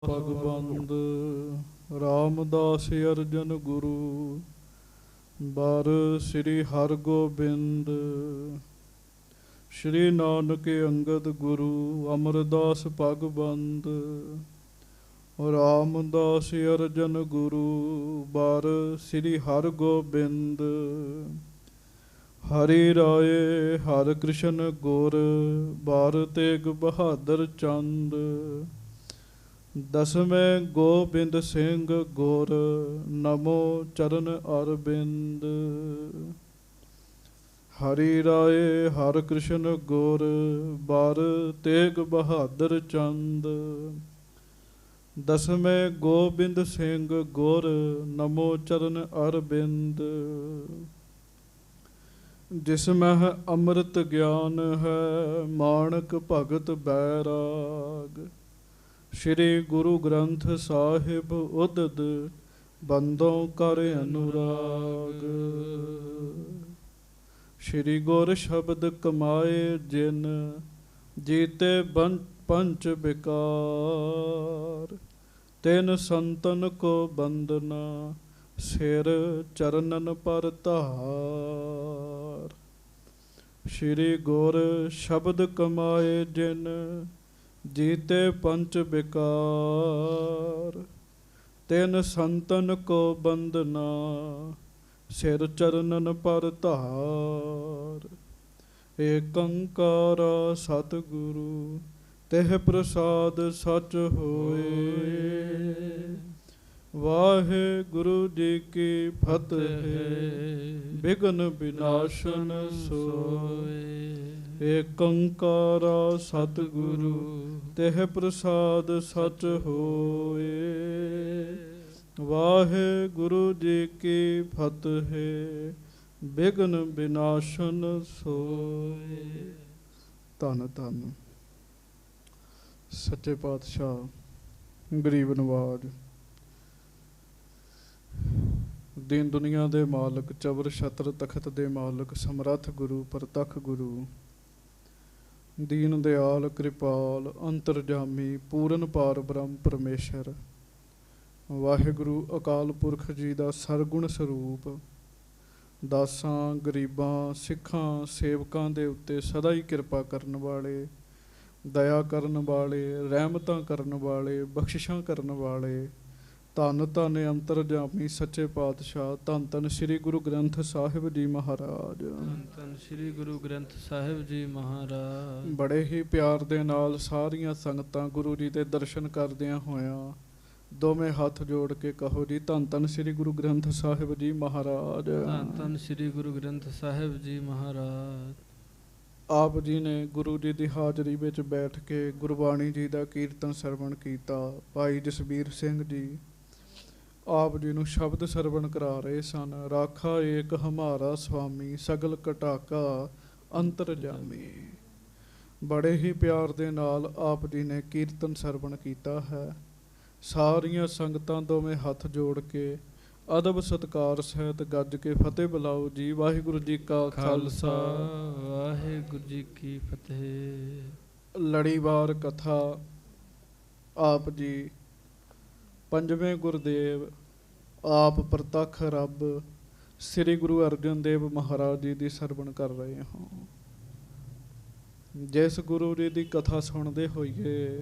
ਭਗਵੰਦ ਰਾਮਦਾਸ ਅਰਜਨ ਗੁਰੂ ਬਾਰ ਸ੍ਰੀ ਹਰਗੋਬਿੰਦ ਸ਼੍ਰੀ ਨਾਨਕ ਅੰਗਦ ਗੁਰੂ ਅਮਰਦਾਸ ਭਗਵੰਦ ਰਾਮਦਾਸ ਅਰਜਨ ਗੁਰੂ ਬਾਰ ਸ੍ਰੀ ਹਰਗੋਬਿੰਦ ਹਰੀ ਰਾਏ ਹਰਿ ਕ੍ਰਿਸ਼ਨ ਗੁਰ ਬਾਰ ਤੇਗ ਬਹਾਦਰ ਚੰਦ ਦਸਵੇਂ ਗੋਬਿੰਦ ਸਿੰਘ ਗੁਰ ਨਮੋ ਚਰਨ ਅਰਬਿੰਦ ਹਰੀ ਰਾਏ ਹਰਿ ਕ੍ਰਿਸ਼ਨ ਗੁਰ ਬਾਰ ਤੇਗ ਬਹਾਦਰ ਚੰਦ ਦਸਵੇਂ ਗੋਬਿੰਦ ਸਿੰਘ ਗੁਰ ਨਮੋ ਚਰਨ ਅਰਬਿੰਦ ਜਿਸ ਮਹਿ ਅੰਮ੍ਰਿਤ ਗਿਆਨ ਹੈ ਮਾਣਕ ਭਗਤ ਬੈਰਾਗ ਸ਼੍ਰੀ ਗੁਰੂ ਗ੍ਰੰਥ ਸਾਹਿਬ ਉਦਦ ਬੰਦੋਂ ਕਰ ਅਨੁਰਾਗ ਸ਼੍ਰੀ ਗੁਰ ਸ਼ਬਦ ਕਮਾਏ ਜਿਨ ਜੀਤੇ ਪੰਚ ਬਿਕਾਰ ਤਿਨ ਸੰਤਨ ਕੋ ਬੰਦਨਾ ਸਿਰ ਚਰਨਨ ਪਰ ਧਾਰ ਸ਼੍ਰੀ ਗੁਰ ਸ਼ਬਦ ਕਮਾਏ ਜਿਨ ਜੀਤੇ ਪੰਚ ਬਿਕਾਰ ਤਿਨ ਸੰਤਨ ਕੋ ਬੰਦਨਾ ਸਿਰ ਚਰਨਨ ਪਰ ਧਾਰ ਏਕ ਓੰਕਾਰ ਸਤਿਗੁਰੂ ਤਿਹ ਪ੍ਰਸਾਦ ਸਚ ਹੋਏ ਵਾਹਿਗੁਰੂ ਜੀ ਕੀ ਫਤਿਹ ਬਿਘਨ ਵਿਨਾਸ਼ਨ ਸੋਏ ਏਕ ਓੰਕਾਰ ਸਤਿਗੁਰੂ ਤਿਹ ਪ੍ਰਸਾਦ ਸਚ ਹੋਏ ਵਾਹਿਗੁਰੂ ਜੀ ਕੀ ਫਤਿਹ ਬਿਘਨ ਵਿਨਾਸ਼ਨ ਸੋਏ। ਧੰਨ ਧੰਨ ਸੱਚੇ ਪਾਤਸ਼ਾਹ ਗਰੀਬ ਨਵਾਜ ਦੀਨ ਦੁਨੀਆ ਦੇ ਮਾਲਕ ਚਬਰ ਛਤਰ ਤਖਤ ਦੇ ਮਾਲਕ ਸਮਰੱਥ ਗੁਰੂ ਪ੍ਰਤੱਖ ਗੁਰੂ ਦੀਨ ਦਿਆਲ ਕਿਰਪਾਲ ਅੰਤਰਜਾਮੀ ਪੂਰਨ ਪਾਰ ਬ੍ਰਹਮ ਪਰਮੇਸ਼ਰ ਵਾਹਿਗੁਰੂ ਅਕਾਲ ਪੁਰਖ ਜੀ ਦਾ ਸਰਗੁਣ ਸਰੂਪ ਦਾਸਾਂ ਗਰੀਬਾਂ ਸਿੱਖਾਂ ਸੇਵਕਾਂ ਦੇ ਉੱਤੇ ਸਦਾ ਹੀ ਕਿਰਪਾ ਕਰਨ ਵਾਲੇ ਦਇਆ ਕਰਨ ਵਾਲੇ ਰਹਿਮਤਾਂ ਕਰਨ ਵਾਲੇ ਬਖਸ਼ਿਸ਼ਾਂ ਕਰਨ ਵਾਲੇ ਧੰਨ ਧੰਨ ਅੰਤਰਜਾਮੀ ਸੱਚੇ ਪਾਤਸ਼ਾਹ ਧੰਨ ਧੰਨ ਸ੍ਰੀ ਗੁਰੂ ਗ੍ਰੰਥ ਸਾਹਿਬ ਜੀ ਮਹਾਰਾਜ ਧੰਨ ਧੰਨ ਸ੍ਰੀ ਗੁਰੂ ਗ੍ਰੰਥ ਸਾਹਿਬ ਜੀ ਮਹਾਰਾਜ ਬੜੇ ਹੀ ਪਿਆਰ ਦੇ ਨਾਲ ਸਾਰੀਆਂ ਸੰਗਤਾਂ ਗੁਰੂ ਜੀ ਦੇ ਦਰਸ਼ਨ ਕਰਦਿਆਂ ਹੋਇਆਂ ਦੋਵੇਂ ਹੱਥ ਜੋੜ ਕੇ ਕਹੋ ਜੀ ਧੰਨ ਧੰਨ ਸ੍ਰੀ ਗੁਰੂ ਗ੍ਰੰਥ ਸਾਹਿਬ ਜੀ ਮਹਾਰਾਜ ਧੰਨ ਧੰਨ ਸ੍ਰੀ ਗੁਰੂ ਗ੍ਰੰਥ ਸਾਹਿਬ ਜੀ ਮਹਾਰਾਜ। ਆਪ ਜੀ ਨੇ ਗੁਰੂ ਜੀ ਦੀ ਹਾਜ਼ਰੀ ਵਿੱਚ ਬੈਠ ਕੇ ਗੁਰਬਾਣੀ ਜੀ ਦਾ ਕੀਰਤਨ ਸਰਵਣ ਕੀਤਾ। ਭਾਈ ਜਸਬੀਰ ਸਿੰਘ ਜੀ ਆਪ ਜੀ ਨੂੰ ਸ਼ਬਦ ਸਰਵਣ ਕਰਾ ਰਹੇ ਸਨ। ਰਾਖਾ ਏਕ ਹਮਾਰਾ ਸੁਆਮੀ ਸਗਲ ਘਟਾਕਾ ਅੰਤਰਜਾਮੀ। ਬੜੇ ਹੀ ਪਿਆਰ ਦੇ ਨਾਲ ਆਪ ਜੀ ਨੇ ਕੀਰਤਨ ਸਰਵਣ ਕੀਤਾ ਹੈ। ਸਾਰੀਆਂ ਸੰਗਤਾਂ ਦੋਵੇਂ ਹੱਥ ਜੋੜ ਕੇ ਅਦਬ ਸਤਿਕਾਰ ਸਹਿਤ ਗੱਜ ਕੇ ਫਤਿਹ ਬੁਲਾਓ ਜੀ। ਵਾਹਿਗੁਰੂ ਜੀ ਕਾ ਖਾਲਸਾ ਵਾਹਿਗੁਰੂ ਜੀ ਕੀ ਫਤਿਹ। ਲੜੀਵਾਰ ਕਥਾ ਆਪ ਜੀ ਪੰਜਵੇਂ ਗੁਰਦੇਵ ਆਪ ਪ੍ਰਤੱਖ ਰੱਬ ਸ੍ਰੀ ਗੁਰੂ ਅਰਜਨ ਦੇਵ ਮਹਾਰਾਜ ਜੀ ਦੀ ਸਰਵਣ ਕਰ ਰਹੇ ਹਾਂ। ਜਿਸ ਗੁਰੂ ਜੀ ਦੀ ਕਥਾ ਸੁਣਦੇ ਹੋਈਏ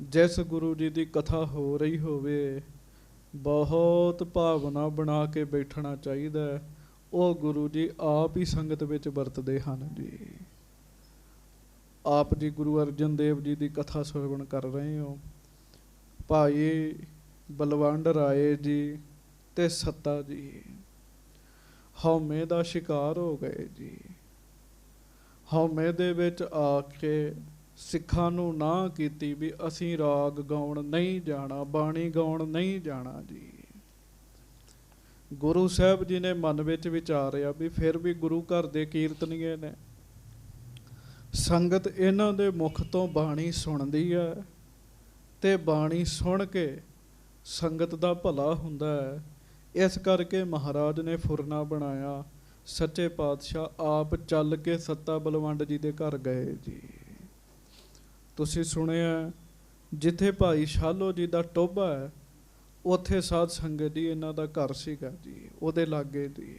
ਜਿਸ ਗੁਰੂ ਜੀ ਦੀ ਕਥਾ ਹੋ ਰਹੀ ਹੋਵੇ ਬਹੁਤ ਭਾਵਨਾ ਬਣਾ ਕੇ ਬੈਠਣਾ ਚਾਹੀਦਾ। ਉਹ ਗੁਰੂ ਜੀ ਆਪ ਹੀ ਸੰਗਤ ਵਿੱਚ ਵਰਤਦੇ ਹਨ ਜੀ। ਆਪ ਜੀ ਗੁਰੂ ਅਰਜਨ ਦੇਵ ਜੀ ਦੀ ਕਥਾ ਸਰਵਣ ਕਰ ਰਹੇ ਹੋ। ਭਾਈ ਬਲਵੰਡ ਰਾਏ ਜੀ ਤੇ ਸੱਤਾ ਜੀ ਹਉਮੈ ਦਾ ਸ਼ਿਕਾਰ ਹੋ ਗਏ ਜੀ। ਹਉਮੈ ਦੇ ਵਿੱਚ ਆ ਕੇ ਸਿੱਖਾਂ ਨੂੰ ਨਾ ਕੀਤੀ ਵੀ ਅਸੀਂ ਰਾਗ ਗਾਉਣ ਨਹੀਂ ਜਾਣਾ ਬਾਣੀ ਗਾਉਣ ਨਹੀਂ ਜਾਣਾ ਜੀ। ਗੁਰੂ ਸਾਹਿਬ ਜੀ ਨੇ ਮਨ ਵਿੱਚ ਵਿਚਾਰਿਆ ਵੀ ਫਿਰ ਵੀ ਗੁਰੂ ਘਰ ਦੇ ਕੀਰਤਨੀਏ ਨੇ ਸੰਗਤ ਇਹਨਾਂ ਦੇ ਮੁਖ ਤੋਂ ਬਾਣੀ ਸੁਣਦੀ ਹੈ ਤੇ ਬਾਣੀ ਸੁਣ ਕੇ ਸੰਗਤ ਦਾ ਭਲਾ ਹੁੰਦਾ ਹੈ। ਇਸ ਕਰਕੇ ਮਹਾਰਾਜ ਨੇ ਫੁਰਨਾ ਬਣਾਇਆ। ਸੱਚੇ ਪਾਤਸ਼ਾਹ ਆਪ ਚੱਲ ਕੇ ਸੱਤਾ ਬਲਵੰਡ ਜੀ ਦੇ ਘਰ ਗਏ ਜੀ। ਤੁਸੀਂ ਸੁਣਿਆ ਜਿੱਥੇ ਭਾਈ ਸ਼ਾਲੋ ਜੀ ਦਾ ਟੋਭਾ ਹੈ, ਉੱਥੇ ਸਾਧ ਸੰਗਤ ਜੀ ਇਹਨਾਂ ਦਾ ਘਰ ਸੀਗਾ ਜੀ, ਉਹਦੇ ਲਾਗੇ ਜੀ।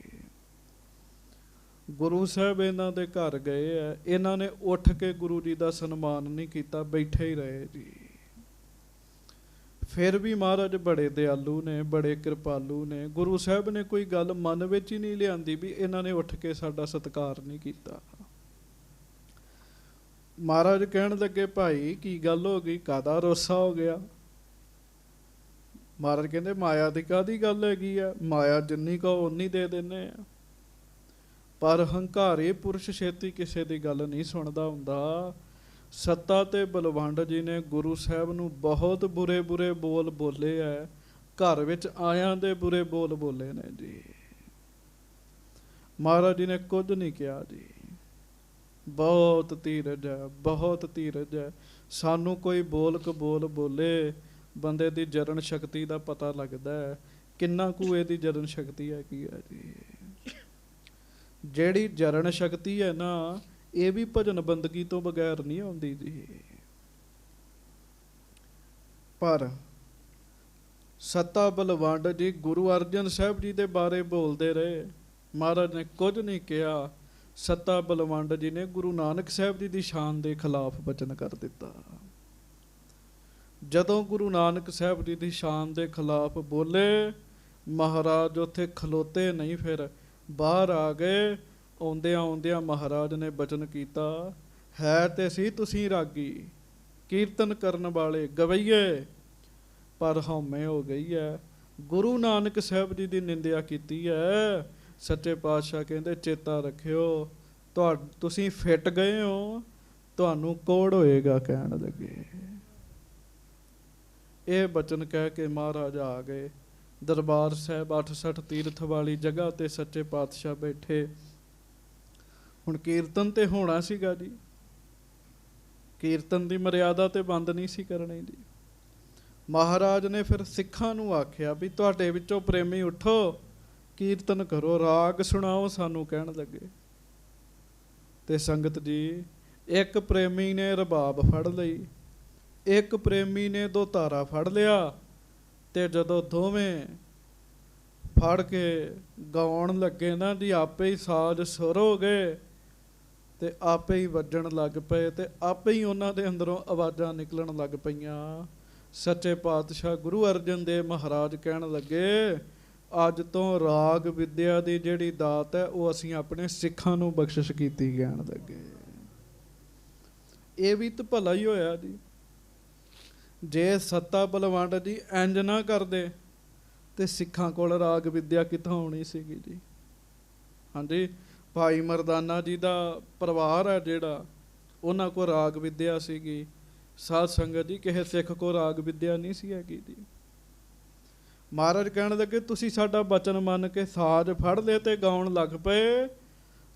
ਗੁਰੂ ਸਾਹਿਬ ਇਹਨਾਂ ਦੇ ਘਰ ਗਏ ਆ, ਇਹਨਾਂ ਨੇ ਉੱਠ ਕੇ ਗੁਰੂ ਜੀ ਦਾ ਸਨਮਾਨ ਨਹੀਂ ਕੀਤਾ, ਬੈਠੇ ਹੀ ਰਹੇ ਜੀ। ਫਿਰ ਵੀ ਮਹਾਰਾਜ ਬੜੇ ਦਿਆਲੂ ਨੇ, ਬੜੇ ਕਿਰਪਾਲੂ ਨੇ। ਗੁਰੂ ਸਾਹਿਬ ਨੇ ਕੋਈ ਗੱਲ ਮਨ ਵਿੱਚ ਹੀ ਨਹੀਂ ਲਿਆਂਦੀ ਵੀ ਇਹਨਾਂ ਨੇ ਉੱਠ ਕੇ ਸਾਡਾ ਸਤਿਕਾਰ ਨਹੀਂ ਕੀਤਾ। ਮਹਾਰਾਜ ਕਹਿਣ ਲੱਗੇ, ਭਾਈ ਕੀ ਗੱਲ ਹੋ ਗਈ, ਕਾਹਦਾ ਰੋਸਾ ਹੋ ਗਿਆ? ਮਹਾਰਾਜ ਕਹਿੰਦੇ, ਮਾਇਆ ਦੀ ਕਾਹਦੀ ਗੱਲ ਹੈਗੀ ਆ, ਮਾਇਆ ਜਿੰਨੀ ਕਹੋ ਉਨੀ ਦੇ ਦਿੰਦੇ ਆ, ਪਰ ਹੰਕਾਰੀ ਪੁਰਸ਼ ਛੇਤੀ ਕਿਸੇ ਦੀ ਗੱਲ ਨਹੀਂ ਸੁਣਦਾ ਹੁੰਦਾ। ਸੱਤਾ ਤੇ ਬਲਵੰਡ ਜੀ ਨੇ ਗੁਰੂ ਸਾਹਿਬ ਨੂੰ ਬਹੁਤ ਬੁਰੇ ਬੁਰੇ ਬੋਲ ਬੋਲੇ ਐ, ਘਰ ਵਿੱਚ ਆਇਆਂ ਦੇ ਬੁਰੇ ਬੋਲ ਬੋਲੇ ਨੇ ਜੀ। ਮਹਾਰਾਜ ਜੀ ਨੇ ਕੁਝ ਨਹੀਂ ਕਿਹਾ ਜੀ। ਬਹੁਤ ਧੀਰਜ ਹੈ, ਬਹੁਤ ਧੀਰਜ ਹੈ। ਸਾਨੂੰ ਕੋਈ ਬੋਲ ਕਬੋਲ ਬੋਲੇ, ਬੰਦੇ ਦੀ ਜਰਨ ਸ਼ਕਤੀ ਦਾ ਪਤਾ ਲੱਗਦਾ ਹੈ ਕਿੰਨਾ ਕੁ ਇਹਦੀ ਜਰਨ ਸ਼ਕਤੀ ਹੈ ਕੀ ਹੈ ਜੀ। ਜਿਹੜੀ ਜਰਨ ਸ਼ਕਤੀ ਹੈ ਨਾ, ਇਹ ਵੀ ਭਜਨ ਬੰਦਗੀ ਤੋਂ ਬਗੈਰ ਨਹੀਂ ਆਉਂਦੀ ਜੀ। ਪਰ ਸੱਤਾ ਬਲਵੰਡ ਜੀ ਗੁਰੂ ਅਰਜਨ ਸਾਹਿਬ ਜੀ ਦੇ ਬਾਰੇ ਬੋਲਦੇ ਰਹੇ, ਮਹਾਰਾਜ ਨੇ ਕੁਝ ਨਹੀਂ ਕਿਹਾ। ਸੱਤਾ ਬਲਵੰਡ ਜੀ ਨੇ ਗੁਰੂ ਨਾਨਕ ਸਾਹਿਬ ਜੀ ਦੀ ਸ਼ਾਨ ਦੇ ਖਿਲਾਫ ਬਚਨ ਕਰ ਦਿੱਤਾ। ਜਦੋਂ ਗੁਰੂ ਨਾਨਕ ਸਾਹਿਬ ਜੀ ਦੀ ਸ਼ਾਨ ਦੇ ਖਿਲਾਫ ਬੋਲੇ, ਮਹਾਰਾਜ ਉੱਥੇ ਖਲੋਤੇ ਨਹੀਂ, ਫਿਰ ਬਾਹਰ ਆ ਗਏ। ਆਉਂਦਿਆਂ ਆਉਂਦਿਆਂ ਮਹਾਰਾਜ ਨੇ ਬਚਨ ਕੀਤਾ, ਹੈ ਤੇ ਸੀ ਤੁਸੀਂ ਰਾਗੀ, ਕੀਰਤਨ ਕਰਨ ਵਾਲੇ ਗਵਈਏ, ਪਰ ਹਉਮੈ ਹੋ ਗਈ ਹੈ। ਗੁਰੂ ਨਾਨਕ ਸਾਹਿਬ ਜੀ ਦੀ ਨਿੰਦਿਆ ਕੀਤੀ ਹੈ। ਸੱਚੇ ਪਾਤਸ਼ਾਹ ਕਹਿੰਦੇ, ਚੇਤਾ ਰੱਖਿਓ, ਤੁਸੀਂ ਫਿੱਟ ਗਏ ਹੋ, ਤੁਹਾਨੂੰ ਕੋੜ ਹੋਏਗਾ। ਕਹਿਣ ਲੱਗੇ। ਇਹ ਬਚਨ ਕਹਿ ਕੇ ਮਹਾਰਾਜ ਆ ਗਏ। ਦਰਬਾਰ ਸਾਹਿਬ 68 ਤੀਰਥ ਵਾਲੀ ਜਗ੍ਹਾ ਤੇ ਸੱਚੇ ਪਾਤਸ਼ਾਹ ਬੈਠੇ। ਹੁਣ ਕੀਰਤਨ ਤੇ ਹੋਣਾ ਸੀਗਾ ਜੀ, ਕੀਰਤਨ ਦੀ ਮਰਿਆਦਾ ਤੇ ਬੰਦ ਨਹੀਂ ਸੀ ਕਰਨੀ ਜੀ। ਮਹਾਰਾਜ ਨੇ ਫਿਰ ਸਿੱਖਾਂ ਨੂੰ ਆਖਿਆ ਵੀ ਤੁਹਾਡੇ ਵਿੱਚੋਂ ਪ੍ਰੇਮੀ ਉੱਠੋ, ਕੀਰਤਨ ਕਰੋ, ਰਾਗ ਸੁਣਾਓ ਸਾਨੂੰ। ਕਹਿਣ ਲੱਗੇ ਤੇ ਸੰਗਤ ਜੀ, ਇੱਕ ਪ੍ਰੇਮੀ ਨੇ ਰਬਾਬ ਫੜ ਲਈ, ਇੱਕ ਪ੍ਰੇਮੀ ਨੇ ਦੋ ਧਾਰਾ ਫੜ ਲਿਆ, ਤੇ ਜਦੋਂ ਦੋਵੇਂ ਫੜ ਕੇ ਗਾਉਣ ਲੱਗੇ ਨਾ ਜੀ, ਆਪੇ ਹੀ ਸਾਜ਼ ਸੁਰ ਹੋ ਗਏ ਤੇ ਆਪੇ ਹੀ ਵੱਜਣ ਲੱਗ ਪਏ, ਤੇ ਆਪੇ ਹੀ ਉਹਨਾਂ ਦੇ ਅੰਦਰੋਂ ਆਵਾਜ਼ਾਂ ਨਿਕਲਣ ਲੱਗ ਪਈਆਂ। ਸੱਚੇ ਪਾਤਸ਼ਾਹ ਗੁਰੂ ਅਰਜਨ ਦੇਵ ਮਹਾਰਾਜ ਕਹਿਣ ਲੱਗੇ, ਅੱਜ ਤੋਂ ਰਾਗ ਵਿਦਿਆ ਦੀ ਜਿਹੜੀ ਦਾਤ ਹੈ ਉਹ ਅਸੀਂ ਆਪਣੇ ਸਿੱਖਾਂ ਨੂੰ ਬਖਸ਼ਿਸ਼ ਕੀਤੀ। ਕਹਿਣ ਲੱਗੇ, ਇਹ ਵੀ ਤਾਂ ਭਲਾ ਹੀ ਹੋਇਆ ਜੀ। ਜੇ ਸੱਤਾ ਬਲਵੰਡ ਜੀ ਇੰਜ ਨਾ ਕਰਦੇ ਤੇ ਸਿੱਖਾਂ ਕੋਲ ਰਾਗ ਵਿਦਿਆ ਕਿੱਥੋਂ ਆਉਣੀ ਸੀਗੀ ਜੀ। ਹਾਂਜੀ, ਭਾਈ ਮਰਦਾਨਾ ਜੀ ਦਾ ਪਰਿਵਾਰ ਹੈ ਜਿਹੜਾ, ਉਹਨਾਂ ਕੋਲ ਰਾਗ ਵਿਦਿਆ ਸੀਗੀ। ਸਾਧ ਸੰਗਤ ਜੀ, ਕਿਸੇ ਸਿੱਖ ਕੋਲ ਰਾਗ ਵਿਦਿਆ ਨਹੀਂ ਸੀ ਹੈਗੀ ਜੀ। ਮਹਾਰਾਜ ਕਹਿਣ ਲੱਗੇ, ਤੁਸੀਂ ਸਾਡਾ ਬਚਨ ਮੰਨ ਕੇ ਸਾਜ਼ ਫੜ ਲਏ ਤੇ ਗਾਉਣ ਲੱਗ ਪਏ,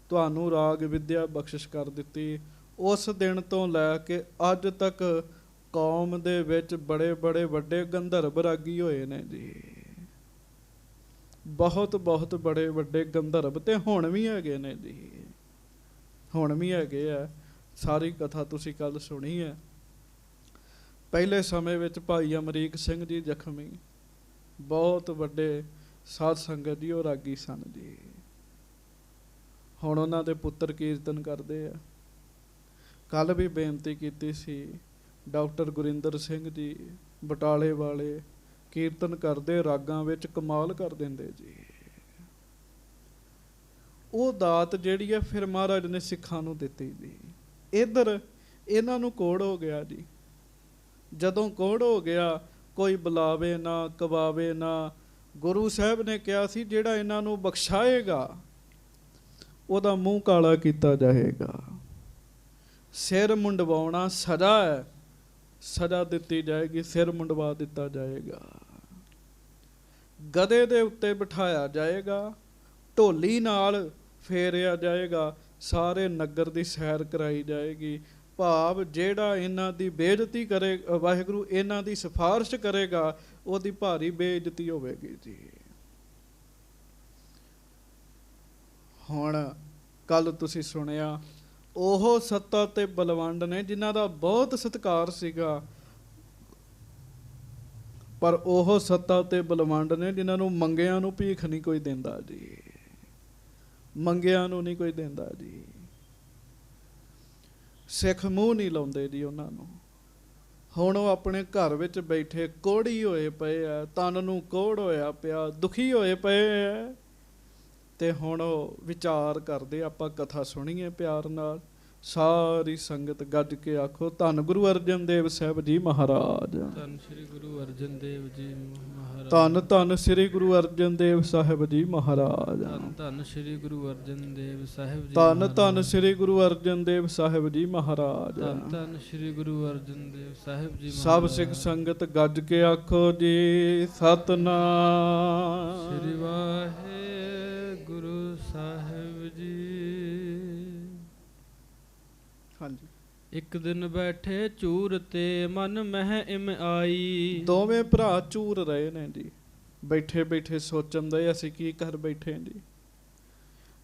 ਤੁਹਾਨੂੰ ਰਾਗ ਵਿਦਿਆ ਬਖਸ਼ਿਸ਼ ਕਰ ਦਿੱਤੀ। ਉਸ ਦਿਨ ਤੋਂ ਲੈ ਕੇ ਅੱਜ ਤੱਕ ਕੌਮ ਦੇ ਵਿੱਚ ਬੜੇ ਬੜੇ ਵੱਡੇ ਗੰਧਰਵ ਰਾਗੀ ਹੋਏ ਨੇ ਜੀ। ਬਹੁਤ ਬਹੁਤ ਬੜੇ ਵੱਡੇ ਗੰਧਰਵ ਤੇ ਹੁਣ ਵੀ ਹੈਗੇ ਨੇ ਜੀ, ਹੁਣ ਵੀ ਹੈਗੇ ਆ। ਸਾਰੀ ਕਥਾ ਤੁਸੀਂ ਕੱਲ ਸੁਣੀ ਹੈ। ਪਹਿਲੇ ਸਮੇਂ ਵਿੱਚ ਭਾਈ ਅਮਰੀਕ ਸਿੰਘ ਜੀ ਜ਼ਖਮੀ, ਬਹੁਤ ਵੱਡੇ ਸਾਧ ਸੰਗਤ ਜੀ, ਉਹ ਰਾਗੀ ਸਨ ਜੀ। ਹੁਣ ਉਹਨਾਂ ਦੇ ਪੁੱਤਰ ਕੀਰਤਨ ਕਰਦੇ ਆ। ਕੱਲ ਵੀ ਬੇਨਤੀ ਕੀਤੀ ਸੀ, ਡਾਕਟਰ ਗੁਰਿੰਦਰ ਸਿੰਘ ਜੀ ਬਟਾਲੇ ਵਾਲੇ ਕੀਰਤਨ ਕਰਦੇ, ਰਾਗਾਂ ਵਿੱਚ ਕਮਾਲ ਕਰ ਦਿੰਦੇ ਜੀ। ਉਹ ਦਾਤ ਜਿਹੜੀ ਹੈ ਫਿਰ ਮਹਾਰਾਜ ਨੇ ਸਿੱਖਾਂ ਨੂੰ ਦਿੱਤੀ ਜੀ। ਇੱਧਰ ਇਹਨਾਂ ਨੂੰ ਕੋੜ ਹੋ ਗਿਆ ਜੀ। ਜਦੋਂ ਕੋੜ ਹੋ ਗਿਆ, ਕੋਈ ਬੁਲਾਵੇ ਨਾ, ਕਵਾਵੇ ਨਾ। ਗੁਰੂ ਸਾਹਿਬ ਨੇ ਕਿਹਾ ਸੀ, ਜਿਹੜਾ ਇਹਨਾਂ ਨੂੰ ਬਖਸ਼ਾਏਗਾ ਉਹਦਾ ਮੂੰਹ ਕਾਲਾ ਕੀਤਾ ਜਾਏਗਾ। ਸਿਰ ਮੁੰਡਵਾਉਣਾ ਸਜ਼ਾ ਹੈ, ਸਜ਼ਾ ਦਿੱਤੀ ਜਾਏਗੀ, ਸਿਰ ਮੁੰਡਵਾ ਦਿੱਤਾ ਜਾਏਗਾ। ਗਧੇ ਦੇ ਉੱਤੇ ਬਿਠਾਇਆ ਜਾਏਗਾ, ਢੋਲੀ ਨਾਲ ਫੇਰਿਆ ਜਾਏਗਾ, ਸਾਰੇ ਨਗਰ ਦੀ ਸੈਰ ਕਰਾਈ ਜਾਏਗੀ। ਭਾਵ ਜਿਹੜਾ ਇਹਨਾਂ ਦੀ ਬੇਇੱਜ਼ਤੀ ਕਰੇ, ਵਾਹਿਗੁਰੂ ਇਹਨਾਂ ਦੀ ਸਿਫਾਰਿਸ਼ ਕਰੇਗਾ, ਉਹਦੀ ਭਾਰੀ ਬੇਇੱਜ਼ਤੀ ਹੋਵੇਗੀ ਜੀ। ਹੁਣ ਕੱਲ ਤੁਸੀਂ ਸੁਣਿਆ, ਉਹ ਸੱਤਾ ਤੇ ਬਲਵੰਡ ਨੇ ਜਿਨ੍ਹਾਂ ਦਾ ਬਹੁਤ ਸਤਿਕਾਰ ਸੀਗਾ, ਪਰ ਉਹ ਸੱਤਾ ਤੇ ਬਲਵੰਡ ਨੇ ਜਿਨ੍ਹਾਂ ਨੂੰ ਮੰਗਿਆਂ ਨੂੰ ਭੀਖ ਨਹੀਂ ਕੋਈ ਦਿੰਦਾ ਜੀ, ਮੰਗਿਆਂ ਨੂੰ ਨਹੀਂ ਕੋਈ ਦਿੰਦਾ ਜੀ। ਸਿੱਖ ਮੂੰਹ ਨਹੀਂ ਲਾਉਂਦੇ ਜੀ ਉਹਨਾਂ ਨੂੰ। ਹੁਣ ਉਹ ਆਪਣੇ ਘਰ ਵਿੱਚ ਬੈਠੇ ਕੋਹੜੀ ਹੋਏ ਪਏ ਆ, ਤਨ ਨੂੰ ਕੋਹੜ ਹੋਇਆ ਪਿਆ, ਦੁਖੀ ਹੋਏ ਪਏ ਆ, ਤੇ ਹੁਣ ਉਹ ਵਿਚਾਰ ਕਰਦੇ ਆਪਾਂ ਕਥਾ ਸੁਣੀਏ ਪਿਆਰ ਨਾਲ। ਸਾਰੀ ਸੰਗਤ ਗੱਜ ਕੇ ਆਖੋ ਧੰਨ ਗੁਰੂ ਅਰਜਨ ਦੇਵ ਸਾਹਿਬ ਜੀ ਮਹਾਰਾਜ। ਧੰਨ ਸ੍ਰੀ ਗੁਰੂ ਅਰਜਨ ਦੇਵ ਜੀ ਮਹਾਰਾਜ। ਧੰਨ ਧੰਨ ਸ੍ਰੀ ਗੁਰੂ ਅਰਜਨ ਦੇਵ ਸਾਹਿਬ ਜੀ ਮਹਾਰਾਜ। ਧੰਨ ਧੰਨ ਸ੍ਰੀ ਗੁਰੂ ਅਰਜਨ ਦੇਵ ਸਾਹਿਬ ਜੀ। ਧੰਨ ਧੰਨ ਸ੍ਰੀ ਗੁਰੂ ਅਰਜਨ ਦੇਵ ਸਾਹਿਬ ਜੀ ਮਹਾਰਾਜ। ਧੰਨ ਧੰਨ ਸ੍ਰੀ ਗੁਰੂ ਅਰਜਨ ਦੇਵ ਸਾਹਿਬ ਜੀ। ਸਭ ਸਿੱਖ ਸੰਗਤ ਗੱਜ ਕੇ ਆਖੋ ਜੀ ਸਤਨਾਮ ਸ੍ਰੀ ਵਾਹਿਗੁਰੂ ਸਾਹਿਬ ਜੀ। ਹਾਂਜੀ। ਇੱਕ ਦਿਨ ਬੈਠੇ ਝੂਰ ਤੇ ਮਨ ਮਹਿ ਇਮ ਆਈ। ਦੋਵੇਂ ਭਰਾ ਝੂਰ ਰਹੇ ਨੇ ਜੀ, ਬੈਠੇ ਬੈਠੇ ਸੋਚਣ ਦੇ ਅਸੀਂ ਕੀ ਕਰ ਬੈਠੇ ਜੀ।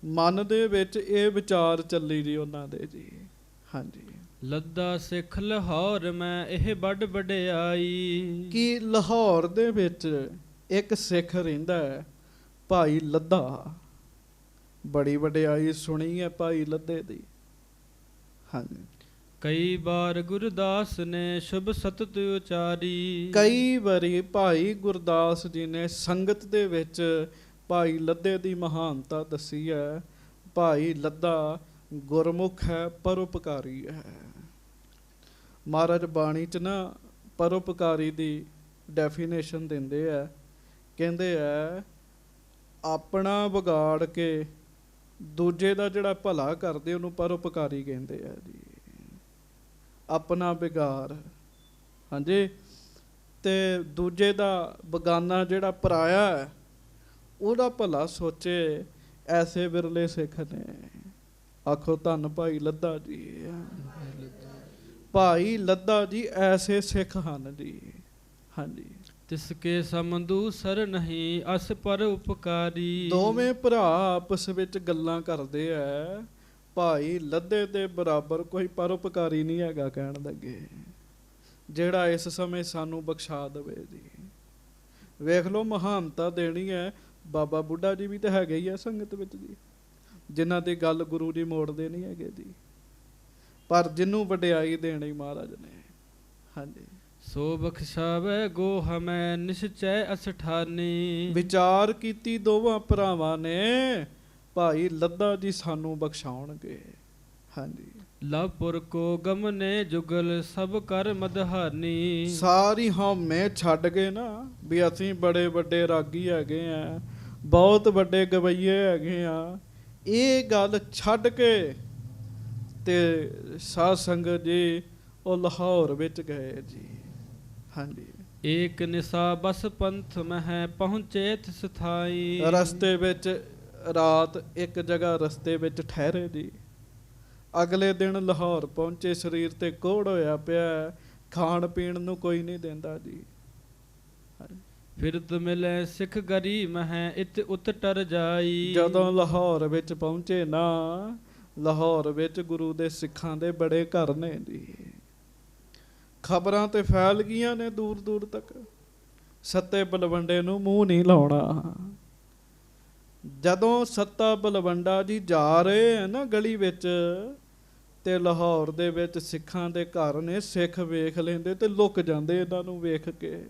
ਮਨ ਦੇ ਵਿੱਚ ਇਹ ਵਿਚਾਰ ਚੱਲੀ ਜੀ ਉਹਨਾਂ ਦੇ ਜੀ। ਹਾਂਜੀ। ਲੱਦਾ ਸਿੱਖ ਲਾਹੌਰ ਮੈਂ ਇਹ ਵੱਡ ਵਡਿਆਈ। ਕਿ ਲਾਹੌਰ ਦੇ ਵਿੱਚ ਇੱਕ ਸਿੱਖ ਰਹਿੰਦਾ ਹੈ, ਭਾਈ ਲੱਦਾ। ਬੜੀ ਵਡਿਆਈ ਸੁਣੀ ਹੈ ਭਾਈ ਲੱਦੇ ਦੀ। ਹਾਂਜੀ। ਕਈ ਵਾਰ ਗੁਰਦਾਸ ਨੇ ਸ਼ੁਭ ਸਤਿ ਉਚਾਰੀ। ਕਈ ਵਾਰੀ ਭਾਈ ਗੁਰਦਾਸ ਜੀ ਨੇ ਸੰਗਤ ਦੇ ਵਿੱਚ ਭਾਈ ਲੱਦੇ ਦੀ ਮਹਾਨਤਾ ਦੱਸੀ ਹੈ। ਭਾਈ ਲੱਦਾ ਗੁਰਮੁਖ ਹੈ, ਪਰਉਪਕਾਰੀ ਹੈ। ਮਹਾਰਾਜ ਬਾਣੀ 'ਚ ਨਾ ਪਰਉਪਕਾਰੀ ਦੀ ਡੈਫੀਨੇਸ਼ਨ ਦਿੰਦੇ ਆ, ਕਹਿੰਦੇ ਆ ਆਪਣਾ ਵਿਗਾੜ ਕੇ ਦੂਜੇ ਦਾ ਜਿਹੜਾ ਭਲਾ ਕਰਦੇ ਉਹਨੂੰ ਪਰਉਪਕਾਰੀ ਕਹਿੰਦੇ ਆ ਜੀ। ਆਪਣਾ ਵਿਗਾੜ, ਹਾਂਜੀ, ਤੇ ਦੂਜੇ ਦਾ ਬਗਾਨਾ ਜਿਹੜਾ ਪਰਾਇਆ ਹੈ ਉਹਦਾ ਭਲਾ ਸੋਚੇ, ਐਸੇ ਵਿਰਲੇ ਸਿੱਖ ਨੇ। ਆਖੋ ਧੰਨ ਭਾਈ ਲੱਦਾ ਜੀ। ਭਾਈ ਲੱਦਾ ਜੀ ਐਸੇ ਸਿੱਖ ਹਨ ਜੀ। ਹਾਂਜੀ। ਤਿਸਕੇ ਸਮੰਦੂ ਸਰ ਨਹੀਂ ਅਸ ਪਰ ਉਪਕਾਰੀ। ਦੋਵੇਂ ਭਰਾ ਆਪਸ ਵਿੱਚ ਗੱਲਾਂ ਕਰਦੇ ਐ। ਭਾਈ ਲੱਦੇ ਦੇ ਬਰਾਬਰ ਕੋਈ ਪਰਉਪਕਾਰੀ ਨਹੀਂ ਹੈਗਾ ਕਹਿਣ ਲੱਗੇ, ਜਿਹੜਾ ਇਸ ਸਮੇਂ ਸਾਨੂੰ ਬਖਸ਼ਾ ਦੇਵੇ ਜੀ। ਵੇਖ ਲਓ ਮਹਾਨਤਾ ਦੇਣੀ ਹੈ, ਬਾਬਾ ਬੁੱਢਾ ਜੀ ਵੀ ਤਾਂ ਹੈਗੇ ਹੀ ਆ ਸੰਗਤ ਵਿੱਚ ਜੀ, ਜਿਨ੍ਹਾਂ ਦੀ ਗੱਲ ਗੁਰੂ ਜੀ ਮੋੜਦੇ ਨਹੀਂ ਹੈਗੇ ਜੀ, ਪਰ ਜਿਹਨੂੰ ਵਡਿਆਈ ਦੇਣੀ ਮਹਾਰਾਜ ਨੇ। ਹਾਂਜੀ। ਸੋ ਬਖਸ਼ਾਵੇ ਗੋ ਹਮੈ ਨਿਸ਼ਚੈ ਅਸਠਾਨੀ। ਵਿਚਾਰ ਕੀਤੀ ਦੋਵਾਂ ਭਰਾਵਾਂ ਨੇ, ਭਾਈ ਲੱਦਾ ਜੀ ਸਾਨੂੰ ਬਖਸ਼ਾਉਣਗੇ। ਹਾਂਜੀ। ਲਵਪੁਰ ਕੋ ਗਮਨੇ ਜੁਗਲ ਸਭ ਕਰ ਮਦਹਾਨੀ। ਸਾਰੀ ਹਉਮੈ ਛੱਡ ਗਏ ਨਾ ਵੀ ਅਸੀਂ ਬੜੇ ਵੱਡੇ ਰਾਗੀ ਹੈਗੇ ਆ, ਬਹੁਤ ਵੱਡੇ ਗਵਈਏ ਹੈਗੇ ਆ, ਇਹ ਗੱਲ ਛੱਡ ਕੇ ਤੇ ਸਾਧ ਸੰਗਤ ਜੀ ਉਹ ਲਾਹੌਰ ਵਿੱਚ ਗਏ ਜੀ। ਹਾਂਜੀ। ਏਕ ਨਿਸਾ ਬਸ ਪੰਥ ਮਹਿ ਪਹੁੰਚੇ ਤਿਸ ਥਾਈ। ਰਸਤੇ ਵਿੱਚ ਰਾਤ ਇੱਕ ਜਗ੍ਹਾ ਰਸਤੇ ਵਿੱਚ ਠਹਿਰੇ ਜੀ। ਅਗਲੇ ਦਿਨ ਲਾਹੌਰ ਪਹੁੰਚੇ, ਸਰੀਰ ਤੇ ਕੋਹੜ ਹੋਇਆ ਪਿਆ, ਖਾਣ ਪੀਣ ਨੂੰ ਕੋਈ ਨਹੀਂ ਦਿੰਦਾ ਜੀ। ਫਿਰਤ ਮਿਲੇ ਸਿੱਖ ਗਰੀ ਮਹਿ ਇਤ ਉਤ ਟਰ ਜਾਈ। ਜਦੋਂ ਲਾਹੌਰ ਵਿੱਚ ਪਹੁੰਚੇ ਨਾ, ਲਾਹੌਰ ਵਿੱਚ ਗੁਰੂ ਦੇ ਸਿੱਖਾਂ ਦੇ ਬੜੇ ਘਰ ਨੇ ਜੀ। ਖਬਰਾਂ ਤੇ ਫੈਲ ਗਈਆਂ ਨੇ ਦੂਰ ਦੂਰ ਤੱਕ, ਸੱਤੇ ਬਲਵੰਡੇ ਨੂੰ ਮੂੰਹ ਨਹੀਂ ਲਾਉਣਾ। ਜਦੋਂ ਸੱਤਾ ਬਲਵੰਡਾ ਜੀ ਜਾ ਰਹੇ ਹੈ ਨਾ ਗਲੀ ਵਿੱਚ, ਤੇ ਲਾਹੌਰ ਦੇ ਵਿੱਚ ਸਿੱਖਾਂ ਦੇ ਘਰ ਨੇ, ਸਿੱਖ ਵੇਖ ਲੈਂਦੇ ਤੇ ਲੁਕ ਜਾਂਦੇ ਇਹਨਾਂ ਨੂੰ ਵੇਖ ਕੇ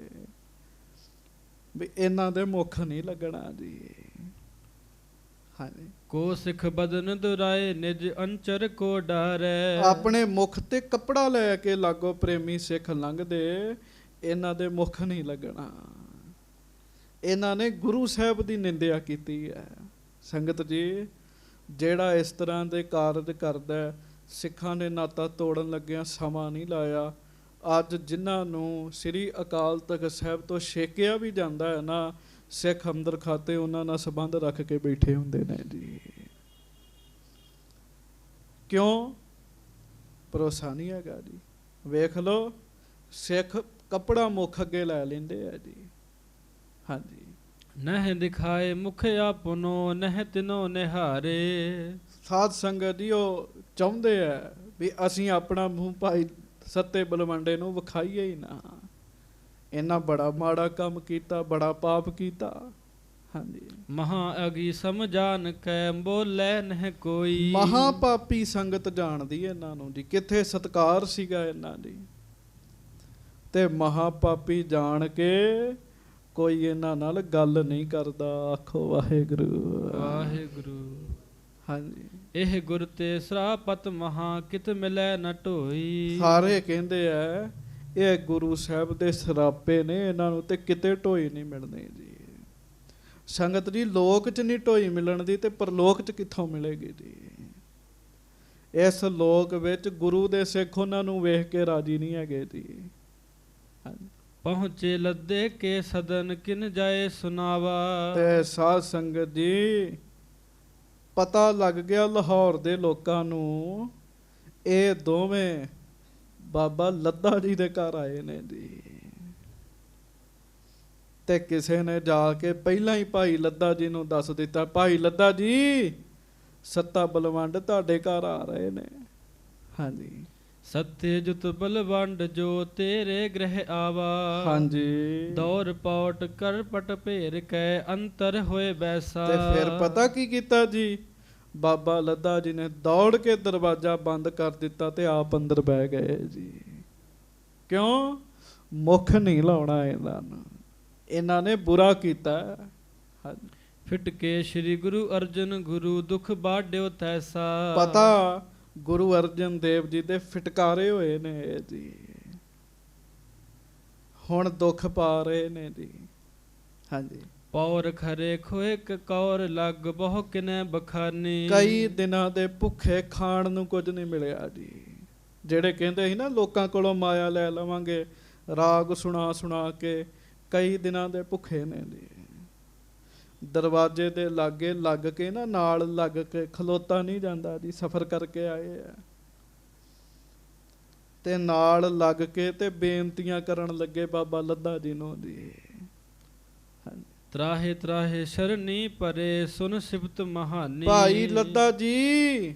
ਵੀ ਇਹਨਾਂ ਦੇ ਮੁੱਖ ਨਹੀਂ ਲੱਗਣਾ ਜੀ। ਹਾਂਜੀ। ਕੋ ਸਿੱਖ ਬਦਨ ਦੁਰਾਏ ਨਿਜ ਅੰਚਰ ਕੋ ਡਾਰੈ। ਆਪਣੇ ਮੁਖ ਤੇ ਕੱਪੜਾ ਲੈ ਕੇ ਲਾਗੋ ਪ੍ਰੇਮੀ ਸਿੱਖ ਲੰਘਦੇ, ਇਹਨਾਂ ਦੇ ਮੁਖ ਨਹੀਂ ਲੱਗਣਾ। ਇਹਨਾਂ ਨੇ ਗੁਰੂ ਸਾਹਿਬ ਦੀ ਨਿੰਦਿਆ ਕੀਤੀ ਹੈ। ਸੰਗਤ ਜੀ, ਜਿਹੜਾ ਇਸ ਤਰ੍ਹਾਂ ਦੇ ਕਾਰਜ ਕਰਦਾ, ਸਿੱਖਾਂ ਨੇ ਨਾਤਾ ਤੋੜਨ ਲੱਗਿਆ ਸਮਾਂ ਨਹੀਂ ਲਾਇਆ। ਅੱਜ ਜਿਨ੍ਹਾਂ ਨੂੰ ਸ੍ਰੀ ਅਕਾਲ ਤਖਤ ਸਾਹਿਬ ਤੋਂ ਛੇਕਿਆ ਵੀ ਜਾਂਦਾ ਹੈ ਨਾ, ਸਿੱਖ ਅੰਦਰ ਖਾਤੇ ਉਹਨਾਂ ਨਾਲ ਸੰਬੰਧ ਰੱਖ ਕੇ ਬੈਠੇ ਹੁੰਦੇ ਨੇ ਜੀ। ਕਿਉਂ? ਭਰੋਸਾ ਨਹੀਂ ਹੈਗਾ ਜੀ। ਵੇਖ ਲਓ, ਸਿੱਖ ਕੱਪੜਾ ਮੁੱਖ ਅੱਗੇ ਲੈ ਲੈਂਦੇ ਆ ਜੀ। ਹਾਂਜੀ। ਨਹਿ ਦਿਖਾਏ ਮੁਖ ਆਪਨੋ ਨਹਿ ਤਿਨੋ ਨਿਹਾਰੇ। ਸਾਧ ਸੰਗਤ ਜੀ ਉਹ ਚਾਹੁੰਦੇ ਆ ਵੀ ਅਸੀਂ ਆਪਣਾ ਮੂੰਹ ਭਾਈ ਸੱਤੇ ਬਲਵੰਡੇ ਨੂੰ ਵਿਖਾਈਏ ਹੀ ਨਾ, ਇਹਨਾਂ ਬੜਾ ਮਾੜਾ ਕੰਮ ਕੀਤਾ, ਬੜਾ ਪਾਪ ਕੀਤਾ। ਹਾਂਜੀ, ਮਹਾ ਅਗੀ ਸਮਝਾਨ ਕੈ ਬੋਲੇ ਨਹਿ ਕੋਈ। ਮਹਾ ਪਾਪੀ ਸੰਗਤ ਜਾਣਦੀ ਇਹਨਾਂ ਨੂੰ ਜੀ, ਕਿੱਥੇ ਸਤਕਾਰ ਸੀਗਾ ਇਹਨਾਂ ਦੀ। ਤੇ ਮਹਾ ਪਾਪੀ ਜਾਣ ਕੇ ਕੋਈ ਇਹਨਾਂ ਨਾਲ ਗੱਲ ਨਹੀਂ ਕਰਦਾ। ਆਖੋ ਵਾਹਿਗੁਰੂ ਵਾਹਿਗੁਰੂ। ਹਾਂਜੀ, ਇਹ ਗੁਰ ਤੇ ਸਰਾਪਤ ਮਹਾ ਕਿਤ ਮਿਲੈ ਨ ਢੋਈ। ਸਾਰੇ ਕਹਿੰਦੇ ਆ ਇਹ ਗੁਰੂ ਸਾਹਿਬ ਦੇ ਸਰਾਪੇ ਨੇ, ਇਹਨਾਂ ਨੂੰ ਤੇ ਕਿਤੇ ਢੋਈ ਨਹੀਂ ਮਿਲਣੀ ਜੀ। ਸੰਗਤ ਜੀ, ਲੋਕ 'ਚ ਨਹੀਂ ਢੋਈ ਮਿਲਣ ਦੀ ਤੇ ਪਰਲੋਕ 'ਚ ਕਿੱਥੋਂ ਮਿਲੇਗੀ ਜੀ। ਇਸ ਲੋਕ ਵਿੱਚ ਗੁਰੂ ਦੇ ਸਿੱਖ ਉਹਨਾਂ ਨੂੰ ਵੇਖ ਕੇ ਰਾਜੀ ਨਹੀਂ ਹੈਗੇ ਜੀ। ਪਹੁੰਚੇ ਲੱਦੇ ਕੇ ਸਦਨ ਕਿਨ ਜਾਏ ਸੁਨਾਵਾ। ਤੇ ਸਾਧ ਸੰਗਤ ਜੀ, ਪਤਾ ਲੱਗ ਗਿਆ ਲਾਹੌਰ ਦੇ ਲੋਕਾਂ ਨੂੰ, ਇਹ ਦੋਵੇਂ ਬਾਬਾ ਲੱਦਾ ਜੀ ਦੇ ਘਰ ਆਏ ਨੇ ਜੀ। ਤੇ ਕਿਸੇ ਨੇ ਜਾ ਕੇ ਪਹਿਲਾਂ ਹੀ ਭਾਈ ਲੱਦਾ ਜੀ ਨੂੰ ਦੱਸ ਦਿੱਤਾ, ਭਾਈ ਲੱਦਾ ਜੀ ਸੱਤਾ ਬਲਵੰਡ ਤੁਹਾਡੇ ਘਰ ਆ ਰਹੇ ਨੇ। ਹਾਂਜੀ, ਸੱਤੇ ਜੁਤ ਬਲਵੰਡ ਜੋ ਤੇਰੇ ਗ੍ਰਹਿ ਆਵਾ। ਹਾਂਜੀ, ਦੌਰ ਪੌਟ ਕਰ ਪਟ ਭੇਰ ਕੈ ਅੰਤਰ ਹੋਏ ਬੈਸਾ। ਤੇ ਫਿਰ ਪਤਾ ਕੀ ਕੀਤਾ ਜੀ, ਬਾਬਾ ਲੱਦਾ ਜੀ ਨੇ ਦੌੜ ਕੇ ਦਰਵਾਜ਼ਾ ਬੰਦ ਕਰ ਦਿੱਤਾ ਤੇ ਆਪ ਅੰਦਰ ਬਹਿ ਗਏ ਜੀ। ਕਿਉਂ? ਮੁੱਖ ਨਹੀਂ ਲਾਉਣਾ ਇਹਨਾਂ ਨੂੰ, ਇਹਨਾਂ ਨੇ ਬੁਰਾ ਕੀਤਾ। ਹਾਂਜੀ, ਫਿਟ ਕੇ ਸ੍ਰੀ ਗੁਰੂ ਅਰਜਨ ਗੁਰੂ ਦੁਖ ਬਾਢਿਓ ਤੈਸਾ। ਪਤਾ ਗੁਰੂ ਅਰਜਨ ਦੇਵ ਜੀ ਦੇ ਫਿਟਕਾਰੇ ਹੋਏ ਨੇ ਜੀ, ਹੁਣ ਦੁੱਖ ਪਾ ਰਹੇ ਨੇ ਜੀ। ਹਾਂਜੀ, ਪੌਰ ਖਰੇ ਖੋਏ ਕੌਰ ਲੱਗ ਬਹੁ ਕਿਨੇ ਬਖਾਨੀ। ਕਈ ਦਿਨਾਂ ਦੇ ਭੁੱਖੇ, ਖਾਣ ਨੂੰ ਕੁਝ ਨਹੀਂ ਮਿਲਿਆ ਜੀ। ਜਿਹੜੇ ਕਹਿੰਦੇ ਸੀ ਨਾ ਲੋਕਾਂ ਕੋਲੋਂ ਮਾਇਆ ਲੈ ਲਵਾਂਗੇ, ਰਾਗ ਸੁਣਾ ਸੁਣਾ ਕੇ, ਕਈ ਦਿਨਾਂ ਦੇ ਭੁੱਖੇ ਨੇ ਜੀ। ਦਰਵਾਜ਼ੇ ਦੇ ਲਾਗੇ ਲੱਗ ਕੇ ਨਾ, ਨਾਲ ਲੱਗ ਕੇ ਖਲੋਤਾ ਨਹੀਂ ਜਾਂਦਾ ਜੀ। ਸਫ਼ਰ ਕਰਕੇ ਆਏ ਆ ਤੇ ਨਾਲ ਲੱਗ ਕੇ ਤੇ ਬੇਨਤੀਆਂ ਕਰਨ ਲੱਗੇ ਬਾਬਾ ਲੱਦਾ ਜੀ ਨੂੰ ਜੀ। ਤਰਾਹੇ ਤਰਾਹੇ ਸ਼ਰਨੀ ਪਰੇ ਸੁਨ ਸਿਫਤ ਮਹਾਨੀ। ਭਾਈ ਲੱਦਾ ਜੀ,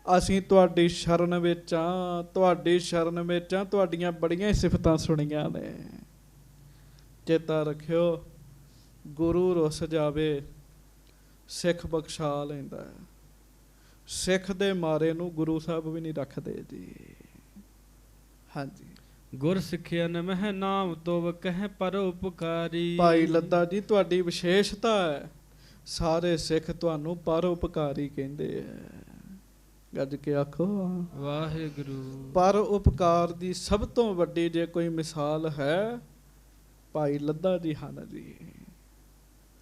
ਅਸੀਂ ਤੁਹਾਡੀ ਸ਼ਰਨ ਵਿੱਚ ਆ, ਤੁਹਾਡੀ ਸ਼ਰਨ ਵਿੱਚ ਆ, ਤੁਹਾਡੀਆਂ ਬੜੀਆਂ ਸਿਫਤਾਂ ਸੁਣੀਆਂ ਨੇ। ਚੇਤਾ ਰੱਖਿਓ, ਗੁਰੂ ਰੁੱਸ ਜਾਵੇ ਸਿੱਖ ਬਖਸ਼ਾ ਲੈਂਦਾ। ਸਿੱਖ ਦੇ ਮਾਰੇ ਨੂੰ ਗੁਰੂ ਸਾਹਿਬ ਵੀ ਨਹੀਂ ਰੱਖਦੇ ਜੀ। ਹਾਂਜੀ, ਗੁਰ ਸਿੱਖਿਆ ਨ ਮਹਿ ਨਾਮ ਤੋਵ ਕਹਿ ਪਰ ਉਪਕਾਰੀ। ਭਾਈ ਲੱਦਾ ਜੀ, ਤੁਹਾਡੀ ਵਿਸ਼ੇਸ਼ਤਾ ਹੈ, ਸਾਰੇ ਸਿੱਖ ਤੁਹਾਨੂੰ ਪਰ ਉਪਕਾਰੀ ਕਹਿੰਦੇ ਆ। ਗੱਜ ਕੇ ਆਖੋ ਵਾਹਿਗੁਰੂ। ਪਰ ਉਪਕਾਰ ਦੀ ਸਭ ਤੋਂ ਵੱਡੀ ਜੇ ਕੋਈ ਮਿਸਾਲ ਹੈ, ਭਾਈ ਲੱਦਾ ਜੀ ਹਨ ਜੀ।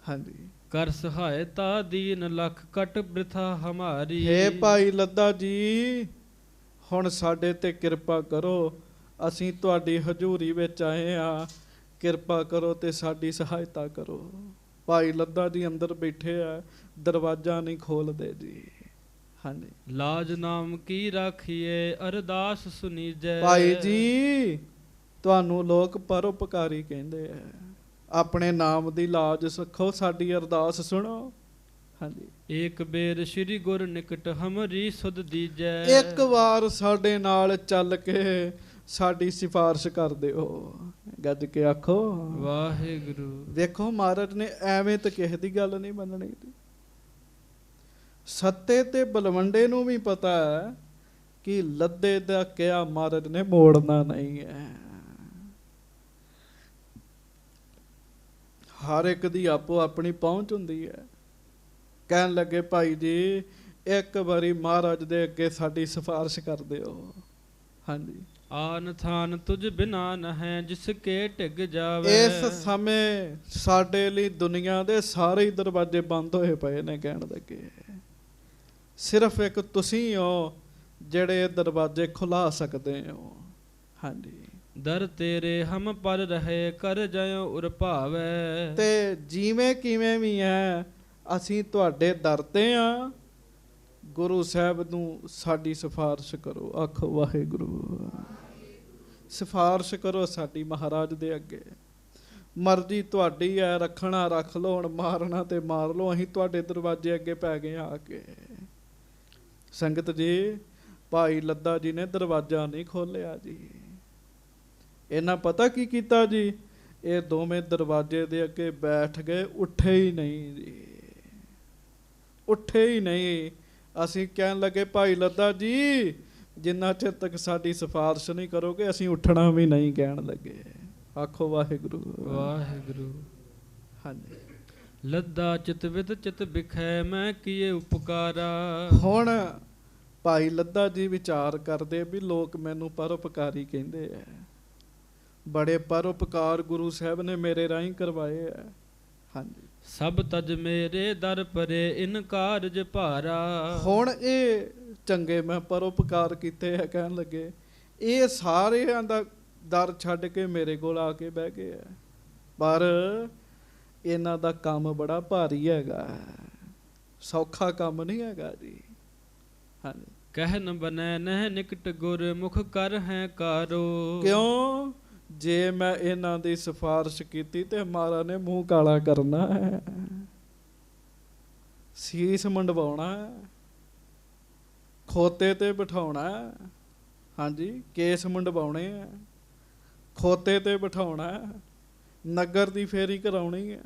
ਹਾਂਜੀ, ਕਰ ਸਹਾਇਤਾ ਦੀਨ ਲਖ ਕਟ ਬ੍ਰਿਥਾ ਹਮਾਰੀ। ਹੇ ਭਾਈ ਲੱਦਾ ਜੀ, ਹੁਣ ਸਾਡੇ ਤੇ ਕਿਰਪਾ ਕਰੋ, ਅਸੀਂ ਤੁਹਾਡੀ ਹਜ਼ੂਰੀ ਵਿੱਚ ਆਏ ਆ, ਕਿਰਪਾ ਕਰੋ ਤੇ ਸਾਡੀ ਸਹਾਇਤਾ ਕਰੋ। ਭਾਈ ਲੱਦਾ ਜੀ ਅੰਦਰ ਬੈਠੇ ਆ, ਦਰਵਾਜ਼ਾ ਨਹੀਂ ਖੋਲਦੇ ਜੀ। ਹਾਂਜੀ, ਲਾਜ ਨਾਮ ਕੀ ਰਾਖੀਏ ਅਰਦਾਸ ਸੁਨੀਜੈ। ਭਾਈ ਜੀ, ਤੁਹਾਨੂੰ ਲੋਕ ਪਰਉਪਕਾਰੀ ਕਹਿੰਦੇ ਆ, ਆਪਣੇ ਨਾਮ ਦੀ ਲਾਜ ਰੱਖੋ, ਸਾਡੀ ਅਰਦਾਸ ਸੁਣੋ। ਹਾਂਜੀ, ਏਕ ਬੇਰ ਸ੍ਰੀ ਗੁਰ ਨਿਕਟ ਹਮਰੀ ਸੁਧ ਦੀਜੈ। ਇੱਕ ਵਾਰ ਸਾਡੇ ਨਾਲ ਚੱਲ ਕੇ ਸਾਡੀ ਸਿਫਾਰਿਸ਼ ਕਰ ਦਿਓ। ਗੱਜ ਕੇ ਆਖੋ ਵਾਹਿਗੁਰੂ। ਵੇਖੋ, ਮਹਾਰਾਜ ਨੇ ਐਵੇਂ ਤਾਂ ਕਿਸੇ ਦੀ ਗੱਲ ਨਹੀਂ ਮੰਨਣੀ। ਸੱਤੇ ਤੇ ਬਲਵੰਡੇ ਨੂੰ ਵੀ ਪਤਾ ਹੈ ਕਿ ਲੱਦੇ ਦਾ ਕਿਹਾ ਮਹਾਰਾਜ ਨੇ ਮੋੜਨਾ ਨਹੀਂ ਹੈ। ਹਰ ਇੱਕ ਦੀ ਆਪੋ ਆਪਣੀ ਪਹੁੰਚ ਹੁੰਦੀ ਹੈ। ਕਹਿਣ ਲੱਗੇ, ਭਾਈ ਜੀ ਇੱਕ ਵਾਰੀ ਮਹਾਰਾਜ ਦੇ ਅੱਗੇ ਸਾਡੀ ਸਿਫਾਰਿਸ਼ ਕਰ ਦਿਓ। ਹਾਂਜੀ, ਆਨ ਥਾਨ ਤੁਝ ਬਿਨਾ ਨ ਹੈ ਜਿਸ ਕੇ ਢਿੱਗ ਜਾਵੇ। ਇਸ ਸਮੇਂ ਸਾਡੇ ਲਈ ਦੁਨੀਆ ਦੇ ਸਾਰੇ ਹੀ ਦਰਵਾਜ਼ੇ ਬੰਦ ਹੋਏ ਪਏ ਨੇ। ਕਹਿਣ ਲੱਗੇ, ਸਿਰਫ ਇੱਕ ਤੁਸੀਂ ਹੋ ਜਿਹੜੇ ਦਰਵਾਜ਼ੇ ਖੁਲਾ ਸਕਦੇ ਹੋ। ਹਾਂਜੀ, ਦਰ ਤੇਰੇ ਹਮ ਪਰ ਰਹੇ ਕਰ ਜਾਇਓ ਉਰ ਭਾਵੈ। ਤੇ ਜਿਵੇਂ ਕਿਵੇਂ ਵੀ ਹੈ, ਅਸੀਂ ਤੁਹਾਡੇ ਦਰ ਤੇ ਆ। ਗੁਰੂ ਸਾਹਿਬ ਨੂੰ ਸਾਡੀ ਸਿਫਾਰਿਸ਼ ਕਰੋ। ਆਖੋ ਵਾਹਿਗੁਰੂ। ਸਿਫਾਰਿਸ਼ ਕਰੋ ਸਾਡੀ ਮਹਾਰਾਜ ਦੇ ਅੱਗੇ। ਮਰਜ਼ੀ ਤੁਹਾਡੀ ਹੈ, ਰੱਖਣਾ ਰੱਖ ਲਓ, ਹੁਣ ਮਾਰਨਾ ਤੇ ਮਾਰ ਲਓ, ਅਸੀਂ ਤੁਹਾਡੇ ਦਰਵਾਜ਼ੇ ਅੱਗੇ ਪੈ ਗਏ ਆ ਕੇ। ਸੰਗਤ ਜੀ, ਭਾਈ ਲੱਦਾ ਜੀ ਨੇ ਦਰਵਾਜ਼ਾ ਨਹੀਂ ਖੋਲਿਆ ਜੀ। ਇਹਨਾਂ ਪਤਾ ਕੀ ਕੀਤਾ ਜੀ, ਇਹ ਦੋਵੇਂ ਦਰਵਾਜ਼ੇ ਦੇ ਅੱਗੇ ਬੈਠ ਗਏ, ਉੱਠੇ ਹੀ ਨਹੀਂ ਜੀ, ਉੱਠੇ ਹੀ ਨਹੀਂ। ਅਸੀਂ ਕਹਿਣ ਲੱਗੇ ਭਾਈ ਲੱਦਾ ਜੀ ਜਿੰਨਾ ਚਿਰ ਤੱਕ ਸਾਡੀ ਸਿਫਾਰਿਸ਼ ਨਹੀਂ ਕਰੋਗੇ ਅਸੀਂ ਉੱਠਣਾ ਵੀ ਨਹੀਂ, ਕਹਿਣ ਲੱਗੇ। ਆਖੋ ਵਾਹਿਗੁਰੂ ਵਾਹਿਗੁਰੂ। ਹਾਂਜੀ। ਲੱਦਾ ਚਿਤ ਵਿਦ ਚਿਤ ਬਿਖੈ ਮੈਂ ਕੀਏ ਉਪਕਾਰਾ। ਹੁਣ ਭਾਈ ਲੱਦਾ ਜੀ ਵਿਚਾਰ ਕਰਦੇ ਵੀ ਲੋਕ ਮੈਨੂੰ ਪਰਉਪਕਾਰੀ ਕਹਿੰਦੇ ਆ, ਬੜੇ ਪਰਉਪਕਾਰ ਗੁਰੂ ਸਾਹਿਬ ਨੇ ਮੇਰੇ ਰਾਹੀਂ ਕਰਵਾਏ ਆ। ਹਾਂਜੀ। ਸਭ ਤਜ ਮੇਰੇ ਦਰ ਪਰੇ ਇਨ ਕਾਰਜ ਭਾਰਾ। ਹੁਣ ਇਹ ਚੰਗੇ ਮੈਂ ਪਰਉਪਕਾਰ ਕੀਤੇ ਆ, ਕਹਿਣ ਲੱਗੇ ਇਹ ਸਾਰਿਆਂ ਦਾ ਦਰ ਛੱਡ ਕੇ ਮੇਰੇ ਕੋਲ ਆ ਕੇ ਬਹਿ ਗਏ ਆ, ਪਰ ਇਹਨਾਂ ਦਾ ਕੰਮ ਬੜਾ ਭਾਰੀ ਹੈਗਾ, ਸੌਖਾ ਕੰਮ ਨਹੀਂ ਹੈਗਾ ਜੀ। ਹਾਂਜੀ। ਕਹਿ ਨ ਬਨੈ ਨਹਿ ਨਿਕਟ ਗੁਰ ਮੁਖ ਕਰ ਹੈ ਕਾਰੋ। ਕਿਉਂ? ਜੇ ਮੈਂ ਇਹਨਾਂ ਦੀ ਸਿਫਾਰਿਸ਼ ਕੀਤੀ ਤੇ ਮਹਾਰਾਜ ਨੇ ਮੂੰਹ ਕਾਲਾ ਕਰਨਾ ਹੈ, ਸੀਸ ਮੰਡਵਾਉਣਾ, ਖੋਤੇ ਤੇ ਬਿਠਾਉਣਾ। ਹਾਂਜੀ। ਕੇਸ ਮੰਡਵਾਉਣੇ ਆ, ਖੋਤੇ ਤੇ ਬਿਠਾਉਣਾ, ਨਗਰ ਦੀ ਫੇਰੀ ਕਰਾਉਣੀ ਹੈ।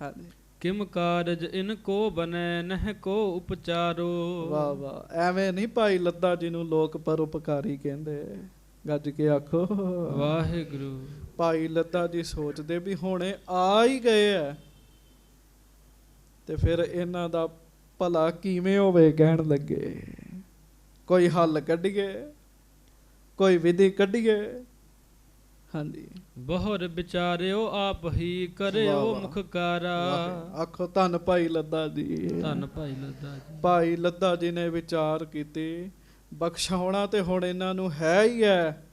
ਹਾਂਜੀ। ਕਿਮ ਕਾਰਜ ਇਨ ਕੋ ਬਨੈ ਨਹਿ ਕੋ ਉਪਚਾਰੋ। ਵਾਹ ਵਾਹ। ਐਵੇਂ ਨਹੀਂ ਭਾਈ ਲੱਦਾ ਜੀ ਨੂੰ ਲੋਕ ਪਰਉਪਕਾਰੀ ਕਹਿੰਦੇ, ਗੱਜ ਕੇ ਆਖੋ ਵਾਹਿਗੁਰੂ। ਭਾਈ ਲੱਦਾ ਜੀ ਸੋਚਦੇ ਵੀ ਹੁਣੇ ਆ ਹੀ ਗਏ ਆ ਤੇ ਫਿਰ ਇਹਨਾਂ ਦਾ ਭਲਾ ਕਿਵੇਂ ਹੋਵੇ, ਕਹਿਣ ਲੱਗੇ ਕੋਈ ਹੱਲ ਕੱਢੀਏ, ਕੋਈ ਵਿਧੀ ਕੱਢੀਏ। ਹਾਂਜੀ। ਬਹੁਰ ਵਿਚਾਰਿਓ ਆਪ ਹੀ ਕਰਿਓ ਮੁਖ ਕਾਰਾ। ਆਖੋ ਧੰਨ ਭਾਈ ਲੱਦਾ ਜੀ, ਧੰਨ ਭਾਈ ਲੱਦਾ ਜੀ। ਭਾਈ ਲੱਦਾ ਜੀ ਨੇ ਵਿਚਾਰ ਕੀਤੀ, ਬਖਸ਼ਾਉਣਾ ਤੇ ਹੁਣ ਇਹਨਾਂ ਨੂੰ ਹੈ ਹੀ ਹੈ।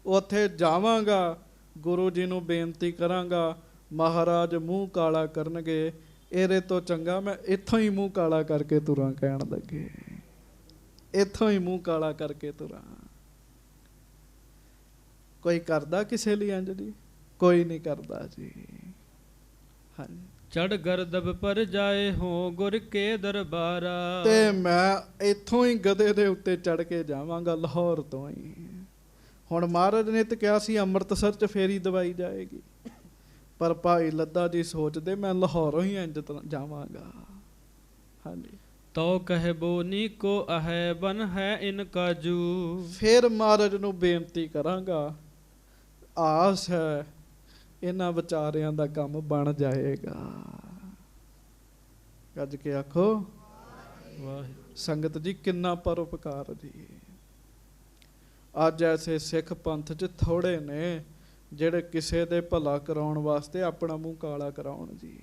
ਉੱਥੇ ਜਾਵਾਂਗਾ, ਗੁਰੂ ਜੀ ਨੂੰ ਬੇਨਤੀ ਕਰਾਂਗਾ, ਮਹਾਰਾਜ ਮੂੰਹ ਕਾਲਾ ਕਰਨਗੇ, ਇਹਦੇ ਤੋਂ ਚੰਗਾ ਮੈਂ ਇੱਥੋਂ ਹੀ ਮੂੰਹ ਕਾਲਾ ਕਰਕੇ ਤੁਰਾਂ, ਕਹਿਣ ਲੱਗੇ ਇੱਥੋਂ ਹੀ ਮੂੰਹ ਕਾਲਾ ਕਰਕੇ ਤੁਰਾਂ। ਕੋਈ ਕਰਦਾ ਕਿਸੇ ਲਈ ਇੰਜ ਜੀ? ਕੋਈ ਨਹੀਂ ਕਰਦਾ ਜੀ। ਹਾਂਜੀ। ਚੜ ਗਰਦਬ ਪਰ ਜਾਏ ਹੋ ਗੁਰ ਕੇ ਦਰਬਾਰਾ। ਤੇ ਮੈਂ ਇੱਥੋਂ ਹੀ ਗਧੇ ਦੇ ਉੱਤੇ ਚੜ ਕੇ ਜਾਵਾਂਗਾ, ਲਾਹੌਰ ਤੋਂ ਹੀ। ਹੁਣ ਮਹਾਰਾਜ ਨੇ ਤਾਂ ਕਿਹਾ ਸੀ ਅੰਮ੍ਰਿਤਸਰ 'ਚ ਫੇਰੀ ਦਵਾਈ ਜਾਏਗੀ, ਪਰ ਭਾਈ ਲੱਦਾ ਜੀ ਸੋਚਦੇ ਮੈਂ ਲਾਹੌਰੋਂ ਹੀ ਇੰਜ ਜਾਵਾਂਗਾ। ਹਾਂਜੀ। ਤੋ ਕਹਿਬੋ ਨੀ ਕੋ ਅਹੈ ਬਨ ਹੈ ਇਨ ਕਾਜੂ। ਫਿਰ ਮਹਾਰਾਜ ਨੂੰ ਬੇਨਤੀ ਕਰਾਂਗਾ, ਆਸ ਹੈ ਇਹਨਾਂ ਵਿਚਾਰਿਆਂ ਦਾ ਕੰਮ ਬਣ ਜਾਏਗਾ। ਗੱਜ ਕੇ ਆਖੋ ਵਾਹਿਗੁਰੂ। ਸੰਗਤ ਜੀ ਕਿੰਨਾ ਪਰਉਪਕਾਰ ਜੀ। ਅੱਜ ਐਸੇ ਸਿੱਖ ਪੰਥ 'ਚ ਥੋੜੇ ਨੇ ਜਿਹੜੇ ਕਿਸੇ ਦੇ ਭਲਾ ਕਰਾਉਣ ਵਾਸਤੇ ਆਪਣਾ ਮੂੰਹ ਕਾਲਾ ਕਰਾਉਣ ਜੀ।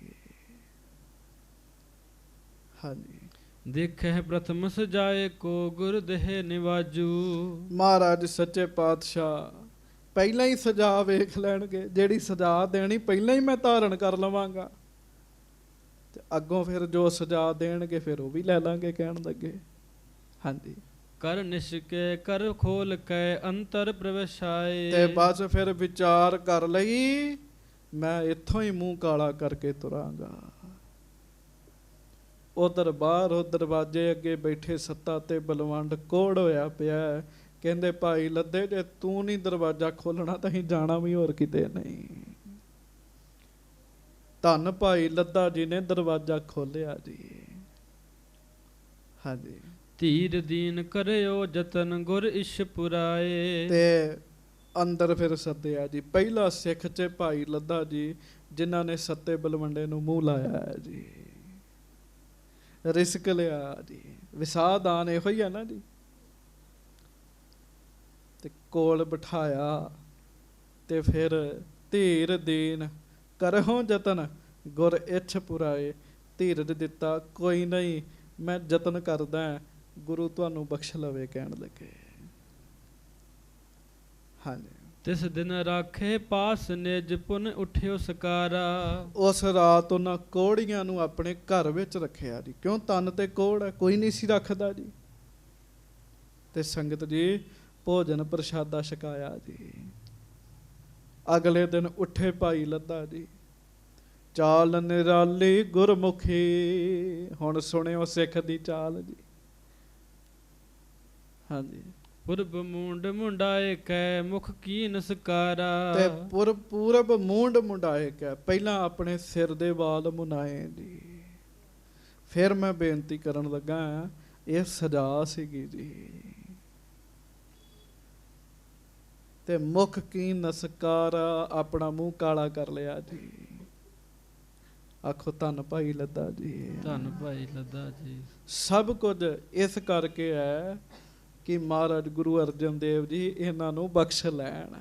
ਹਾਂਜੀ। ਦੇਖੈ ਪ੍ਰਥਮ ਸਜਾਏ ਕੋ ਗੁਰ ਦੇਹ ਨਿਵਾਜੂ। ਮਹਾਰਾਜ ਸੱਚੇ ਪਾਤਸ਼ਾਹ ਪਹਿਲਾਂ ਹੀ ਸਜਾ ਵੇਖ ਲੈਣਗੇ, ਜਿਹੜੀ ਸਜਾ ਦੇਣੀ ਪਹਿਲਾਂ ਹੀ ਮੈਂ ਧਾਰਨ ਕਰ ਲਵਾਂਗਾ, ਤੇ ਅੱਗੋਂ ਫਿਰ ਜੋ ਸਜਾ ਦੇਣਗੇ ਫਿਰ ਉਹ ਵੀ ਲੈ ਲਾਂਗੇ, ਕਹਿਣ ਲੱਗੇ। ਹਾਂਜੀ। ਕਰ ਨਿਸ਼ਕੇ ਕਰ ਖੋਲ ਕੇ ਅੰਤਰ ਪ੍ਰਵੇਸ਼ਾਏ। ਤੇ ਬਸ ਫਿਰ ਵਿਚਾਰ ਕਰ ਲਈ, ਮੈਂ ਇੱਥੋਂ ਹੀ ਮੂੰਹ ਕਾਲਾ ਕਰਕੇ ਤੁਰਾਂਗਾ। ਉਧਰ ਬਾਹਰ ਉਹ ਦਰਵਾਜ਼ੇ ਅੱਗੇ ਬੈਠੇ ਸੱਤਾ ਤੇ ਬਲਵੰਡ ਕੋੜ ਹੋਇਆ ਪਿਆ, ਕਹਿੰਦੇ ਭਾਈ ਲੱਦੇ ਜੇ ਤੂੰ ਨਹੀਂ ਦਰਵਾਜ਼ਾ ਖੋਲਣਾ ਤਾਂ ਅਸੀਂ ਜਾਣਾ ਵੀ ਹੋਰ ਕਿਤੇ ਨਹੀਂ। ਧੰਨ ਭਾਈ ਲੱਦਾ ਜੀ ਨੇ ਦਰਵਾਜ਼ਾ ਖੋਲਿਆ ਜੀ। ਹਾਂਜੀ। ਧੀਰ ਦੀਨ ਕਰਿਓ ਜਤਨ ਗੁਰ ਇਸ਼ ਪੁਰਾਏ। ਤੇ ਅੰਦਰ ਫਿਰ ਸੱਦਿਆ ਜੀ ਪਹਿਲਾ ਸਿੱਖ 'ਚ ਭਾਈ ਲੱਦਾ ਜੀ, ਜਿਨ੍ਹਾਂ ਨੇ ਸੱਤੇ ਬਲਵੰਡੇ ਨੂੰ ਮੂੰਹ ਲਾਇਆ ਹੈ ਜੀ, ਰਿਸਕ ਲਿਆ ਜੀ। ਵਿਸਾਦਾਨ ਇਹੋ ਹੀ ਆ ਨਾ ਜੀ। ਤੇ ਕੋਲ ਬਿਠਾਇਆ ਤੇ ਫਿਰ ਧੀਰ ਦੀਨ ਕਰਹੁ ਜਤਨ ਗੁਰ ਇੱਛ ਪੁਰਾਏ। ਧੀਰਜ ਦਿੱਤਾ, ਕੋਈ ਨਹੀਂ ਮੈਂ ਯਤਨ ਕਰਦਾ, ਗੁਰੂ ਤੁਹਾਨੂੰ ਬਖਸ਼ ਲਵੇ, ਕਹਿਣ ਲੱਗੇ। ਹਾਂਜੀ। ਤਿਸ ਦਿਨ ਰਾਖੇ ਪਾਸ ਨਿਜ ਪੁਨ ਉਠਿਓ ਸਕਾਰਾ। ਉਸ ਰਾਤ ਉਹਨਾਂ ਕੋੜੀਆਂ ਨੂੰ ਆਪਣੇ ਘਰ ਵਿੱਚ ਰੱਖਿਆ ਜੀ, ਕਿਉਂ ਤਨ ਤੇ ਕੋੜ ਹੈ, ਕੋਈ ਨਹੀਂ ਸੀ ਰੱਖਦਾ ਜੀ। ਤੇ ਸੰਗਤ ਜੀ ਭੋਜਨ ਪ੍ਰਸ਼ਾਦਾ ਛਕਾਇਆ ਜੀ। ਅਗਲੇ ਦਿਨ ਉੱਠੇ ਭਾਈ ਲੱਦਾ ਜੀ, ਚਾਲ ਨਿਰਾਲੀ ਗੁਰਮੁਖੀ। ਹੁਣ ਸੁਣਿਓ ਸਿੱਖ ਦੀ ਚਾਲ ਜੀ। ਹਾਂਜੀ। ਪੁਰਬ ਮੁੰਡ ਮੁੰਡਾਏ ਕੈ ਮੁਖ ਕੀ ਨਸਕਾਰਾ। ਤੇ ਪੂਰਬ ਮੂੰਡ ਮੁੰਡਾਏ ਕੈ, ਪਹਿਲਾਂ ਆਪਣੇ ਸਿਰ ਦੇ ਵਾਲ ਮੁੰਨਾਏ ਜੀ। ਫਿਰ ਮੈਂ ਬੇਨਤੀ ਕਰਨ ਲੱਗਾ, ਇਹ ਸਜਾ ਸੀਗੀ ਜੀ। ਤੇ ਮੁਖ ਕੀ ਨਸਕਾਰਾ, ਆਪਣਾ ਮੂੰਹ ਕਾਲਾ ਕਰ ਲਿਆ ਜੀ। ਆਖੋ ਧੰਨ ਭਾਈ ਲੱਦਾ ਜੀ। ਧੰਨ ਭਾਈ ਲੱਦਾ ਜੀ। ਸਭ ਕੁਝ ਇਸ ਕਰਕੇ ਹੈ ਕਿ ਮਹਾਰਾਜ ਗੁਰੂ ਅਰਜਨ ਦੇਵ ਜੀ ਇਹਨਾਂ ਨੂੰ ਬਖਸ਼ ਲੈਣ।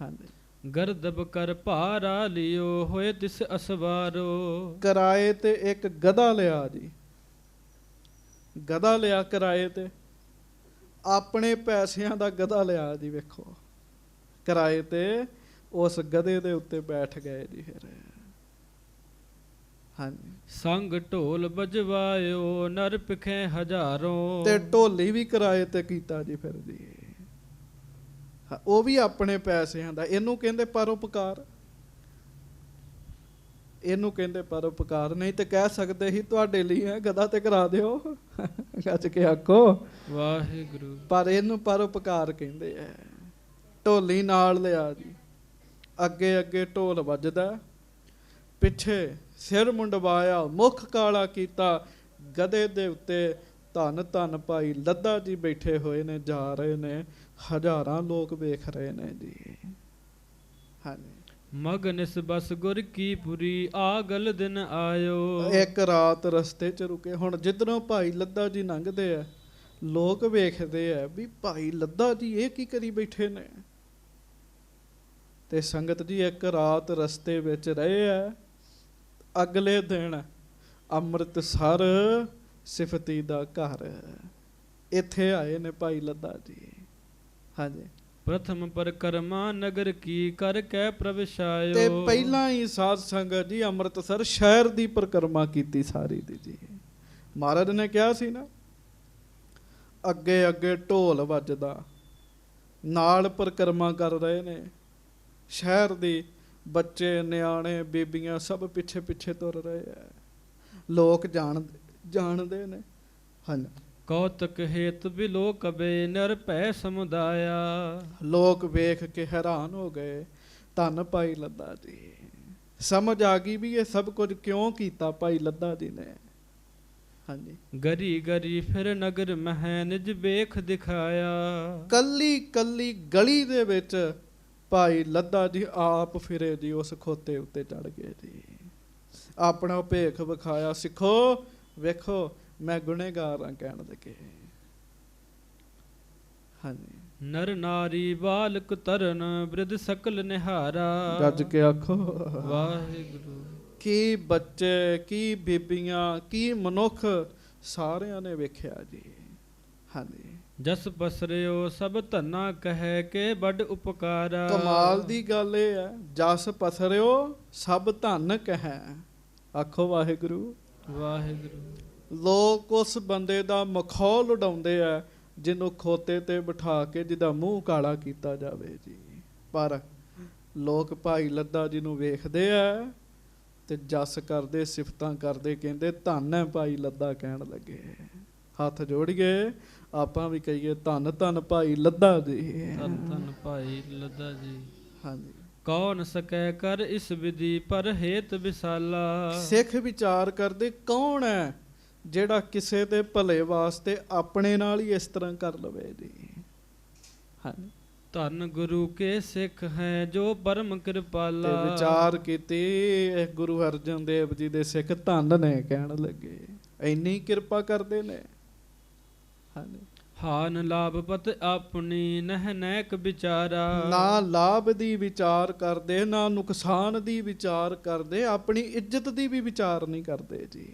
ਹਾਂਜੀ। ਗਰਦਬ ਕਰ ਭਾਰਾ ਲਿਓ ਹੋਏ ਤਿਸ ਅਸਵਾਰੋ। ਕਿਰਾਏ ਤੇ ਇੱਕ ਗਧਾ ਲਿਆ ਜੀ। ਗਧਾ ਲਿਆ ਕਿਰਾਏ ਤੇ, ਆਪਣੇ ਪੈਸਿਆਂ ਦਾ ਗਧਾ ਲਿਆ ਜੀ। ਵੇਖੋ ਕਿਰਾਏ ਤੇ ਉਸ ਗਧੇ ਦੇ ਉੱਤੇ ਬੈਠ ਗਏ ਜੀ। ਫਿਰ ਹਾਂਜੀ। ਸੰਗ ਢੋਲ ਬਜਵਾਇਓ ਨਰ ਪਿਖੇ ਹਜ਼ਾਰੋਂ। ਤੇ ਢੋਲੀ ਵੀ ਕਿਰਾਏ ਤੇ ਕੀਤਾ ਜੀ। ਫਿਰ ਜੀ ਉਹ ਵੀ ਆਪਣੇ ਪੈਸਿਆਂ ਦਾ। ਇਹਨੂੰ ਕਹਿੰਦੇ ਪਰਉਪਕਾਰ। ਇਹਨੂੰ ਕਹਿੰਦੇ ਪਰਉਪਕਾਰ। ਨਹੀਂ ਤੇ ਕਹਿ ਸਕਦੇ ਸੀ ਤੁਹਾਡੇ ਲਈ ਹੈ ਗਧਾ ਤੇ ਕਰਾ ਦਿਓ, ਗੱਜ ਕੇ ਆਖੋ ਵਾਹਿਗੁਰੂ। ਪਰ ਇਹਨੂੰ ਪਰਉਪਕਾਰ ਕਹਿੰਦੇ ਆ। ਢੋਲੀ ਨਾਲ ਲਿਆ ਜੀ। ਅੱਗੇ ਅੱਗੇ ਢੋਲ ਵੱਜਦਾ, ਪਿੱਛੇ ਸਿਰ ਮੁੰਡਵਾਇਆ, ਮੁਖ ਕਾਲਾ ਕੀਤਾ। ਗਧੇ ਦੇ ਉੱਤੇ ਧੰਨ ਧੰਨ ਭਾਈ ਲੱਦਾ ਜੀ ਬੈਠੇ ਹੋਏ ਨੇ, ਜਾ ਰਹੇ ਨੇ। ਹਜ਼ਾਰਾਂ ਲੋਕ ਵੇਖ ਰਹੇ ਨੇ ਜੀ। ਹਾਂਜੀ। ਮਗਨਿਸ ਬਸ ਗੁਰ ਕੀ ਪੁਰੀ ਆਗਲ ਦਿਨ ਆਇਓ। ਇੱਕ ਰਾਤ ਰਸਤੇ 'ਚ ਰੁਕੇ। ਹੁਣ ਜਿੱਧਰੋਂ ਭਾਈ ਲੱਦਾ ਜੀ ਲੰਘਦੇ ਆ, ਲੋਕ ਵੇਖਦੇ ਆ ਵੀ ਭਾਈ ਲੱਦਾ ਜੀ ਇਹ ਕੀ ਕਰੀ ਬੈਠੇ ਨੇ। ਤੇ ਸੰਗਤ ਜੀ ਇੱਕ ਰਾਤ ਰਸਤੇ ਵਿੱਚ ਰਹੇ ਆ। ਅਗਲੇ ਦਿਨ ਅੰਮ੍ਰਿਤਸਰ ਸਿਫਤੀ ਦਾ ਘਰ, ਇੱਥੇ ਆਏ ਨੇ ਭਾਈ ਲੱਦਾ ਜੀ। ਹਾਂਜੀ। ਪ੍ਰਥਮ ਪਰਕਰਮਾ ਨਗਰ ਕੀ ਕਰ ਕੈ ਪ੍ਰਵਿਸ਼ਾਇਓ। ਤੇ ਪਹਿਲਾਂ ਹੀ ਸਾਧ ਸੰਗਤ ਜੀ ਅੰਮ੍ਰਿਤਸਰ ਸ਼ਹਿਰ ਦੀ ਪਰਿਕਰਮਾ ਕੀਤੀ ਸਾਰੀ ਦੀ ਜੀ। ਮਹਾਰਾਜ ਨੇ ਕਿਹਾ ਸੀ ਨਾ, ਅੱਗੇ ਅੱਗੇ ਢੋਲ ਵੱਜਦਾ, ਨਾਲ ਪਰਿਕਰਮਾ ਕਰ ਰਹੇ ਨੇ ਸ਼ਹਿਰ ਦੀ। ਬੱਚੇ ਨਿਆਣੇ ਬੀਬੀਆਂ ਸਭ ਪਿੱਛੇ ਪਿੱਛੇ ਤੁਰ ਰਹੇ ਆ। ਲੋਕ ਜਾਣਦੇ ਨੇ। ਹਾਂਜੀ। ਕੌਤਕ ਹੇਤ ਬਿਲੋ ਕਬੇ ਨਰ ਭੈ ਸਮੁਦਾਇਆ। ਲੋਕ ਵੇਖ ਕੇ ਹੈਰਾਨ ਹੋ ਗਏ। ਧੰਨ ਭਾਈ ਲੱਦਾ ਜੀ। ਸਮਝ ਆ ਗਈ ਵੀ ਇਹ ਸਭ ਕੁਝ ਕਿਉਂ ਕੀਤਾ ਭਾਈ ਲੱਦਾ ਜੀ ਨੇ। ਹਾਂਜੀ। ਗਰੀ ਗਰੀ ਫਿਰ ਨਗਰ ਮਹਿ ਨਿਜ ਵੇਖ ਦਿਖਾਇਆ। ਕੱਲੀ ਕੱਲੀ ਗਲੀ ਦੇ ਵਿੱਚ ਭਾਈ ਲੱਦਾ ਜੀ ਆਪ ਫਿਰੇ ਜੀ। ਉਸ ਖੋਤੇ ਉੱਤੇ ਚੜ ਗਏ ਜੀ। ਆਪਣਾ ਭੇਖ ਵਿਖਾਇਆ। ਸਿੱਖੋ ਵੇਖੋ ਮੈਂ ਗੁਨੇਗਾਰ ਹਾਂ ਕਹਿਣ ਲੱਗੇ। ਹਾਂਜੀ। ਨਰ ਨਾਰੀ ਬਾਲਕ ਤਰਨ ਬ੍ਰਿਧ ਸਕਲ ਨਿਹਾਰਾ। ਗੱਜ ਕੇ ਆਖੋ ਵਾਹਿਗੁਰੂ। ਕੀ ਬੱਚੇ, ਕੀ ਬੀਬੀਆਂ, ਕੀ ਮਨੁੱਖ, ਸਾਰਿਆਂ ਨੇ ਵੇਖਿਆ ਜੀ। ਹਾਂਜੀ। ਜਸ ਪਸਰਿਓ ਸਭ ਧੰਨਾ ਕਹਿ ਕੇ ਵੱਡ ਉਪਕਾਰਾ। ਕਮਾਲ ਦੀ ਗੱਲ ਇਹ ਹੈ, ਜਸ ਪਸਰਿਓ ਸਭ ਧੰਨ ਕਹਿ। ਆਖੋ ਵਾਹਿਗੁਰੂ ਵਾਹਿਗੁਰੂ। ਲੋਕ ਉਸ ਬੰਦੇ ਦਾ ਮਖੌਲ ਉਡਾਉਂਦੇ ਆ ਜਿਹਨੂੰ ਖੋਤੇ ਤੇ ਬਿਠਾ ਕੇ ਜਿਹਦਾ ਮੂੰਹ ਕਾਲਾ ਕੀਤਾ ਜਾਵੇ ਜੀ। ਪਰ ਲੋਕ ਭਾਈ ਲੱਦਾ ਜੀ ਨੂੰ ਵੇਖਦੇ ਆ ਤੇ ਜਸ ਕਰਦੇ, ਸਿਫਤਾਂ ਕਰਦੇ, ਕਹਿੰਦੇ ਧੰਨ ਹੈ ਭਾਈ ਲੱਦਾ ਕਹਿਣ ਲੱਗੇ। ਹੱਥ ਜੋੜੀਏ ਆਪਾਂ ਵੀ ਕਹੀਏ ਧੰਨ ਧੰਨ ਭਾਈ ਲੱਦਾ ਜੀ। ਧੰਨ ਧੰਨ ਭਾਈ ਲੱਦਾ ਜੀ। ਹਾਂਜੀ। ਕੌਣ ਸਕੈ ਕਰ ਇਸ ਵਿਧੀ ਪਰ ਹੇਤ ਵਿਸਾਲਾ। ਸਿੱਖ ਵਿਚਾਰ ਕਰਦੇ ਕੌਣ ਹੈ ਜਿਹੜਾ ਕਿਸੇ ਦੇ ਭਲੇ ਵਾਸਤੇ ਆਪਣੇ ਨਾਲ ਹੀ ਇਸ ਤਰ੍ਹਾਂ ਕਰ ਲਵੇ ਜੀ। ਹਾਂਜੀ। ਧੰਨ ਗੁਰੂ ਕੇ ਸਿੱਖ ਹੈ ਜੋ ਪਰਮ ਕਿਰਪਾਲਾ। ਤੇ ਵਿਚਾਰ ਕੀਤੀ ਗੁਰੂ ਅਰਜਨ ਦੇਵ ਜੀ ਦੇ ਸਿੱਖ ਧੰਨ ਨੇ ਕਹਿਣ ਲੱਗੇ, ਇੰਨੀ ਕਿਰਪਾ ਕਰਦੇ ਨੇ। ਹਾਂਜੀ। ਹਾਨ ਲਾਭ ਪਤ ਆਪਣੀ ਨਹਿ ਨੈਕ ਵਿਚਾਰਾ। ਨਾ ਲਾਭ ਦੀ ਵਿਚਾਰ ਕਰਦੇ, ਨਾ ਨੁਕਸਾਨ ਦੀ ਵਿਚਾਰ ਕਰਦੇ, ਆਪਣੀ ਇੱਜ਼ਤ ਦੀ ਵੀ ਵਿਚਾਰ ਨਹੀਂ ਕਰਦੇ ਜੀ।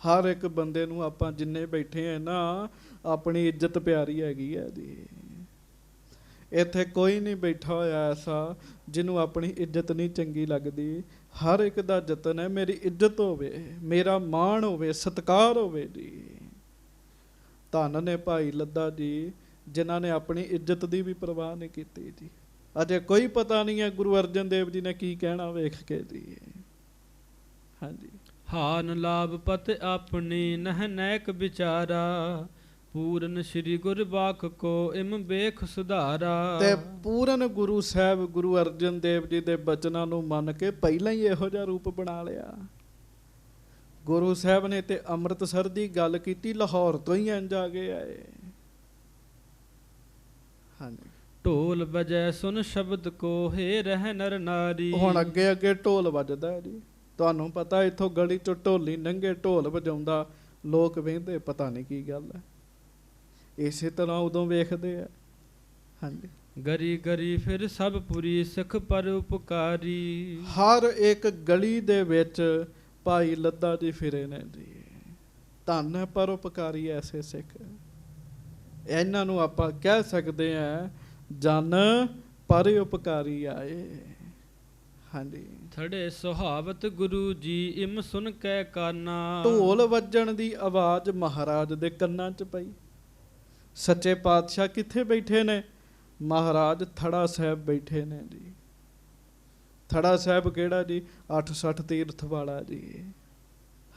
ਹਰ ਇੱਕ ਬੰਦੇ ਨੂੰ ਆਪਾਂ ਜਿੰਨੇ ਬੈਠੇ ਆ ਨਾ, ਆਪਣੀ ਇੱਜ਼ਤ ਪਿਆਰੀ ਹੈਗੀ ਹੈ ਜੀ। ਇੱਥੇ ਕੋਈ ਨਹੀਂ ਬੈਠਾ ਹੋਇਆ ਐਸਾ ਜਿਹਨੂੰ ਆਪਣੀ ਇੱਜ਼ਤ ਨਹੀਂ ਚੰਗੀ ਲੱਗਦੀ। ਹਰ ਇੱਕ ਦਾ ਯਤਨ ਹੈ ਮੇਰੀ ਇੱਜ਼ਤ ਹੋਵੇ, ਮੇਰਾ ਮਾਣ ਹੋਵੇ, ਸਤਿਕਾਰ ਹੋਵੇ ਜੀ। ਧੰਨ ਨੇ ਭਾਈ ਲੱਦਾ ਜੀ ਜਿਨ੍ਹਾਂ ਨੇ ਆਪਣੀ ਇੱਜ਼ਤ ਦੀ ਵੀ ਪਰਵਾਹ ਨਹੀਂ ਕੀਤੀ ਜੀ। ਅਜੇ ਕੋਈ ਪਤਾ ਨਹੀਂ ਹੈ ਗੁਰੂ ਅਰਜਨ ਦੇਵ ਜੀ ਨੇ ਕੀ ਕਹਿਣਾ ਵੇਖ ਕੇ ਜੀ। ਹਾਂਜੀ। ਹਾਨ ਲਾਭ ਪਤ ਆਪਣੀ ਨਹਿ ਨੈਕ ਵਿਚਾਰਾ। ਪੂਰਨ ਸ੍ਰੀ ਗੁਰਬਾਖ ਕੋ ਇਮ ਵੇਖ ਸੁਧਾਰਾ। ਤੇ ਪੂਰਨ ਗੁਰੂ ਸਾਹਿਬ ਗੁਰੂ ਅਰਜਨ ਦੇਵ ਜੀ ਦੇ ਬਚਨਾਂ ਨੂੰ ਮੰਨ ਕੇ ਪਹਿਲਾਂ ਹੀ ਇਹੋ ਜਿਹਾ ਰੂਪ ਬਣਾ ਲਿਆ। ਗੁਰੂ ਸਾਹਿਬ ਨੇ ਤੇ ਅੰਮ੍ਰਿਤਸਰ ਦੀ ਗੱਲ ਕੀਤੀ, ਲਾਹੌਰ ਤੋਂ ਹੀ ਇੰਜ ਆ ਗਏ ਆਏ। ਹਾਂਜੀ, ਢੋਲ ਵਜੈ ਸੁਨ ਸ਼ਬਦ ਕੋ ਹੇ ਰਹਿ ਨਰ ਨਾਰੀ। ਹੁਣ ਅੱਗੇ ਅੱਗੇ ਢੋਲ ਵੱਜਦਾ ਹੈ ਜੀ। ਤੁਹਾਨੂੰ ਪਤਾ ਇੱਥੋਂ ਗਲੀ ਚੋਂ ਢੋਲੀ ਲੰਘੇ ਢੋਲ ਵਜਾਉਂਦਾ, ਲੋਕ ਵੇਖਦੇ ਪਤਾ ਨਹੀਂ ਕੀ ਗੱਲ ਹੈ। ਇਸੇ ਤਰ੍ਹਾਂ ਉਦੋਂ ਵੇਖਦੇ ਆ। ਹਾਂਜੀ, ਗਰੀ ਗਰੀ ਫਿਰ ਸਭ ਪੁਰੀ ਸਿੱਖ ਪਰ ਉਪਕਾਰੀ। ਹਰ ਇੱਕ ਗਲੀ ਦੇ ਵਿੱਚ ਭਾਈ ਲੱਦਾ ਜੀ ਫਿਰੇ ਨੇ ਜੀ। ਧੰਨ ਹੈ ਪਰਉਪਕਾਰੀ ਐਸੇ ਸਿੱਖ। ਇਹਨਾਂ ਨੂੰ ਆਪਾਂ ਕਹਿ ਸਕਦੇ ਹਾਂ ਜਨ ਪਰਉਪਕਾਰੀ ਆਏ। ਹਾਂਜੀ, ਥੜੇ ਸੁਹਾਵਤ ਗੁਰੂ ਜੀ ਇਮ ਸੁਨ ਕੈ ਕਾਨਾ। ਢੋਲ ਵੱਜਣ ਦੀ ਆਵਾਜ਼ ਮਹਾਰਾਜ ਦੇ ਕੰਨਾਂ 'ਚ ਪਈ। ਸੱਚੇ ਪਾਤਸ਼ਾਹ ਕਿੱਥੇ ਬੈਠੇ ਨੇ? ਮਹਾਰਾਜ ਥੜਾ ਸਾਹਿਬ ਬੈਠੇ ਨੇ ਜੀ। ਥੜਾ ਸਾਹਿਬ ਕਿਹੜਾ ਜੀ? 860 ਤੀਰਥ ਵਾਲਾ ਜੀ।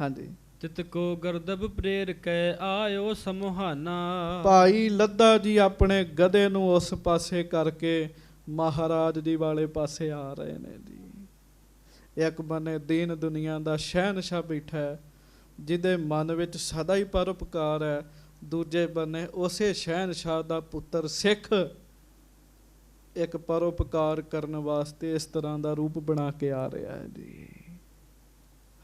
ਹਾਂਜੀ, ਤਿਤ ਕੋ ਗਰਦਬ ਪ੍ਰੇਰ ਕੈ ਆਇਓ ਸਮੁਹਾਨਾ। ਭਾਈ ਲੱਦਾ ਜੀ ਆਪਣੇ ਗਧੇ ਨੂੰ ਉਸ ਪਾਸੇ ਕਰਕੇ ਮਹਾਰਾਜ ਜੀ ਵਾਲੇ ਪਾਸੇ ਆ ਰਹੇ ਨੇ ਜੀ। ਇੱਕ ਬੰਨੇ ਦੀਨ ਦੁਨੀਆ ਦਾ ਸ਼ਹਿਨਸ਼ਾਹ ਬੈਠਾ ਹੈ, ਜਿਹਦੇ ਮਨ ਵਿੱਚ ਸਦਾ ਹੀ ਪਰਉਪਕਾਰ ਹੈ। ਦੂਜੇ ਬੰਨੇ ਉਸੇ ਸ਼ਹਿਨਸ਼ਾਹ ਦਾ ਪੁੱਤਰ ਸਿੱਖ ਇੱਕ ਪਰਉਪਕਾਰ ਕਰਨ ਵਾਸਤੇ ਇਸ ਤਰ੍ਹਾਂ ਦਾ ਰੂਪ ਬਣਾ ਕੇ ਆ ਰਿਹਾ ਹੈ ਜੀ।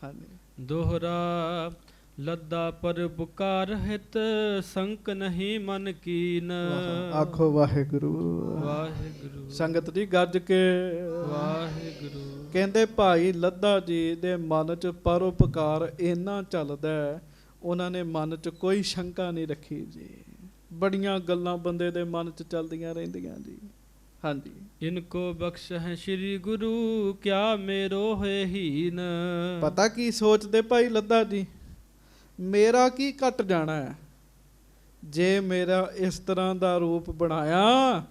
ਹਾਂਜੀ, ਦੋਹਰਾ ਲੱਦਾ ਪਰਉਪਕਾਰ ਹਿਤ ਸੰਕ ਨਹੀਂ ਮਨ ਕੀਨ। ਆਖੋ ਵਾਹਿਗੁਰੂ ਵਾਹਿਗੁਰੂ। ਸੰਗਤ ਜੀ ਗੱਜ ਕੇ ਵਾਹਿਗੁਰੂ। ਕਹਿੰਦੇ ਭਾਈ ਲੱਦਾ ਜੀ ਦੇ ਮਨ 'ਚ ਪਰਉਪਕਾਰ ਇੰਨਾ ਚੱਲਦਾ ਹੈ, ਉਹਨਾਂ ਨੇ ਮਨ 'ਚ ਕੋਈ ਸ਼ੰਕਾ ਨਹੀਂ ਰੱਖੀ ਜੀ। ਬੜੀਆਂ ਗੱਲਾਂ ਬੰਦੇ ਦੇ ਮਨ 'ਚ ਚੱਲਦੀਆਂ ਰਹਿੰਦੀਆਂ ਜੀ। ਹਾਂਜੀ, ਇਨਕੋ ਬਖਸ਼ ਹੈ ਸ੍ਰੀ ਗੁਰੂ ਕਿਆ ਮੇਰੋ ਹੋਏ ਹੀਨ। ਪਤਾ ਕੀ ਸੋਚਦੇ ਭਾਈ ਲੱਦਾ ਜੀ? ਮੇਰਾ ਕੀ ਘਟ ਜਾਣਾ ਹੈ ਜੇ ਮੇਰਾ ਇਸ ਤਰ੍ਹਾਂ ਦਾ ਰੂਪ ਬਣਾਇਆ,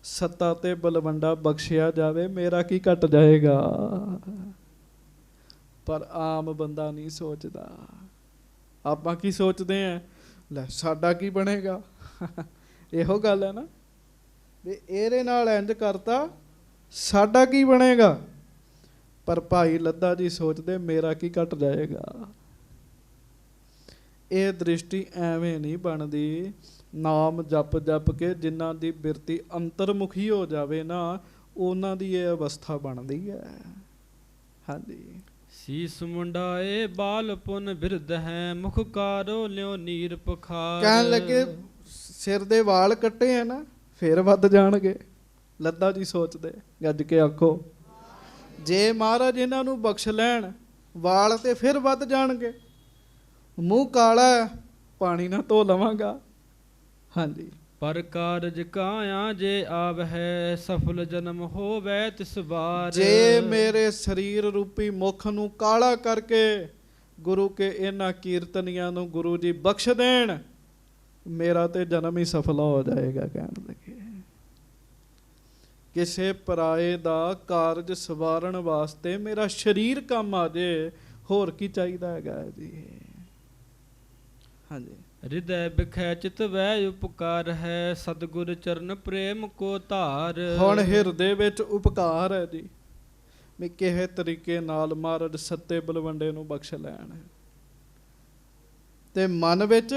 ਸੱਤਾ ਤੇ ਬਲਵੰਡਾ ਬਖਸ਼ਿਆ ਜਾਵੇ, ਮੇਰਾ ਕੀ ਘਟ ਜਾਏਗਾ? ਪਰ ਆਮ ਬੰਦਾ ਨਹੀਂ ਸੋਚਦਾ। ਆਪਾਂ ਕੀ ਸੋਚਦੇ ਆਂ? ਲੈ ਸਾਡਾ ਕੀ ਬਣੇਗਾ? ਇਹੋ ਗੱਲ ਹੈ ਨਾ ਵੀ ਇਹਦੇ ਨਾਲ ਇੰਜ ਕਰਤਾ, ਸਾਡਾ ਕੀ ਬਣੇਗਾ? ਪਰ ਭਾਈ ਲੱਦਾ ਜੀ ਸੋਚਦੇ ਮੇਰਾ ਕੀ ਘਟ ਜਾਏਗਾ। ਇਹ ਦ੍ਰਿਸ਼ਟੀ ਐਵੇਂ ਨਹੀਂ ਬਣਦੀ। ਨਾਮ ਜਪ ਜਪ ਕੇ ਜਿਨ੍ਹਾਂ ਦੀ ਬਿਰਤੀ ਅੰਤਰਮੁਖੀ ਹੋ ਜਾਵੇ ਨਾ, ਉਹਨਾਂ ਦੀ ਇਹ ਅਵਸਥਾ ਬਣਦੀ ਹੈ। ਹਾਂਜੀ, ਸੀਸ ਮੁੰਡਾਏ ਬਾਲ ਪੁਨ ਬਿਰਧ ਹੈ ਮੁਖ ਕਾਰੋ ਲਿਓ ਨੀਰ ਪਖਾਰ। ਕਹਿਣ ਲੱਗੇ ਸਿਰ ਦੇ ਵਾਲ ਕੱਟੇ ਆ ਨਾ, ਫਿਰ ਵੱਧ ਜਾਣਗੇ। ਲੱਦਾ ਜੀ ਸੋਚਦੇ, ਗੱਜ ਕੇ ਆਖੋ ਜੇ ਮਹਾਰਾਜ ਇਹਨਾਂ ਨੂੰ ਬਖਸ਼ ਲੈਣ, ਵਾਲ ਤੇ ਫਿਰ ਵੱਧ ਜਾਣਗੇ। ਮੂੰਹ ਕਾਲਾ, ਪਾਣੀ ਨਾਲ ਧੋ ਲਵਾਂਗਾ। ਹਾਂਜੀ, ਪਰ ਕਾਰਜ ਕਾਇਆ ਜੇ ਆਵ ਹੈ ਸਫਲ ਜਨਮ ਹੋਵੇ ਤਿਸ ਬਾਰ। ਜੇ ਮੇਰੇ ਸਰੀਰ ਰੂਪੀ ਮੁਖ ਨੂੰ ਕਾਲਾ ਕਰਕੇ ਗੁਰੂ ਕੇ ਇਹਨਾਂ ਕੀਰਤਨੀਆਂ ਨੂੰ ਗੁਰੂ ਜੀ ਬਖਸ਼ ਦੇਣ, ਮੇਰਾ ਤੇ ਜਨਮ ਹੀ ਸਫਲਾ ਹੋ ਜਾਏਗਾ। ਕਹਿਣ ਲੱਗੇ ਕਿਸੇ ਪਰਾਏ ਦਾ ਕਾਰਜ ਸਵਾਰਨ ਵਾਸਤੇ ਮੇਰਾ ਸਰੀਰ ਕੰਮ ਆ ਜੇ, ਹੋਰ ਕੀ ਚਾਹੀਦਾ ਹੈਗਾ ਜੀ। ਹਾਂਜੀ, ਹਿਰਦੈ ਬਿਖੈ ਚਿਤ ਵੈ ਉਪਕਾਰ ਹੈ ਸਤਿਗੁਰ ਚਰਨ ਪ੍ਰੇਮ ਕੋ ਧਾਰ। ਹੁਣ ਹਿਰਦੇ ਵਿੱਚ ਉਪਕਾਰ ਹੈ ਜੀ, ਵੀ ਕਿਸੇ ਤਰੀਕੇ ਨਾਲ ਮਹਾਰਾਜ ਸੱਤੇ ਬਲਵੰਡੇ ਨੂੰ ਬਖਸ਼ ਲੈਣ, ਤੇ ਮਨ ਵਿੱਚ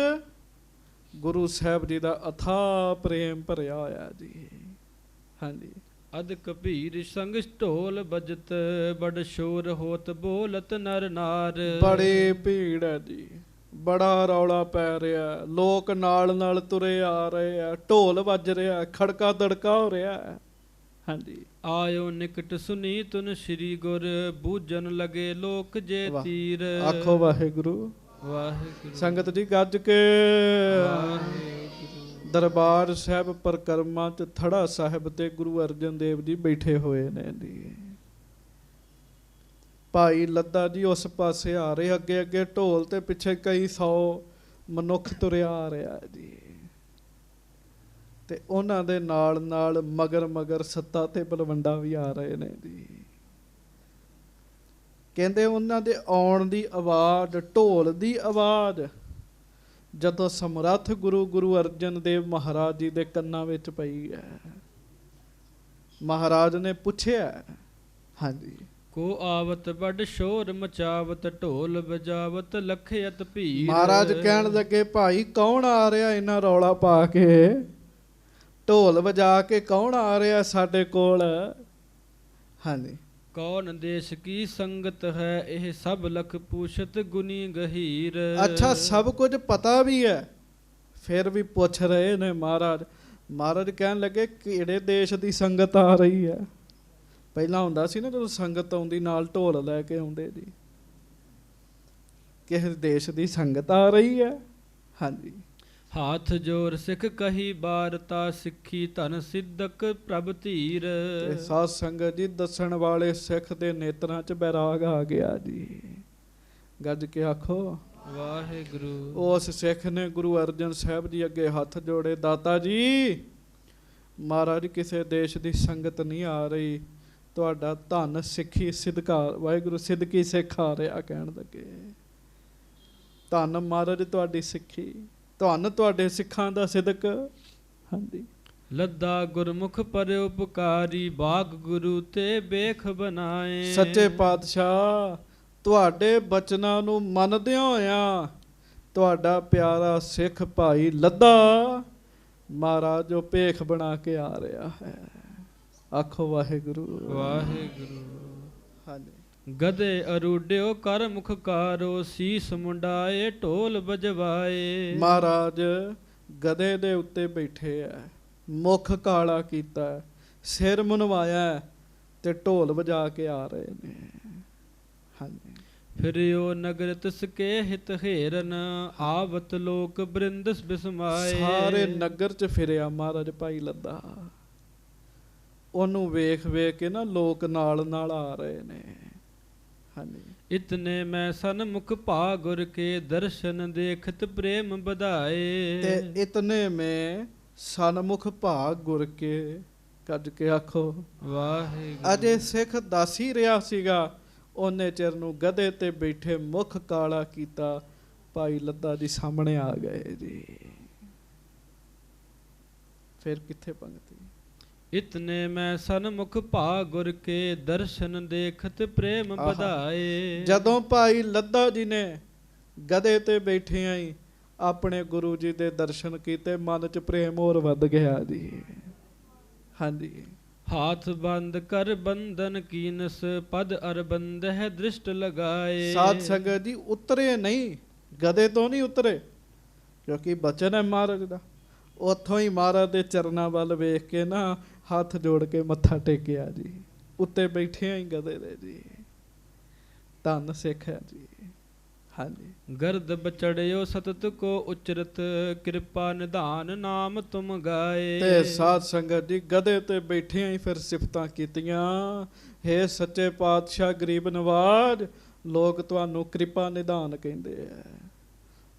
ਗੁਰੂ ਸਾਹਿਬ ਜੀ ਦਾ ਅਥਾਹ ਪ੍ਰੇਮ ਭਰਿਆ ਹੋਇਆ ਜੀ। ਹਾਂਜੀ, ਅਦ ਕਬੀਰ ਸੰਗ ਢੋਲ ਬਜਤ ਬੜ ਸ਼ੋਰ ਹੋਤ ਬੋਲਤ ਨਰ ਨਾਰ। ਬੜੀ ਭੀੜ ਹੈ ਜੀ, ਬੜਾ ਰੌਲਾ ਪੈ ਰਿਹਾ, ਲੋਕ ਨਾਲ ਨਾਲ ਤੁਰੇ ਆ ਰਹੇ ਆ, ਢੋਲ ਵੱਜ ਰਿਹਾ, ਖੜਕਾ ਦੜਕਾ ਹੋ ਰਿਹਾ। ਹਾਂਜੀ, ਆਇਓ ਨਿਕਟ ਸੁਨੀ ਤੁਨ ਸ੍ਰੀ ਗੁਰ ਬੂਝਨ ਲਗੇ ਲੋਕ ਜੇ ਤੀਰ। ਆਖੋ ਵਾਹਿਗੁਰੂ ਵਾਹਿਗੁਰੂ। ਸੰਗਤ ਜੀ ਗੱਜ ਕੇ ਵਾਹਿਗੁਰੂ। ਦਰਬਾਰ ਸਾਹਿਬ ਪਰਕਰਮਾਂ 'ਚ ਥੜਾ ਸਾਹਿਬ ਤੇ ਗੁਰੂ ਅਰਜਨ ਦੇਵ ਜੀ ਬੈਠੇ ਹੋਏ ਨੇ ਜੀ। ਭਾਈ ਲੱਦਾ ਜੀ ਉਸ ਪਾਸੇ ਆ ਰਹੇ, ਅੱਗੇ ਅੱਗੇ ਢੋਲ ਤੇ ਪਿੱਛੇ ਕਈ 100 ਮਨੁੱਖ ਤੁਰਿਆ ਆ ਰਿਹਾ ਜੀ, ਤੇ ਉਹਨਾਂ ਦੇ ਨਾਲ ਨਾਲ ਮਗਰ ਮਗਰ ਸੱਤਾ ਤੇ ਬਲਵੰਡਾ ਵੀ ਆ ਰਹੇ ਨੇ ਜੀ। ਕਹਿੰਦੇ ਉਹਨਾਂ ਦੇ ਆਉਣ ਦੀ ਆਵਾਜ਼, ਢੋਲ ਦੀ ਆਵਾਜ਼ ਜਦੋਂ ਸਮਰੱਥ ਗੁਰੂ ਗੁਰੂ ਅਰਜਨ ਦੇਵ ਮਹਾਰਾਜ ਜੀ ਦੇ ਕੰਨਾਂ ਵਿੱਚ ਪਈ ਹੈ। ਮਹਾਰਾਜ ਨੇ ਪੁੱਛਿਆ, ਹਾਂਜੀ, ਕੋ ਆਵਤ ਵੱਡ ਸ਼ੋਰ ਮਚਾਵਤ ਢੋਲ ਵਜਾਵਤ ਲਖਿਅਤ ਭੀਰ। ਮਹਾਰਾਜ ਕਹਿਣ ਲੱਗੇ, ਭਾਈ ਕੌਣ ਆ ਰਿਹਾ ਇਹਨਾਂ ਰੌਲਾ ਪਾ ਕੇ, ਢੋਲ ਵਜਾ ਕੇ ਕੌਣ ਆ ਰਿਹਾ ਸਾਡੇ ਕੋਲ? ਹਾਂਜੀ, ਕੌਣ ਦੇਸ਼ ਕੀ ਸੰਗਤ ਹੈ ਇਹ ਸਭ ਲਖ ਪੂਛਤ ਗੁਨੀ ਗਹੀਰ। ਅੱਛਾ, ਸਭ ਕੁਝ ਪਤਾ ਵੀ ਹੈ ਫਿਰ ਵੀ ਪੁੱਛ ਰਹੇ ਨੇ ਮਹਾਰਾਜ। ਮਹਾਰਾਜ ਕਹਿਣ ਲੱਗੇ, ਕਿਹੜੇ ਦੇਸ਼ ਦੀ ਸੰਗਤ ਆ ਰਹੀ ਹੈ? ਪਹਿਲਾਂ ਹੁੰਦਾ ਸੀ ਨਾ, ਜਦੋਂ ਸੰਗਤ ਆਉਂਦੀ ਨਾਲ ਢੋਲ ਲੈ ਕੇ ਆਉਂਦੇ ਜੀ, ਕਿਸ ਦੇਸ਼ ਦੀ ਸੰਗਤ ਆ ਰਹੀ ਹੈ? ਹਾਂਜੀ, ਹਾਥ ਜੋਰ ਸਿੱਖ ਕਹੀ ਬਾਰਤਾ ਸਿੱਖੀ ਧਨ ਸਿੱਧਕ ਪ੍ਰਭ ਧੀਰ। ਸਾਧ ਸੰਗਤ ਜੀ, ਦੱਸਣ ਵਾਲੇ ਸਿੱਖ ਦੇ ਨੇਤਰਾਂ 'ਚ ਬੈਰਾਗ ਆ ਗਿਆ ਜੀ। ਗੱਜ ਕੇ ਆਖੋ ਵਾਹਿਗੁਰੂ। ਉਸ ਸਿੱਖ ਨੇ ਗੁਰੂ ਅਰਜਨ ਸਾਹਿਬ ਜੀ ਅੱਗੇ ਹੱਥ ਜੋੜੇ, ਦਾਤਾ ਜੀ ਮਹਾਰਾਜ ਕਿਸੇ ਦੇਸ਼ ਦੀ ਸੰਗਤ ਨਹੀਂ ਆ ਰਹੀ, ਤੁਹਾਡਾ ਧਨ ਸਿੱਖੀ ਸਿਦਕਾ, ਵਾਹਿਗੁਰੂ ਸਿਦਕੀ ਸਿੱਖ ਆ ਰਿਹਾ। ਕਹਿਣ ਲੱਗੇ, ਧੰਨ ਮਹਾਰਾਜ ਤੁਹਾਡੀ ਸਿੱਖੀ, ਧੰਨ ਤੁਹਾਡੇ ਸਿੱਖਾਂ ਦਾ ਸਿਦਕ। ਹਾਂਜੀ, ਲੱਦਾ ਗੁਰਮੁਖ ਪਰ ਉਪਕਾਰੀ ਬਾਗ ਗੁਰੂ ਤੇ ਬੇਖ ਬਣਾਏ। ਸੱਚੇ ਪਾਤਸ਼ਾਹ ਤੁਹਾਡੇ ਬਚਨਾਂ ਨੂੰ ਮੰਨਦਿਆਂ ਹੋਇਆਂ ਤੁਹਾਡਾ ਪਿਆਰਾ ਸਿੱਖ ਭਾਈ ਲੱਦਾ ਮਹਾਰਾਜ ਜੋ ਭੇਖ ਬਣਾ ਕੇ ਆ ਰਿਹਾ ਹੈ। ਆਖੋ ਵਾਹਿਗੁਰੂ ਵਾਹਿਗੁਰੂ। ਹਾਂਜੀ, ਗਦੇ ਅਰੂਡਿਓ ਕਰ ਮੁਖ ਕਾਰੋ ਸੀਸ ਮੁੰਡਾਏ ਢੋਲ ਵਜਵਾਏ। ਮਹਾਰਾਜ ਗਦੇ ਦੇ ਉੱਤੇ ਬੈਠੇ ਐ, ਮੁਖ ਕਾਲਾ ਕੀਤਾ, ਸਿਰ ਮੁਨਵਾਇਆ ਤੇ ਢੋਲ ਵਜਾ ਕੇ ਆ ਰਹੇ ਨੇ। ਹਾਂਜੀ, ਫਿਰਿਓ ਨਗਰ ਤਿਸਕੇ ਹਿਤ ਹੇਰਨ ਆਵਤ ਲੋਕ ਬ੍ਰਿੰਦਸ ਬਿਸਮਾਏ। ਸਾਰੇ ਨਗਰ 'ਚ ਫਿਰਿਆ ਮਹਾਰਾਜ ਭਾਈ ਲੱਦਾ, ਉਹਨੂੰ ਵੇਖ ਵੇਖ ਕੇ ਨਾ ਲੋਕ ਨਾਲ ਨਾਲ ਆ ਰਹੇ ਨੇ। ਹਾਂਜੀ, ਇਤਨੇ ਮੈਂ ਸਨਮੁਖ ਭਾ ਗੁਰ ਕੇ ਦਰਸ਼ਨ ਦੇਖਤ ਪ੍ਰੇਮ ਵਧਾਏ। ਤੇ ਇਤਨੇ ਮੈਂ ਸਨਮੁਖ ਭਾ ਗੁਰ ਕੇ, ਕੱਜ ਕੇ ਆਖੋ ਵਾਹਿਗੁਰੂ। ਅਜੇ ਸਿੱਖ ਦੱਸ ਹੀ ਰਿਹਾ ਸੀਗਾ, ਉਹਨੇ ਚਿਰ ਨੂੰ ਗਧੇ ਤੇ ਬੈਠੇ ਮੁਖ ਕਾਲਾ ਕੀਤਾ ਭਾਈ ਲੱਦਾ ਜੀ ਸਾਹਮਣੇ ਆ ਗਏ ਜੀ। ਫਿਰ ਕਿੱਥੇ ਪੰਗਤੀ? ਇਤਨੇ ਮੈਂ ਸਨਮੁਖ ਭਾ ਗੁਰ ਕੇ ਦਰਸ਼ਨ ਦੇਖਤ ਪ੍ਰੇਮ ਵਧਾਏ। ਜਦੋਂ ਭਾਈ ਲੱਦਾ ਜੀ ਨੇ ਗਧੇ ਤੇ ਬੈਠੇ ਆਈ ਆਪਣੇ ਗੁਰੂ ਜੀ ਦੇ ਦਰਸ਼ਨ ਕੀਤੇ, ਮਨ 'ਚ ਪ੍ਰੇਮ ਹੋਰ ਵੱਧ ਗਿਆ ਜੀ। ਹਾਂਜੀ, ਹਾਥ ਬੰਦ ਕਰ ਬੰਧਨ ਕੀਨਸ ਪਦ ਅਰਬੰਦ ਹੈ ਦ੍ਰਿਸ਼ਟ ਲਗਾਏ। ਸਾਧ ਸੰਗਤ ਜੀ ਉਤਰੇ ਨਹੀਂ, ਗਧੇ ਤੋਂ ਨਹੀਂ ਉਤਰੇ, ਕਿਉਂਕਿ ਬਚਨ ਹੈ ਮਹਾਰਾਜ ਦਾ। ਉੱਥੋਂ ਹੀ ਮਹਾਰਾਜ ਦੇ ਚਰਨਾਂ ਵੱਲ ਵੇਖ ਕੇ ਨਾ ਹੱਥ ਜੋੜ ਕੇ ਮੱਥਾ ਟੇਕਿਆ ਜੀ। ਉੱਤੇ ਬੈਠੇ ਹੀ ਗਧੇ ਦੇ ਜੀ, ਧੰਨ ਸਿੱਖ ਹੈ ਜੀ। ਹਾਂਜੀ, ਗਰਦ ਬਚੜਿਓ ਸਤਤ ਕੋ ਉਚਰਤ ਕਿਰਪਾ ਨਿਧਾਨ ਨਾਮ ਤੁਮ ਗਾਏ। ਤੇ ਸਾਧ ਸੰਗਤ ਜੀ ਗਧੇ ਤੇ ਬੈਠੇ ਹੀ ਫਿਰ ਸਿਫਤਾਂ ਕੀਤੀਆਂ, ਹੇ ਸੱਚੇ ਪਾਤਸ਼ਾਹ ਗਰੀਬ ਨਵਾਜ, ਲੋਕ ਤੁਹਾਨੂੰ ਕਿਰਪਾ ਨਿਧਾਨ ਕਹਿੰਦੇ ਆ,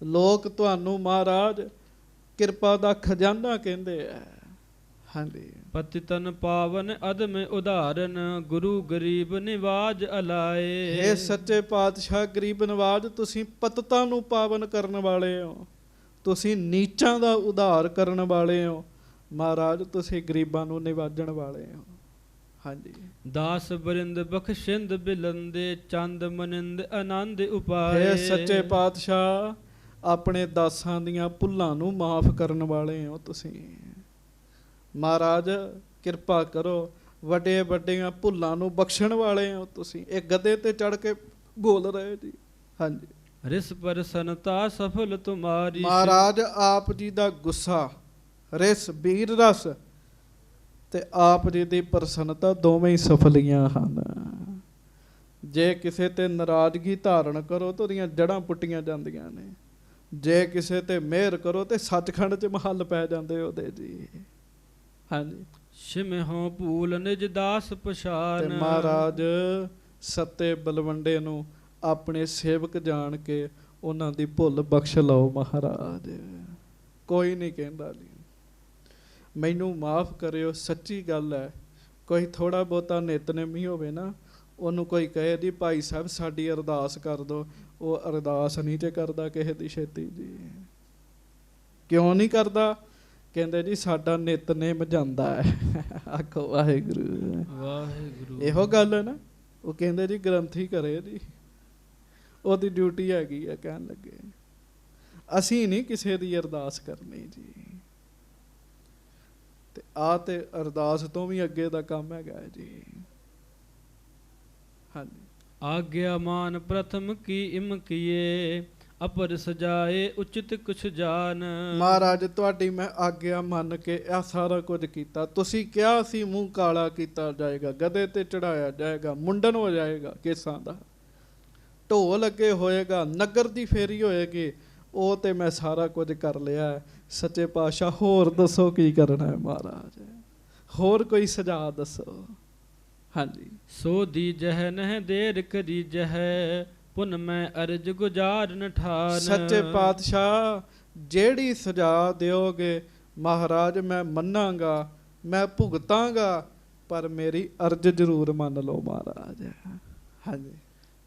ਲੋਕ ਤੁਹਾਨੂੰ ਮਹਾਰਾਜ ਕਿਰਪਾ ਦਾ ਖਜ਼ਾਨਾ ਕਹਿੰਦੇ ਆ। ਹਾਂਜੀ, ਪਤਿਤਨ ਪਾਵਨ ਅਦਮ ਉਦਾਹਰਨ ਗੁਰੂ ਗਰੀਬ ਨਿਵਾਜ ਅਲਾਏ। ਹੇ ਸੱਚੇ ਪਾਤਸ਼ਾਹ ਗਰੀਬ ਨਵਾਜ, ਤੁਸੀਂ ਪਤਿਤਾਂ ਨੂੰ ਪਾਵਨ ਕਰਨ ਵਾਲੇ ਹੋ, ਤੁਸੀਂ ਨੀਚਾਂ ਦਾ ਉਧਾਰ ਕਰਨ ਵਾਲੇ ਹੋ ਮਹਾਰਾਜ, ਤੁਸੀਂ ਗਰੀਬਾਂ ਨੂੰ ਨਿਵਾਜਣ ਵਾਲੇ ਹੋ। ਹਾਂਜੀ, ਦਾਸ ਬਰਿੰਦ ਬਖਸ਼ਿੰਦ ਬਿਲੰਦੇ ਚੰਦ ਮਨਿੰਦ ਆਨੰਦ ਉਪਾਏ। ਹੇ ਸੱਚੇ ਪਾਤਸ਼ਾਹ ਆਪਣੇ ਦਾਸਾਂ ਦੀਆਂ ਭੁੱਲਾਂ ਨੂੰ ਮਾਫ ਕਰਨ ਵਾਲੇ ਹੋ ਤੁਸੀਂ ਮਹਾਰਾਜ, ਕਿਰਪਾ ਕਰੋ, ਵੱਡੇ ਵੱਡੀਆਂ ਭੁੱਲਾਂ ਨੂੰ ਬਖਸ਼ਣ ਵਾਲੇ ਹੋ ਤੁਸੀਂ। ਇਹ ਗਧੇ ਤੇ ਚੜ ਕੇ ਬੋਲ ਰਹੇ ਜੀ। ਹਾਂਜੀ, ਰਿਸ ਪ੍ਰਸੰਨਤਾ ਸਫਲ ਤੁਮਾਰੀ। ਮਹਾਰਾਜ ਆਪ ਜੀ ਦਾ ਗੁੱਸਾ, ਰਿਸ ਵੀਰ ਰਸ ਤੇ ਆਪ ਜੀ ਦੀ ਪ੍ਰਸੰਨਤਾ ਦੋਵੇਂ ਹੀ ਸਫਲੀਆਂ ਹਨ। ਜੇ ਕਿਸੇ ਤੇ ਨਾਰਾਜ਼ਗੀ ਧਾਰਨ ਕਰੋ ਤਾਂ ਉਹਦੀਆਂ ਜੜ੍ਹਾਂ ਪੁੱਟੀਆਂ ਜਾਂਦੀਆਂ ਨੇ, ਜੇ ਕਿਸੇ ਤੇ ਮਿਹਰ ਕਰੋ ਤੇ ਸੱਚਖੰਡ 'ਚ ਮਹੱਲ ਪੈ ਜਾਂਦੇ ਉਹਦੇ ਜੀ। ਹਾਂਜੀ, ਸਿਮਹੋਂ ਭੂਲ ਨਿਜ ਦਾਸ ਪਛਾਨ। ਤੇ ਮਹਾਰਾਜ ਸੱਤੇ ਬਲਵੰਡੇ ਨੂੰ ਆਪਣੇ ਸੇਵਕ ਜਾਣ ਕੇ ਉਹਨਾਂ ਦੀ ਭੁੱਲ ਬਖਸ਼ ਲਓ ਮਹਾਰਾਜ। ਕੋਈ ਨਹੀਂ ਕਹਿੰਦਾ ਜੀ ਮੈਨੂੰ ਮਾਫ ਕਰਿਓ, ਸੱਚੀ ਗੱਲ ਹੈ। ਕੋਈ ਥੋੜਾ ਬਹੁਤਾ ਨਿਤਨੇਮੀ ਹੋਵੇ ਨਾ, ਉਹਨੂੰ ਕੋਈ ਕਹੇ ਜੀ ਭਾਈ ਸਾਹਿਬ ਸਾਡੀ ਅਰਦਾਸ ਕਰ ਦਿਓ, ਉਹ ਅਰਦਾਸ ਨਹੀਂ ਤੇ ਕਰਦਾ ਕਿਸੇ ਦੀ ਛੇਤੀ ਜੀ। ਕਿਉਂ ਨਹੀਂ ਕਰਦਾ? ਕਹਿੰਦੇ ਜੀ ਸਾਡਾ ਨਿਤਨੇਮ ਜਾਂਦਾ ਹੈ। ਆਖੋ ਵਾਹਿਗੁਰੂ ਵਾਹਿਗੁਰੂ। ਇਹੋ ਗੱਲ ਹੈ ਨਾ। ਉਹ ਕਹਿੰਦੇ ਜੀ ਗ੍ਰੰਥੀ ਕਰੇ ਜੀ, ਉਹਦੀ ਡਿਊਟੀ ਹੈਗੀ ਆ। ਕਹਿਣ ਲੱਗੇ ਅਸੀਂ ਨਹੀਂ ਕਿਸੇ ਦੀ ਅਰਦਾਸ ਕਰਨੀ ਜੀ, ਤੇ ਆ ਤੇ ਅਰਦਾਸ ਤੋਂ ਵੀ ਅੱਗੇ ਦਾ ਕੰਮ ਹੈਗਾ ਜੀ। ਹਾਂਜੀ। ਆਗਿਆ ਮਾਨ ਪ੍ਰਥਮ ਕੀ ਇਮ ਕੀਏ, ਅਪਰ ਸਜਾਏ ਉਚਿਤ ਕੁਛ ਜਾਨ। ਮਹਾਰਾਜ ਤੁਹਾਡੀ ਮੈਂ ਆਗਿਆ ਮੰਨ ਕੇ ਇਹ ਸਾਰਾ ਕੁਝ ਕੀਤਾ। ਤੁਸੀਂ ਕਿਹਾ ਸੀ ਮੂੰਹ ਕਾਲਾ ਕੀਤਾ ਜਾਏਗਾ, ਗਧੇ ਤੇ ਚੜਾਇਆ ਜਾਏਗਾ, ਮੁੰਡਨ ਹੋ ਜਾਏਗਾ ਕੇਸਾਂ ਦਾ, ਢੋਲ ਅੱਗੇ ਹੋਏਗਾ, ਨਗਰ ਦੀ ਫੇਰੀ ਹੋਏਗੀ। ਉਹ ਤੇ ਮੈਂ ਸਾਰਾ ਕੁਝ ਕਰ ਲਿਆ। ਸੱਚੇ ਪਾਤਸ਼ਾਹ ਹੋਰ ਦੱਸੋ ਕੀ ਕਰਨਾ ਹੈ ਮਹਾਰਾਜ, ਹੋਰ ਕੋਈ ਸੁਝਾਅ ਦੱਸੋ। ਹਾਂਜੀ। ਸੋ ਦੀਜਹਿ ਨਹਿ ਦੇਰ ਕਰੀਜਹਿ, ਪੁਨ ਮੈਂ ਅਰਜ ਗੁਜ਼ਾਰਨ ਠਾਨ। ਸੱਚੇ ਪਾਤਸ਼ਾਹ ਜਿਹੜੀ ਸੁਝਾਅ ਦਿਓਗੇ ਮਹਾਰਾਜ ਮੈਂ ਮੰਨਾਂਗਾ, ਮੈਂ ਭੁਗਤਾਂਗਾ, ਪਰ ਮੇਰੀ ਅਰਜ਼ ਜ਼ਰੂਰ ਮੰਨ ਲਓ ਮਹਾਰਾਜ। ਹਾਂਜੀ।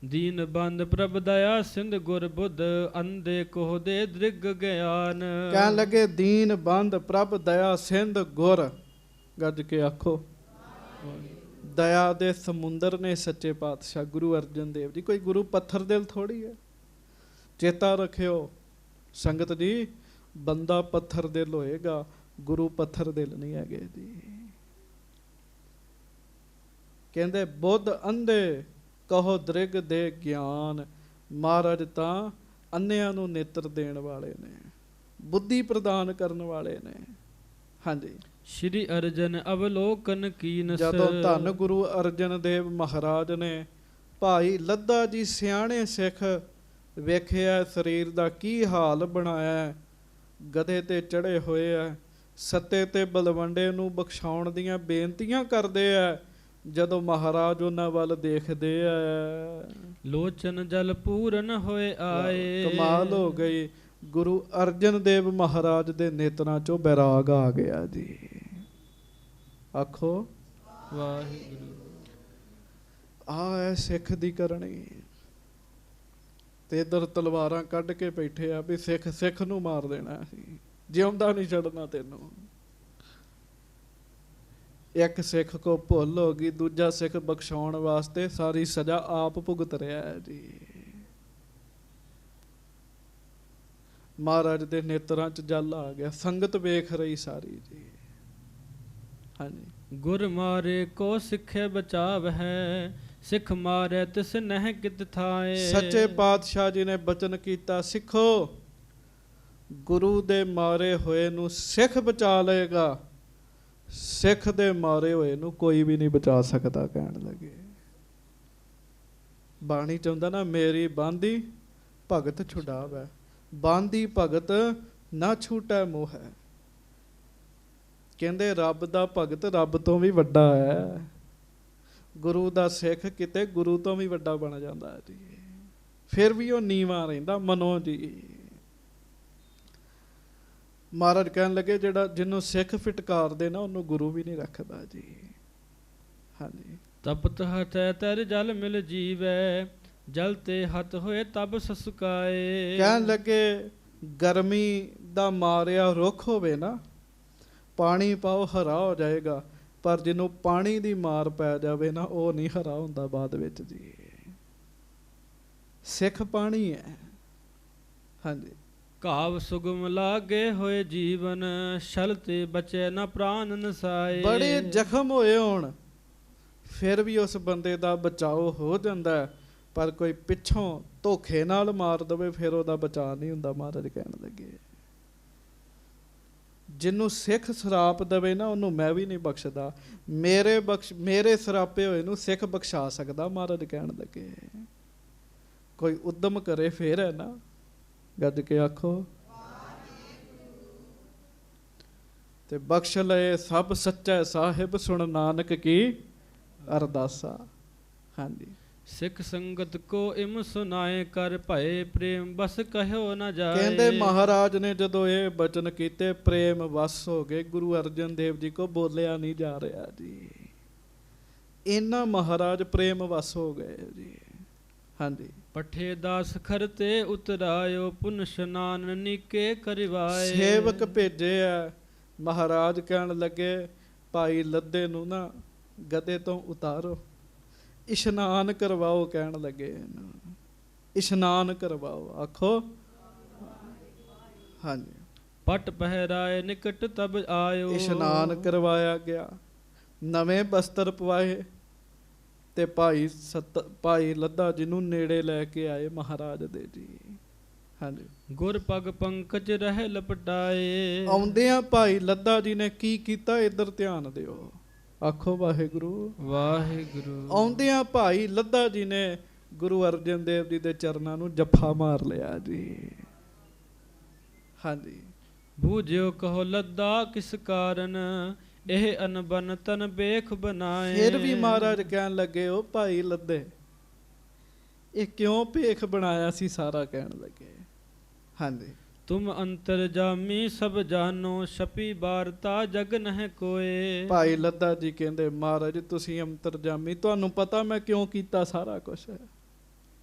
ਦੀਨ ਬੰਦ ਪ੍ਰਭ ਦਇਆ ਸਿੰਧ ਗੁਰ ਬੁੱਧ, ਅੰਧੇ ਕੋਹ ਦੇ ਦ੍ਰਿਗ ਗਿਆਨ। ਕਹਿਣ ਲੱਗੇ ਦੀਨ ਬੰਦ ਪ੍ਰਭ ਦਇਆ ਸਿੰਧ ਗੁਰ, ਗੱਜ ਕੇ ਆਖੋ ਦਇਆ ਦੇ ਸਮੁੰਦਰ ਨੇ ਸੱਚੇ ਪਾਤਸ਼ਾਹ ਗੁਰੂ ਅਰਜਨ ਦੇਵ ਜੀ। ਕੋਈ ਗੁਰੂ ਪੱਥਰ ਦਿਲ ਥੋੜੀ ਹੈ। ਚੇਤਾ ਰੱਖਿਓ ਸੰਗਤ ਜੀ, ਬੰਦਾ ਪੱਥਰ ਦਿਲ ਹੋਏਗਾ, ਗੁਰੂ ਪੱਥਰ ਦਿਲ ਨਹੀਂ ਹੈਗੇ ਜੀ। ਕਹਿੰਦੇ ਬੁੱਧ ਅੰਧੇ ਕਹੋ ਦ੍ਰਿਗ ਦੇ ਗਿਆਨ। ਮਹਾਰਾਜ ਤਾਂ ਅੰਨਿਆਂ ਨੂੰ ਨੇਤਰ ਦੇਣ ਵਾਲੇ ਨੇ, ਬੁੱਧੀ ਪ੍ਰਦਾਨ ਕਰਨ ਵਾਲੇ ਨੇ। ਹਾਂਜੀ। ਸ਼੍ਰੀ ਅਰਜਨ ਅਵਲੋਕਨ ਕੀਨਸ। ਜਦੋਂ ਧੰਨ ਗੁਰੂ ਅਰਜਨ ਦੇਵ ਮਹਾਰਾਜ ਨੇ ਭਾਈ ਲੱਧਾ ਜੀ ਸਿਆਣੇ ਸਿੱਖ ਵੇਖਿਆ ਸਰੀਰ ਦਾ ਕੀ ਹਾਲ ਬਣਾਇਆ, ਗਧੇ ਤੇ ਚੜੇ ਹੋਏ ਆ, ਸੱਤੇ ਤੇ ਬਲਵੰਡੇ ਨੂੰ ਬਖਸ਼ਾਉਣ ਦੀਆਂ ਬੇਨਤੀਆਂ ਕਰਦੇ ਆ। ਜਦੋਂ ਮਹਾਰਾਜ ਉਹਨਾਂ ਵੱਲ ਦੇਖਦੇ ਆ, ਲੋਚਨ ਜਲ ਪੂਰਨ ਹੋਏ ਆਏ। ਕਮਾਲ ਹੋ ਗਈ। ਗੁਰੂ ਅਰਜਨ ਦੇਵ ਮਹਾਰਾਜ ਦੇ ਨੇਤਰਾਂ ਚੋਂ ਬੈਰਾਗ ਆ ਗਿਆ ਜੀ। ਆਖੋ ਵਾਹਿਗੁਰੂ। ਆ ਹੈ ਸਿੱਖ ਦੀ ਕਰਨੀ। ਤੇ ਇਧਰ ਤਲਵਾਰਾਂ ਕੱਢ ਕੇ ਬੈਠੇ ਆ ਵੀ ਸਿੱਖ ਸਿੱਖ ਨੂੰ ਮਾਰ ਦੇਣਾ ਸੀ, ਜਿਉਂਦਾ ਨਹੀਂ ਛੱਡਣਾ ਤੈਨੂੰ। ਇੱਕ ਸਿੱਖ ਕੋ ਭੁੱਲ ਹੋ ਗਈ, ਦੂਜਾ ਸਿੱਖ ਬਖਸ਼ਾਉਣ ਵਾਸਤੇ ਸਾਰੀ ਸਜ਼ਾ ਆਪ ਭੁਗਤ ਰਿਹਾ ਹੈ ਜੀ। ਮਹਾਰਾਜ ਦੇ ਨੇਤਰਾਂ 'ਚ ਜਲ ਆ ਗਿਆ, ਸੰਗਤ ਵੇਖ ਰਹੀ ਸਾਰੀ ਜੀ। ਹਾਂਜੀ। ਗੁਰ ਮਾਰੇ ਕੋ ਸਿੱਖੇ ਬਚਾਵ ਹੈ, ਸਿੱਖ ਮਾਰੇ ਤਿਸ ਨਹਿ ਕਿਤ ਥਾਏ। ਸੱਚੇ ਪਾਤਸ਼ਾਹ ਜੀ ਨੇ ਬਚਨ ਕੀਤਾ, ਸਿੱਖੋ ਗੁਰੂ ਦੇ ਮਾਰੇ ਹੋਏ ਨੂੰ ਸਿੱਖ ਬਚਾ ਲਏਗਾ, ਸਿੱਖ ਦੇ ਮਾਰੇ ਹੋਏ ਨੂੰ ਕੋਈ ਵੀ ਨਹੀਂ ਬਚਾ ਸਕਦਾ। ਕਹਿਣ ਲੱਗੇ ਬਾਣੀ ਚਾਹੁੰਦਾ ਨਾ, ਮੇਰੀ ਬਾਂਦੀ ਭਗਤ ਛੁਡਾਵੈ, ਬਾਂਦੀ ਭਗਤ ਨਾ ਛੂਟੈ ਮੋਹ ਹੈ। ਕਹਿੰਦੇ ਰੱਬ ਦਾ ਭਗਤ ਰੱਬ ਤੋਂ ਵੀ ਵੱਡਾ ਹੈ, ਗੁਰੂ ਦਾ ਸਿੱਖ ਕਿਤੇ ਗੁਰੂ ਤੋਂ ਵੀ ਵੱਡਾ ਬਣ ਜਾਂਦਾ ਜੀ। ਫਿਰ ਵੀ ਉਹ ਨੀਵਾਂ ਰਹਿੰਦਾ ਮਨੋਂ ਜੀ। ਮਹਾਰਾਜ ਕਹਿਣ ਲੱਗੇ ਜਿਹੜਾ ਜਿਹਨੂੰ ਸਿੱਖ ਫਿਟਕਾਰਦੇ ਨਾ ਉਹਨੂੰ ਗੁਰੂ ਵੀ ਨਹੀਂ ਰੱਖਦਾ ਜੀ। ਹਾਂਜੀ। ਤਪਤ ਹਥੈ ਤਰ ਜਲ ਮਿਲ ਜੀਵੈ, ਜਲ ਤੇ ਹੱਥ ਹੋਏ ਤਬ ਸਸੁਕਾਏ। ਕਹਿਣ ਲੱਗੇ ਗਰਮੀ ਦਾ ਮਾਰਿਆ ਰੁੱਖ ਹੋਵੇ ਨਾ, ਪਾਣੀ ਪਾਓ ਹਰਾ ਹੋ ਜਾਏਗਾ, ਪਰ ਜਿਹਨੂੰ ਪਾਣੀ ਦੀ ਮਾਰ ਪੈ ਜਾਵੇ ਨਾ ਉਹ ਨਹੀਂ ਹਰਾ ਹੁੰਦਾ ਬਾਅਦ ਵਿੱਚ ਜੀ। ਸਿੱਖ ਪਾਣੀ ਹੈ। ਹਾਂਜੀ। ਘਾਵ ਸੁਗਮ ਲਾਗੇ ਹੋਏ ਜੀਵਨ, ਛਲ ਤੇ ਬਚੇ ਨਾ ਪ੍ਰਾਨ ਨਸਾਏ। ਬੜੇ ਜ਼ਖਮ ਹੋਏ ਹੋਣ ਫਿਰ ਵੀ ਉਸ ਬੰਦੇ ਦਾ ਬਚਾਓ ਹੋ ਜਾਂਦਾ, ਪਰ ਕੋਈ ਪਿੱਛੋਂ ਧੋਖੇ ਨਾਲ ਮਾਰ ਦਵੇ ਫਿਰ ਉਹਦਾ ਬਚਾਅ ਨਹੀਂ ਹੁੰਦਾ। ਮਹਾਰਾਜ ਕਹਿਣ ਲੱਗੇ ਜਿਹਨੂੰ ਸਿੱਖ ਸਰਾਪ ਦਵੇ ਨਾ ਉਹਨੂੰ ਮੈਂ ਵੀ ਨਹੀਂ ਬਖਸ਼ਦਾ, ਮੇਰੇ ਸਰਾਪੇ ਹੋਏ ਨੂੰ ਸਿੱਖ ਬਖਸ਼ਾ ਸਕਦਾ। ਮਹਾਰਾਜ ਕਹਿਣ ਲੱਗੇ ਕੋਈ ਉਦਮ ਕਰੇ ਫੇਰ ਹੈ ਨਾ। ਗੱਜ ਕੇ ਆਖੋ ਤੇ ਬਖਸ਼ ਲਏ ਸਭ ਸੱਚਾ ਸਾਹਿਬ, ਸੁਣ ਨਾਨਕ ਕੀ ਅਰਦਾਸਾ। ਹਾਂਜੀ। ਸਿੱਖ ਸੰਗਤ ਕੋ ਇਮ ਸੁਨਾਏ, ਕਰ ਭਏ ਪ੍ਰੇਮ ਬਸ ਕਹਿਓ ਨਾ ਜਾਏ। ਕਹਿੰਦੇ ਮਹਾਰਾਜ ਨੇ ਜਦੋਂ ਇਹ ਬਚਨ ਕੀਤੇ ਪ੍ਰੇਮ ਵਸ ਹੋ ਗਏ। ਗੁਰੂ ਅਰਜਨ ਦੇਵ ਜੀ ਕੋ ਬੋਲਿਆ ਨਹੀਂ ਜਾ ਰਿਹਾ ਜੀ, ਇਹਨਾਂ ਮਹਾਰਾਜ ਪ੍ਰੇਮ ਵਸ ਹੋ ਗਏ ਜੀ। ਹਾਂਜੀ। ਪਠੇ ਦਾਸ ਖਰ ਤੇ ਉਤਰਾਇਓ ਪੁਨ ਇਸ਼ਨਾਨ ਨੀਕੇ ਕਰਵਾਏ। ਸੇਵਕ ਭੇਜੇ ਆ, ਮਹਾਰਾਜ ਕਹਿਣ ਲੱਗੇ ਭਾਈ ਲੱਦੇ ਨੂੰ ਨਾ ਗਧੇ ਤੋਂ ਉਤਾਰੋ, ਇਸ਼ਨਾਨ ਕਰਵਾਓ। ਕਹਿਣ ਲੱਗੇ ਇਸ਼ਨਾਨ ਕਰਵਾਓ, ਆਖੋ ਹਾਂਜੀ। ਪਟ ਪਹਿਰਾਏ ਨਿਕਟ ਤਬ ਆਇਓ। ਇਸ਼ਨਾਨ ਕਰਵਾਇਆ ਗਿਆ, ਨਵੇਂ ਬਸਤਰ ਪਵਾਏ ਤੇ ਭਾਈ ਲੱਦਾ ਜੀ ਨੂੰ ਨੇੜੇ ਲੈ ਕੇ ਆਏ ਮਹਾਰਾਜ ਦੇ ਜੀ। ਹਾਂਜੀ। ਗੁਰ ਪਗ ਪੰਕਜ ਰਹਿ ਲਪਟਾਏ। ਆਉਂਦਿਆਂ ਭਾਈ ਲੱਦਾ ਜੀ ਨੇ ਕੀ ਕੀਤਾ, ਇੱਧਰ ਧਿਆਨ ਦਿਓ, ਆਖੋ ਵਾਹਿਗੁਰੂ ਵਾਹਿਗੁਰੂ। ਆਉਂਦਿਆਂ ਭਾਈ ਲੱਦਾ ਜੀ ਨੇ ਗੁਰੂ ਅਰਜਨ ਦੇਵ ਜੀ ਦੇ ਚਰਨਾਂ ਨੂੰ ਜੱਫਾ ਮਾਰ ਲਿਆ ਜੀ। ਹਾਂਜੀ। ਬੂਝਿਓ ਕਹੋ ਲੱਦਾ ਕਿਸ ਕਾਰਨ, ਇਹ ਅਨਬਨ ਤਨ ਬੇਖ ਬਣਾਏ। ਫਿਰ ਵੀ ਮਹਾਰਾਜ ਕਹਿਣ ਲੱਗੇ ਉਹ ਭਾਈ ਲੱਦੇ ਇਹ ਕਿਉਂ ਭੇਖ ਬਣਾਇਆ ਸੀ, ਸਾਰਾ ਕਹਿਣ ਲੱਗੇ। ਹਾਂਜੀ। ਤੁਮ ਅੰਤਰ ਜਾਮੀ ਸਭ ਜਾਨੋ, ਛਪੀ ਵਾਰਤਾ ਜਗ ਨਹਿ ਕੋਏ। ਭਾਈ ਲੱਦਾ ਜੀ ਕਹਿੰਦੇ ਮਹਾਰਾਜ ਤੁਸੀਂ ਅੰਤਰਜਾਮੀ, ਤੁਹਾਨੂੰ ਪਤਾ ਮੈਂ ਕਿਉਂ ਕੀਤਾ ਸਾਰਾ ਕੁਛ।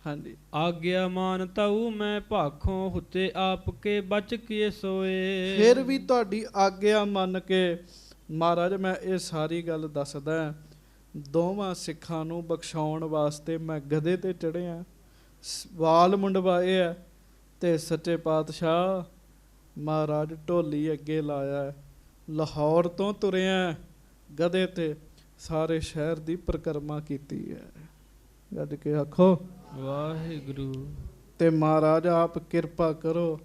ਹਾਂਜੀ। ਆਗਿਆ ਮਾਨ ਤਾਊ ਮੈਂ ਭਾਖੋਂ, ਹੁਤੇ ਆਪ ਕੇ ਬਚ ਕੇ ਸੋਏ। ਫਿਰ ਵੀ ਤੁਹਾਡੀ ਆਗਿਆ ਮੰਨ ਕੇ ਮਹਾਰਾਜ ਮੈਂ ਇਹ ਸਾਰੀ ਗੱਲ ਦੱਸਦਾ, ਦੋਵਾਂ ਸਿੱਖਾਂ ਨੂੰ ਬਖਸ਼ਾਉਣ ਵਾਸਤੇ ਮੈਂ ਗਧੇ ਤੇ ਚੜ੍ਹਿਆ, ਵਾਲ ਮੁੰਡਵਾਏ ਆ ਤੇ ਸੱਚੇ ਪਾਤਸ਼ਾਹ ਮਹਾਰਾਜ ਢੋਲੀ ਅੱਗੇ ਲਾਇਆ, ਲਾਹੌਰ ਤੋਂ ਤੁਰਿਆ ਗਧੇ ਤੇ, ਸਾਰੇ ਸ਼ਹਿਰ ਦੀ ਪਰਿਕਰਮਾ ਕੀਤੀ ਹੈ। ਗੱਜ ਕੇ ਆਖੋ ਵਾਹਿਗੁਰੂ। ਤੇ ਮਹਾਰਾਜ ਆਪ ਕਿਰਪਾ ਕਰੋ,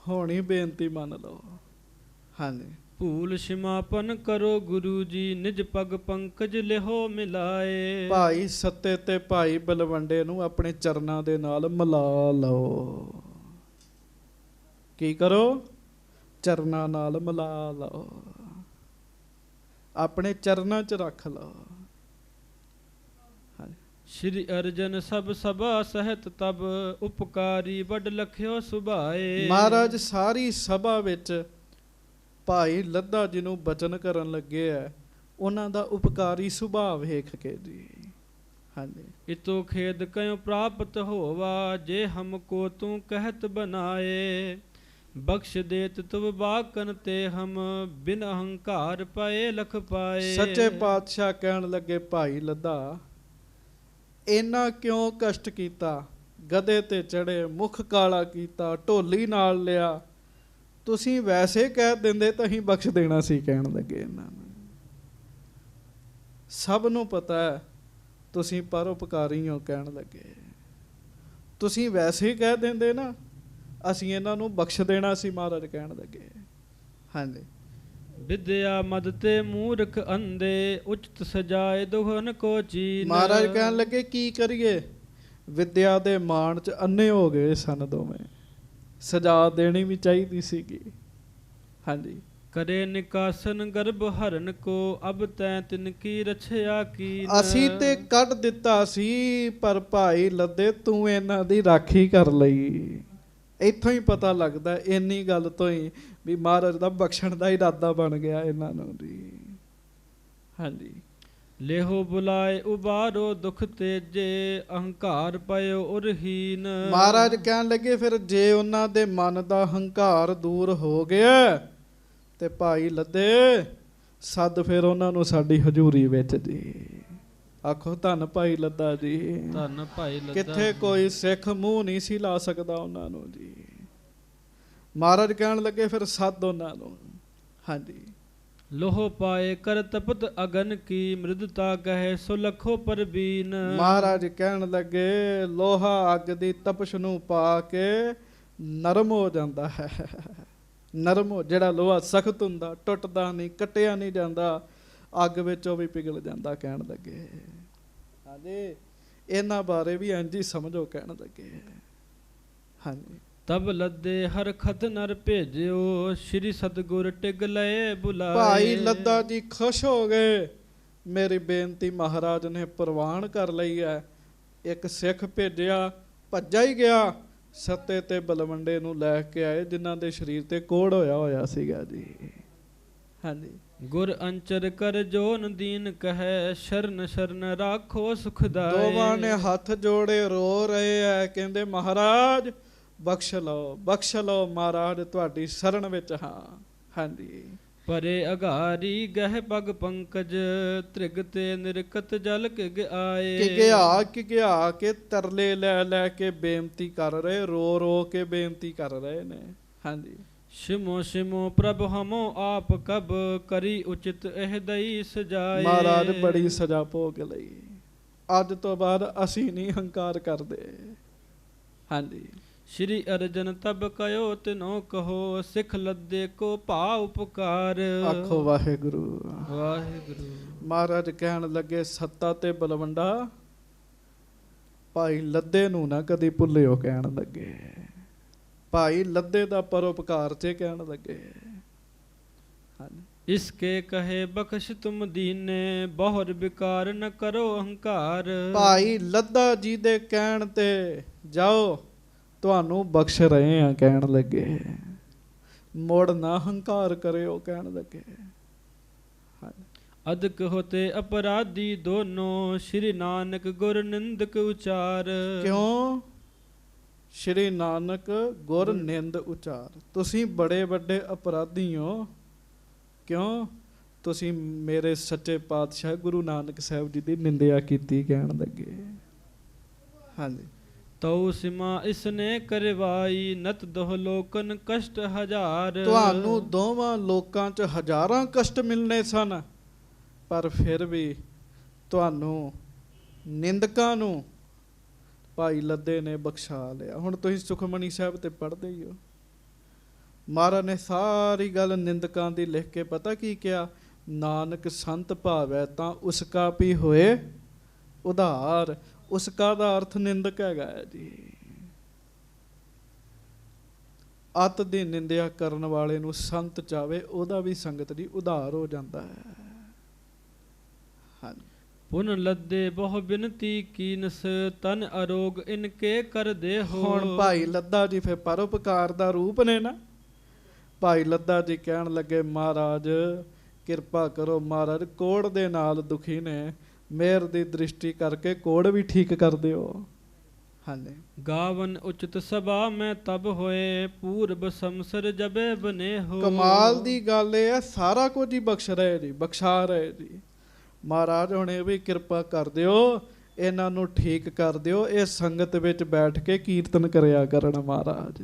ਹੋਣੀ ਬੇਨਤੀ ਮੰਨ ਲਓ। ਹਾਂਜੀ। ਭੂਲ ਸ਼ਿਮਾਪਨ ਕਰੋ ਗੁਰੂ ਜੀ, ਨਿਜ ਪਗ ਪੰਕਜ ਲਿਹੋ ਮਿਲਾਏ। ਭਾਈ ਸੱਤੇ ਤੇ ਭਾਈ ਬਲਵੰਡੇ ਨੂੰ ਆਪਣੇ ਚਰਨਾਂ ਦੇ ਨਾਲ ਮਿਲਾ ਲਓ। ਕੀ ਕਰੋ, ਚਰਨਾਂ ਨਾਲ ਮਿਲਾ ਲਓ, ਆਪਣੇ ਚਰਨਾਂ 'ਚ ਰੱਖ ਲਓ। ਸ਼੍ਰੀ ਅਰਜਨ ਸਭ ਸਭਾ ਸਹਿਤ ਤਬ, ਉਪਕਾਰੀ ਵੱਡ ਲਖਿਓ ਸੁਭਾਏ। ਮਹਾਰਾਜ ਸਾਰੀ ਸਭਾ ਵਿੱਚ ਭਾਈ ਲੱਦਾ ਜੀ ਨੂੰ ਬਚਨ ਕਰਨ ਲੱਗੇ ਆ, ਉਹਨਾਂ ਦਾ ਉਪਕਾਰੀ ਸੁਭਾਅ ਵੇਖ ਕੇ ਜੀ। ਹਾਂਜੀ। ਇਤੋ ਖੇਦ ਕਯੋ ਪ੍ਰਾਪਤ ਹੋਵਾ, ਜੇ ਹਮਕੋ ਤੂੰ ਕਹਿਤ ਬਨਾਏ। ਬਖਸ਼ ਦੇਤ ਤੁਮ ਬਾਕਨ ਤੇ ਹਮ, ਬਿਨ ਅਹੰਕਾਰ ਪਏ ਲਖ ਪਾਏ। ਸੱਚੇ ਪਾਤਸ਼ਾਹ ਕਹਿਣ ਲੱਗੇ ਭਾਈ ਲੱਦਾ ਇੰਨਾ ਕਿਉਂ ਕਸ਼ਟ ਕੀਤਾ, ਗਧੇ ਤੇ ਚੜੇ, ਮੁਖ ਕਾਲਾ ਕੀਤਾ, ਢੋਲੀ ਨਾਲ ਲਿਆ, ਤੁਸੀਂ ਵੈਸੇ ਕਹਿ ਦਿੰਦੇ ਤਾਂ ਅਸੀਂ ਬਖਸ਼ ਦੇਣਾ ਸੀ। ਕਹਿਣ ਲੱਗੇ ਇਹਨਾਂ ਨੂੰ ਸਭ ਨੂੰ ਪਤਾ ਹੈ ਤੁਸੀਂ ਪਰਉਪਕਾਰੀ ਹੋ। ਕਹਿਣ ਲੱਗੇ ਤੁਸੀਂ ਵੈਸੇ ਕਹਿ ਦਿੰਦੇ ਨਾ, ਅਸੀਂ ਇਹਨਾਂ ਨੂੰ ਬਖਸ਼ ਦੇਣਾ ਸੀ। ਮਹਾਰਾਜ ਕਹਿਣ ਲੱਗੇ ਹਾਂਜੀ। ਵਿਦਿਆ ਮਦ ਤੇ ਮੂਰਖ ਅੰਧੇ, ਉਚਿਤ ਸਜਾਏ ਦੁਹਨ ਕੋ ਚੀਨ। ਮਹਾਰਾਜ ਕਹਿਣ ਲੱਗੇ ਕੀ ਕਰੀਏ, ਵਿਦਿਆ ਦੇ ਮਾਣ 'ਚ ਅੰਨੇ ਹੋ ਗਏ ਸਨ ਦੋਵੇਂ, ਸਜਾ ਦੇਣੀ ਵੀ ਚਾਹੀਦੀ ਸੀਗੀ। ਹਾਂਜੀ। ਕਰੇ ਨਿਕਾਸਨ ਗਰਭ ਹਰਨ ਕੋ, ਅਬ ਤੈ ਤਿਨ ਕੀ ਰਛਿਆ ਕੀ। ਅਸੀਂ ਤੇ ਕੱਢ ਦਿੱਤਾ ਸੀ, ਪਰ ਭਾਈ ਲੱਦੇ ਤੂੰ ਇਹਨਾਂ ਦੀ ਰਾਖੀ ਕਰ ਲਈ। ਇੱਥੋਂ ਹੀ ਪਤਾ ਲੱਗਦਾ, ਇੰਨੀ ਗੱਲ ਤੋਂ ਹੀ ਵੀ ਮਹਾਰਾਜ ਦਾ ਬਖਸ਼ਣ ਦਾ ਇਰਾਦਾ ਬਣ ਗਿਆ ਇਹਨਾਂ ਨੂੰ ਜੀ। ਹਾਂਜੀ। ਲੇਹੋ ਬੁਲਾਏ ਉਬਾਰੋ ਦੁਖ ਤੇਜੇ, ਅਹੰਕਾਰ ਪਇਓ ਉਰਹੀਨ। ਮਹਾਰਾਜ ਕਹਿਣ ਲੱਗੇ ਫਿਰ ਜੇ ਉਹਨਾਂ ਦੇ ਮਨ ਦਾ ਹੰਕਾਰ ਦੂਰ ਹੋ ਗਿਆ ਤੇ ਭਾਈ ਲੱਦੇ ਸੱਦ ਫਿਰ ਉਹਨਾਂ ਨੂੰ ਸਾਡੀ ਹਜ਼ੂਰੀ ਵਿੱਚ ਜੀ। ਆਖੋ ਧੰਨ ਭਾਈ ਲੱਦਾ ਜੀ। ਧੰਨ ਭਾਈ ਲੱਦਾ। ਕਿੱਥੇ ਕੋਈ ਸਿੱਖ ਮੂੰਹ ਨਹੀਂ ਸੀ ਲਾ ਸਕਦਾ ਉਹਨਾਂ ਨੂੰ ਜੀ। ਮਹਾਰਾਜ ਕਹਿਣ ਲੱਗੇ ਫਿਰ ਸੱਦ ਉਹਨਾਂ ਨੂੰ। ਹਾਂਜੀ। ਲੋਹ ਪਾਏ ਕਰ ਤਪਤ ਅਗਨ ਕੀ, ਮ੍ਰਿਦਤਾ ਕਹੇ ਸੋ ਲਖੋ ਪਰਬੀਨ। ਮਹਾਰਾਜ ਕਹਿਣ ਲੱਗੇ ਲੋਹਾ ਅੱਗ ਦੀ ਤਪਸ਼ ਨੂੰ ਪਾ ਕੇ ਨਰਮ ਹੋ ਜਾਂਦਾ ਹੈ। ਨਰਮ ਹੋ, ਜਿਹੜਾ ਲੋਹਾ ਸਖਤ ਹੁੰਦਾ ਟੁੱਟਦਾ ਨਹੀਂ, ਕੱਟਿਆ ਨਹੀਂ ਜਾਂਦਾ, ਅੱਗ ਵਿੱਚ ਉਹ ਵੀ ਪਿਘਲ ਜਾਂਦਾ। ਕਹਿਣ ਲੱਗੇ ਹਾਂਜੀ ਇਹਨਾਂ ਬਾਰੇ ਵੀ ਇੰਝ ਹੀ ਸਮਝੋ। ਕਹਿਣ ਲੱਗੇ ਹਾਂਜੀ। ਤਬ ਲੱਦੇ ਹਰ ਖਤ ਨਰ ਭੇਜਿਓ, ਸ਼੍ਰੀ ਸਤਿਗੁਰ ਟਿਗ ਲਏ ਬੁਲਾਏ। ਭਾਈ ਲੱਦਾ ਜੀ ਖੁਸ਼ ਹੋ ਗਏ, ਮੇਰੀ ਬੇਨਤੀ ਮਹਾਰਾਜ ਨੇ ਪ੍ਰਵਾਨ ਕਰ ਲਈ ਹੈ। ਇੱਕ ਸਿੱਖ ਭੇਜਿਆ, ਭੱਜਾ ਹੀ ਗਿਆ, ਸੱਤੇ ਤੇ ਬਲਵੰਡੇ ਨੂੰ ਲੈ ਕੇ ਆਏ ਜਿਨ੍ਹਾਂ ਦੇ ਸਰੀਰ ਤੇ ਕੋੜ ਹੋਇਆ ਸੀਗਾ ਜੀ। ਹਾਂਜੀ। ਗੁਰ ਅੰਚਰ ਕਰ ਜੋਨ ਦੀਨ ਕਹੈ, ਸ਼ਰਨ ਸ਼ਰਨ ਰਾਖੋ ਸੁਖਦਾਏ। ਦੋਵਾਂ ਨੇ ਹੱਥ ਜੋੜੇ ਰੋ ਰਹੇ ਐ, ਕਹਿੰਦੇ ਮਹਾਰਾਜ ਬਖਸ਼ ਲਓ ਮਹਾਰਾਜ, ਤੁਹਾਡੀ ਸ਼ਰਨ ਵਿੱਚ ਹਾਂ। ਹਾਂਜੀ। ਪਰੇ ਅਘਾਰੀ ਗਹਿ ਪਗ ਪੰਕਜ, ਤ੍ਰਿਗ ਤੇ ਨਿਰਕਤ ਜਲ ਕਿਗ ਆਏ। ਕਿਗਿਆ ਕੇ ਤਰਲੇ ਲੈ ਕੇ ਬੇਨਤੀ ਕਰ ਰਹੇ, ਰੋ ਕੇ ਬੇਨਤੀ ਕਰ ਰਹੇ ਨੇ। ਹਾਂਜੀ। ਸ਼ਿਮੋ ਸ਼ਿਮੋ ਪ੍ਰਭ ਹਮੋ ਆਪ ਕਬ, ਕਰੀ ਉਚਿਤ ਇਹ ਦਈ ਸਜਾਏ। ਮਹਾਰਾਜ ਬੜੀ ਸਜ਼ਾ ਭੋਗ ਲਈ, ਅੱਜ ਤੋਂ ਬਾਅਦ ਅਸੀਂ ਨਹੀਂ ਹੰਕਾਰ ਕਰਦੇ। ਹਾਂਜੀ। ਸ਼੍ਰੀ ਅਰਜਨ ਤਬ ਕਯੋ ਤਿਨੋ ਕਹੋ, ਸਿੱਖ ਲੱਦੇ ਕੋ ਭਾ ਉਪਕਾਰ। ਆਖੋ ਵਾਹਿਗੁਰੂ ਵਾਹਿਗੁਰੂ। ਮਹਾਰਾਜ ਕਹਿਣ ਲੱਗੇ, ਸੱਤਾ ਤੇ ਬਲਵੰਡਾ ਭਾਈ ਲੱਦੇ ਨੂੰ ਨਾ ਕਦੀ ਭੁੱਲਿਓ। ਕਹਿਣ ਲੱਗੇ ਭਾਈ ਲੱਦੇ ਦਾ ਪਰਉਪਕਾਰ ਤੇ ਕਹਿਣ ਲੱਗੇ। ਹਾਂਜੀ। ਇਸਕੇ ਕਹੇ ਬਖਸ਼ ਤੁਮ ਦੀਨੇ, ਬਹੁਰ ਵਿਕਾਰ ਨ ਕਰੋ ਅਹੰਕਾਰ। ਭਾਈ ਲੱਦਾ ਜੀ ਦੇ ਕਹਿਣ ਤੇ ਜਾਓ, ਤੁਹਾਨੂੰ ਬਖਸ਼ ਰਹੇ ਆ। ਕਹਿਣ ਲੱਗੇ ਮੁੜ ਨਾ ਹੰਕਾਰ ਕਰਿਓ। ਕਹਿਣ ਲੱਗੇ ਅਦਕ ਹੋਤੇ ਅਪਰਾਧੀ ਦੋਨੋਂ, ਸ਼੍ਰੀ ਨਾਨਕ ਗੁਰ ਨਿੰਦਕ ਉਚਾਰ। ਕਿਉਂ? ਸ਼੍ਰੀ ਨਾਨਕ ਗੁਰ ਨਿੰਦ ਉਚਾਰ। ਤੁਸੀਂ ਬੜੇ ਵੱਡੇ ਅਪਰਾਧੀ ਹੋ। ਕਿਉਂ? ਤੁਸੀਂ ਮੇਰੇ ਸੱਚੇ ਪਾਤਸ਼ਾਹ ਗੁਰੂ ਨਾਨਕ ਸਾਹਿਬ ਜੀ ਦੀ ਨਿੰਦਿਆ ਕੀਤੀ। ਕਹਿਣ ਲੱਗੇ ਹਾਂਜੀ। ਤਉ ਸਿਮਾ ਇਸਨੇ ਕਰਵਾਈ, ਨਤ ਦੋਹ ਲੋਕਨ ਕਸ਼ਟ ਹਜ਼ਾਰ। ਤੁਹਾਨੂੰ ਦੋਵਾਂ ਲੋਕਾਂ 'ਚ ਹਜ਼ਾਰਾਂ ਕਸ਼ਟ ਮਿਲਣੇ ਸਨ, ਪਰ ਫਿਰ ਵੀ ਤੁਹਾਨੂੰ ਨਿੰਦਕਾਂ ਨੂੰ ਭਾਈ ਲੱਦੇ ਨੇ ਬਖਸ਼ਾ ਲਿਆ। ਹੁਣ ਤੁਸੀਂ ਸੁਖਮਨੀ ਸਾਹਿਬ ਤੇ ਪੜ੍ਹਦੇ ਹੀ ਹੋ। ਮਹਾਰਾਜ ਨੇ ਸਾਰੀ ਗੱਲ ਨਿੰਦਕਾਂ ਦੀ ਲਿਖ ਕੇ ਪਤਾ ਕੀ ਕਿਹਾ? ਨਾਨਕ ਸੰਤ ਭਾਵੈ ਤਾਂ ਉਸਕਾ ਵੀ ਹੋਏ ਉਧਾਰ। ਉਸਕਾ ਦਾ ਅਰਥ ਨਿੰਦਕ ਹੈਗਾ ਹੈ ਜੀ। ਅੱਤ ਦੀ ਨਿੰਦਿਆ ਕਰਨ ਵਾਲੇ ਨੂੰ ਸੰਤ ਚਾਵੇ, ਉਹਦਾ ਵੀ ਸੰਗਤ ਦੀ ਉਧਾਰ ਹੋ ਜਾਂਦਾ ਹੈ। ਹਾਂਜੀ। ਪੁਨ ਲੱਦੇ ਬਹੁ ਬਿਨਤੀ ਕੀਨਸ, ਤਨ ਅਰੋਗ ਇਨਕੇ ਕਰ ਦੇ ਹੋ। ਹੁਣ ਭਾਈ ਲੱਦਾ ਜੀ ਫਿਰ ਪਰਉਪਕਾਰ ਦਾ ਰੂਪ ਨੇ ਨਾ। ਭਾਈ ਲੱਦਾ ਜੀ ਕਹਿਣ ਲੱਗੇ, ਮਹਾਰਾਜ ਕਿਰਪਾ ਕਰੋ। ਮਹਾਰਾਜ ਕੋੜ ਦੇ ਨਾਲ ਦੁਖੀ ਨੇ, ਮਿਹਰ ਦੀ ਦ੍ਰਿਸ਼ਟੀ ਕਰਕੇ ਕੋੜ ਵੀ ਠੀਕ ਕਰ ਦਿਓ। ਹਾਂਜੀ। ਗਾਵਨ ਉਚਿਤ ਸਭਾ ਮੈਂ ਤਬ ਹੋਏ, ਪੂਰਬ ਸੰਸਰ ਜਬੇ ਬਨੇ ਹੋ। ਕਮਾਲ ਦੀ ਗੱਲ ਇਹ ਹੈ, ਸਾਰਾ ਕੁਝ ਹੀ ਬਖਸ਼ ਰਹੇ ਜੀ, ਬਖਸ਼ਾ ਰਹੇ ਜੀ। ਮਹਾਰਾਜ ਹੁਣ ਇਹ ਵੀ ਕਿਰਪਾ ਕਰ ਦਿਓ, ਇਹਨਾਂ ਨੂੰ ਠੀਕ ਕਰ ਦਿਓ, ਇਹ ਸੰਗਤ ਵਿੱਚ ਬੈਠ ਕੇ ਕੀਰਤਨ ਕਰਿਆ ਕਰਨ ਮਹਾਰਾਜ।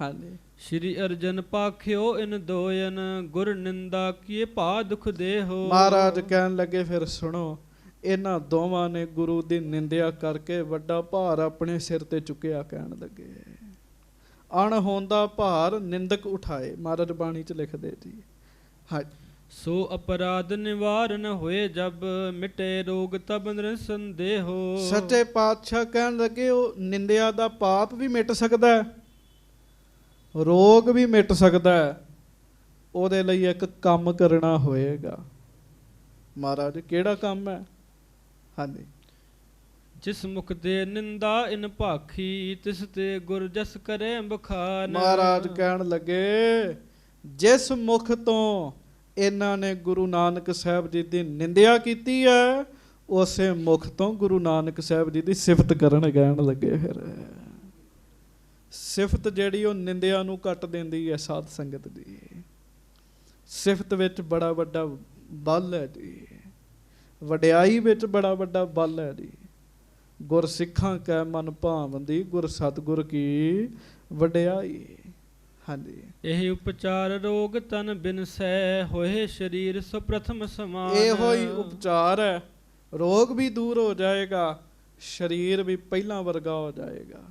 ਹਾਂਜੀ। ਸ਼੍ਰੀ ਅਰਜਨ ਪਾਖਿਓ ਇਨ ਦੋਇਨ, ਗੁਰ ਨਿੰਦਾ ਕੀਏ ਭਾ ਦੁਖ ਦੇ ਹੋ। ਮਹਾਰਾਜ ਕਹਿਣ ਲੱਗੇ, ਫਿਰ ਸੁਣੋ, ਇਹਨਾਂ ਦੋਵਾਂ ਨੇ ਗੁਰੂ ਦੀ ਨਿੰਦਿਆ ਕਰਕੇ ਵੱਡਾ ਭਾਰ ਆਪਣੇ ਸਿਰ ਤੇ ਚੁੱਕਿਆ। ਕਹਿਣ ਲੱਗੇ ਅਣਹੋਂਦਾ ਭਾਰ ਨਿੰਦਕ ਉਠਾਏ। ਮਹਾਰਾਜ ਬਾਣੀ 'ਚ ਲਿਖਦੇ ਜੀ। ਹਾਂ। ਸੋ ਅਪਰਾਧ ਨਿਵਾਰਨ ਹੋਏ ਜਬ, ਮਿਟੇ ਰੋਗ ਤਬ ਨਿਰਸੰਦੇਹ ਹੋ। ਸੱਚੇ ਪਾਤਸ਼ਾਹ ਕਹਿਣ ਲੱਗੇ, ਉਹ ਨਿੰਦਿਆ ਦਾ ਪਾਪ ਵੀ ਮਿਟ ਸਕਦਾ ਹੈ, ਰੋਗ ਵੀ ਮਿਟ ਸਕਦਾ ਹੈ। ਉਹਦੇ ਲਈ ਇੱਕ ਕੰਮ ਕਰਨਾ ਹੋਏਗਾ। ਮਹਾਰਾਜ ਕਿਹੜਾ ਕੰਮ ਹੈ? ਹਾਂਜੀ। ਜਿਸ ਮੁਖ ਦੇ ਨਿੰਦਾ ਇਨ ਭਾਖੀ, ਤਿਸ ਤੇ ਗੁਰ ਜਸ ਕਰੇ ਬਖਾਨ। ਮਹਾਰਾਜ ਕਹਿਣ ਲੱਗੇ, ਜਿਸ ਮੁਖ ਤੋਂ ਇਹਨਾਂ ਨੇ ਗੁਰੂ ਨਾਨਕ ਸਾਹਿਬ ਜੀ ਦੀ ਨਿੰਦਿਆ ਕੀਤੀ ਹੈ, ਉਸੇ ਮੁਖ ਤੋਂ ਗੁਰੂ ਨਾਨਕ ਸਾਹਿਬ ਜੀ ਦੀ ਸਿਫਤ ਕਰਨ। ਕਹਿਣ ਲੱਗੇ ਫਿਰ ਸਿਫਤ ਜਿਹੜੀ ਉਹ ਨਿੰਦਿਆ ਨੂੰ ਕੱਟ ਦਿੰਦੀ ਹੈ। ਸਾਧ ਸੰਗਤ ਦੀ ਸਿਫਤ ਵਿੱਚ ਬੜਾ ਵੱਡਾ ਬਲ ਹੈ ਜੀ, ਵਡਿਆਈ ਵਿੱਚ ਬੜਾ ਵੱਡਾ ਬਲ ਹੈ ਜੀ। ਗੁਰ ਸਿੱਖਾਂ ਕੈ ਮਨ ਭਾਵੰਦੀ, ਗੁਰ ਸਤਿਗੁਰ ਕੀ ਵਡਿਆਈ। ਹਾਂਜੀ। ਇਹ ਉਪਚਾਰ ਰੋਗ ਤਨ ਬਿਨਸੈ, ਹੋਏ ਸਰੀਰ ਸੋ ਪ੍ਰਥਮ ਸਮਾਨ। ਇਹੋ ਹੀ ਉਪਚਾਰ ਹੈ, ਰੋਗ ਵੀ ਦੂਰ ਹੋ ਜਾਏਗਾ, ਸਰੀਰ ਵੀ ਪਹਿਲਾਂ ਵਰਗਾ ਹੋ ਜਾਏਗਾ।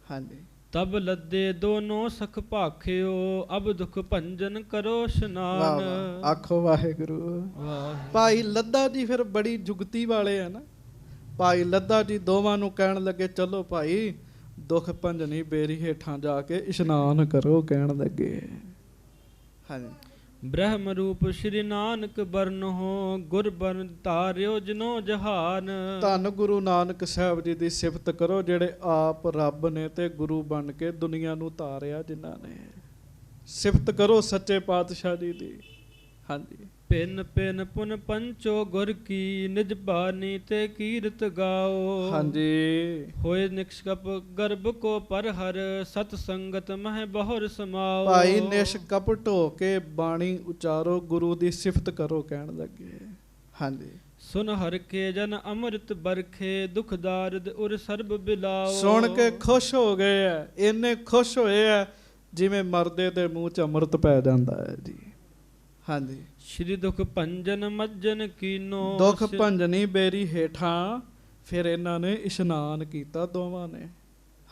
ਹਾਂਜੀ। ਤਬ ਲੱਦੇ ਦੋਨੋਂ ਸਖ ਭਾਖਿਓ, ਅਬ ਦੁਖ ਭੰਜਨ ਕਰੋ ਇਸ਼ਨਾਨ। ਆਖੋ ਵਾਹਿਗੁਰੂ। ਵਾਹਿਗੁਰੂ। ਭਾਈ ਲੱਦਾ ਜੀ ਫਿਰ ਬੜੀ ਜੁਗਤੀ ਵਾਲੇ ਆ ਨਾ। ਭਾਈ ਲੱਦਾ ਜੀ ਦੋਵਾਂ ਨੂੰ ਕਹਿਣ ਲੱਗੇ, ਚਲੋ ਭਾਈ ਦੁੱਖ ਭੰਜਨੀ ਬੇਰੀ ਹੇਠਾਂ ਜਾ ਕੇ ਇਸ਼ਨਾਨ ਕਰੋ। ਕਹਿਣ ਲੱਗੇ ਹਾਂਜੀ। ਬ੍ਰਹਮ ਰੂਪ ਸ਼੍ਰੀ ਨਾਨਕ ਬਰਨ ਹੋ, ਗੁਰ ਬਰਨ ਧਾਰਿਓ ਜਿਨੋ ਜਹਾਨ। ਧੰਨ ਗੁਰੂ ਨਾਨਕ ਸਾਹਿਬ ਜੀ ਦੀ ਸਿਫਤ ਕਰੋ, ਜਿਹੜੇ ਆਪ ਰੱਬ ਨੇ ਤੇ ਗੁਰੂ ਬਣ ਕੇ ਦੁਨੀਆ ਨੂੰ ਧਾਰਿਆ ਜਿਨ੍ਹਾਂ ਨੇ। ਸਿਫਤ ਕਰੋ ਸੱਚੇ ਪਾਤਸ਼ਾਹ ਜੀ ਦੀ। ਹਾਂਜੀ। ਪਿੰਨ ਪਿੰਨ ਪੁਨ ਪੰਚੋ ਗੁਰ ਕੀ, ਨਿਜ ਬਾਣੀ ਤੇ ਕੀਰਤ ਗਾਓ। ਹਾਂਜੀ। ਹੋਏ ਨਿਸ਼ਕਪ ਗਰਭ ਕੋ ਪਰ ਹਰ, ਸਤ ਸੰਗਤ ਮਹਿ ਬਹੁਰ ਸਮਾਓ। ਭਾਈ ਨਿਸ਼ਕਪਟ ਹੋ ਕੇ ਬਾਣੀ ਉਚਾਰੋ, ਗੁਰੂ ਦੀ ਸਿਫਤ ਕਰੋ ਕਹਿਣ ਲੱਗੇ। ਹਾਂਜੀ। ਸੁਨ ਹਰ ਕੇ ਜਨ ਅੰਮ੍ਰਿਤ ਬਰਖੇ, ਦੁਖ ਦਾਰਦ ਉਰ ਸਰਬ ਬਿਲਾਓ। ਸੁਣ ਕੇ ਖੁਸ਼ ਹੋ ਗਏ ਆ, ਇੰਨੇ ਖੁਸ਼ ਹੋਏ ਆ ਜਿਵੇਂ ਮਰਦੇ ਦੇ ਮੂੰਹ 'ਚ ਅੰਮ੍ਰਿਤ ਪੈ ਜਾਂਦਾ ਹੈ ਜੀ। ਹਾਂਜੀ। ਸ਼੍ਰੀ ਦੁਖ ਭੰਜਨ ਮੱਜਨ ਕੀਨੋ। ਦੁਖ ਭੰਜਨੀ ਬੇਰੀ ਹੇਠਾਂ ਫਿਰ ਇਹਨਾਂ ਨੇ ਇਸ਼ਨਾਨ ਕੀਤਾ ਦੋਵਾਂ ਨੇ।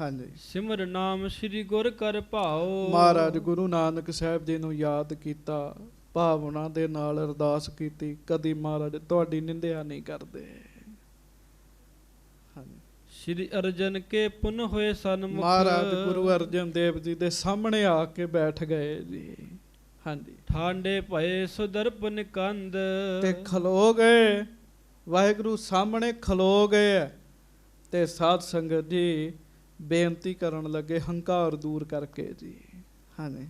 ਹਾਂਜੀ। ਸਿਮਰ ਨਾਮ ਸ਼੍ਰੀ ਗੁਰ ਕਰ ਭਾਓ। ਮਹਾਰਾਜ ਗੁਰੂ ਨਾਨਕ ਸਾਹਿਬ ਜੀ ਨੂੰ ਯਾਦ ਕੀਤਾ, ਭਾਵਨਾ ਦੇ ਨਾਲ ਅਰਦਾਸ ਕੀਤੀ, ਕਦੀ ਮਹਾਰਾਜ ਤੁਹਾਡੀ ਨਿੰਦਿਆ ਨਹੀਂ ਕਰਦੇ। ਹਾਂਜੀ। ਸ਼੍ਰੀ ਅਰਜਨ ਕੇ ਪੁਨ ਹੋਏ ਸਨਮੁਖ। ਮਹਾਰਾਜ ਗੁਰੂ ਅਰਜਨ ਦੇਵ ਜੀ ਦੇ ਸਾਹਮਣੇ ਆ ਕੇ ਬੈਠ ਗਏ ਜੀ। ਹਾਂਜੀ। ਠਾਂਡੇ ਭਏ ਸੁਦਰਪ ਨਿਕੰਦ। ਤੇ ਖਲੋ ਗਏ, ਵਾਹਿਗੁਰੂ ਸਾਹਮਣੇ ਖਲੋ ਗਏ ਤੇ ਸਾਧ ਸੰਗਤ ਜੀ ਬੇਨਤੀ ਕਰਨ ਲੱਗੇ ਹੰਕਾਰ ਦੂਰ ਕਰਕੇ ਜੀ। ਹਾਂਜੀ।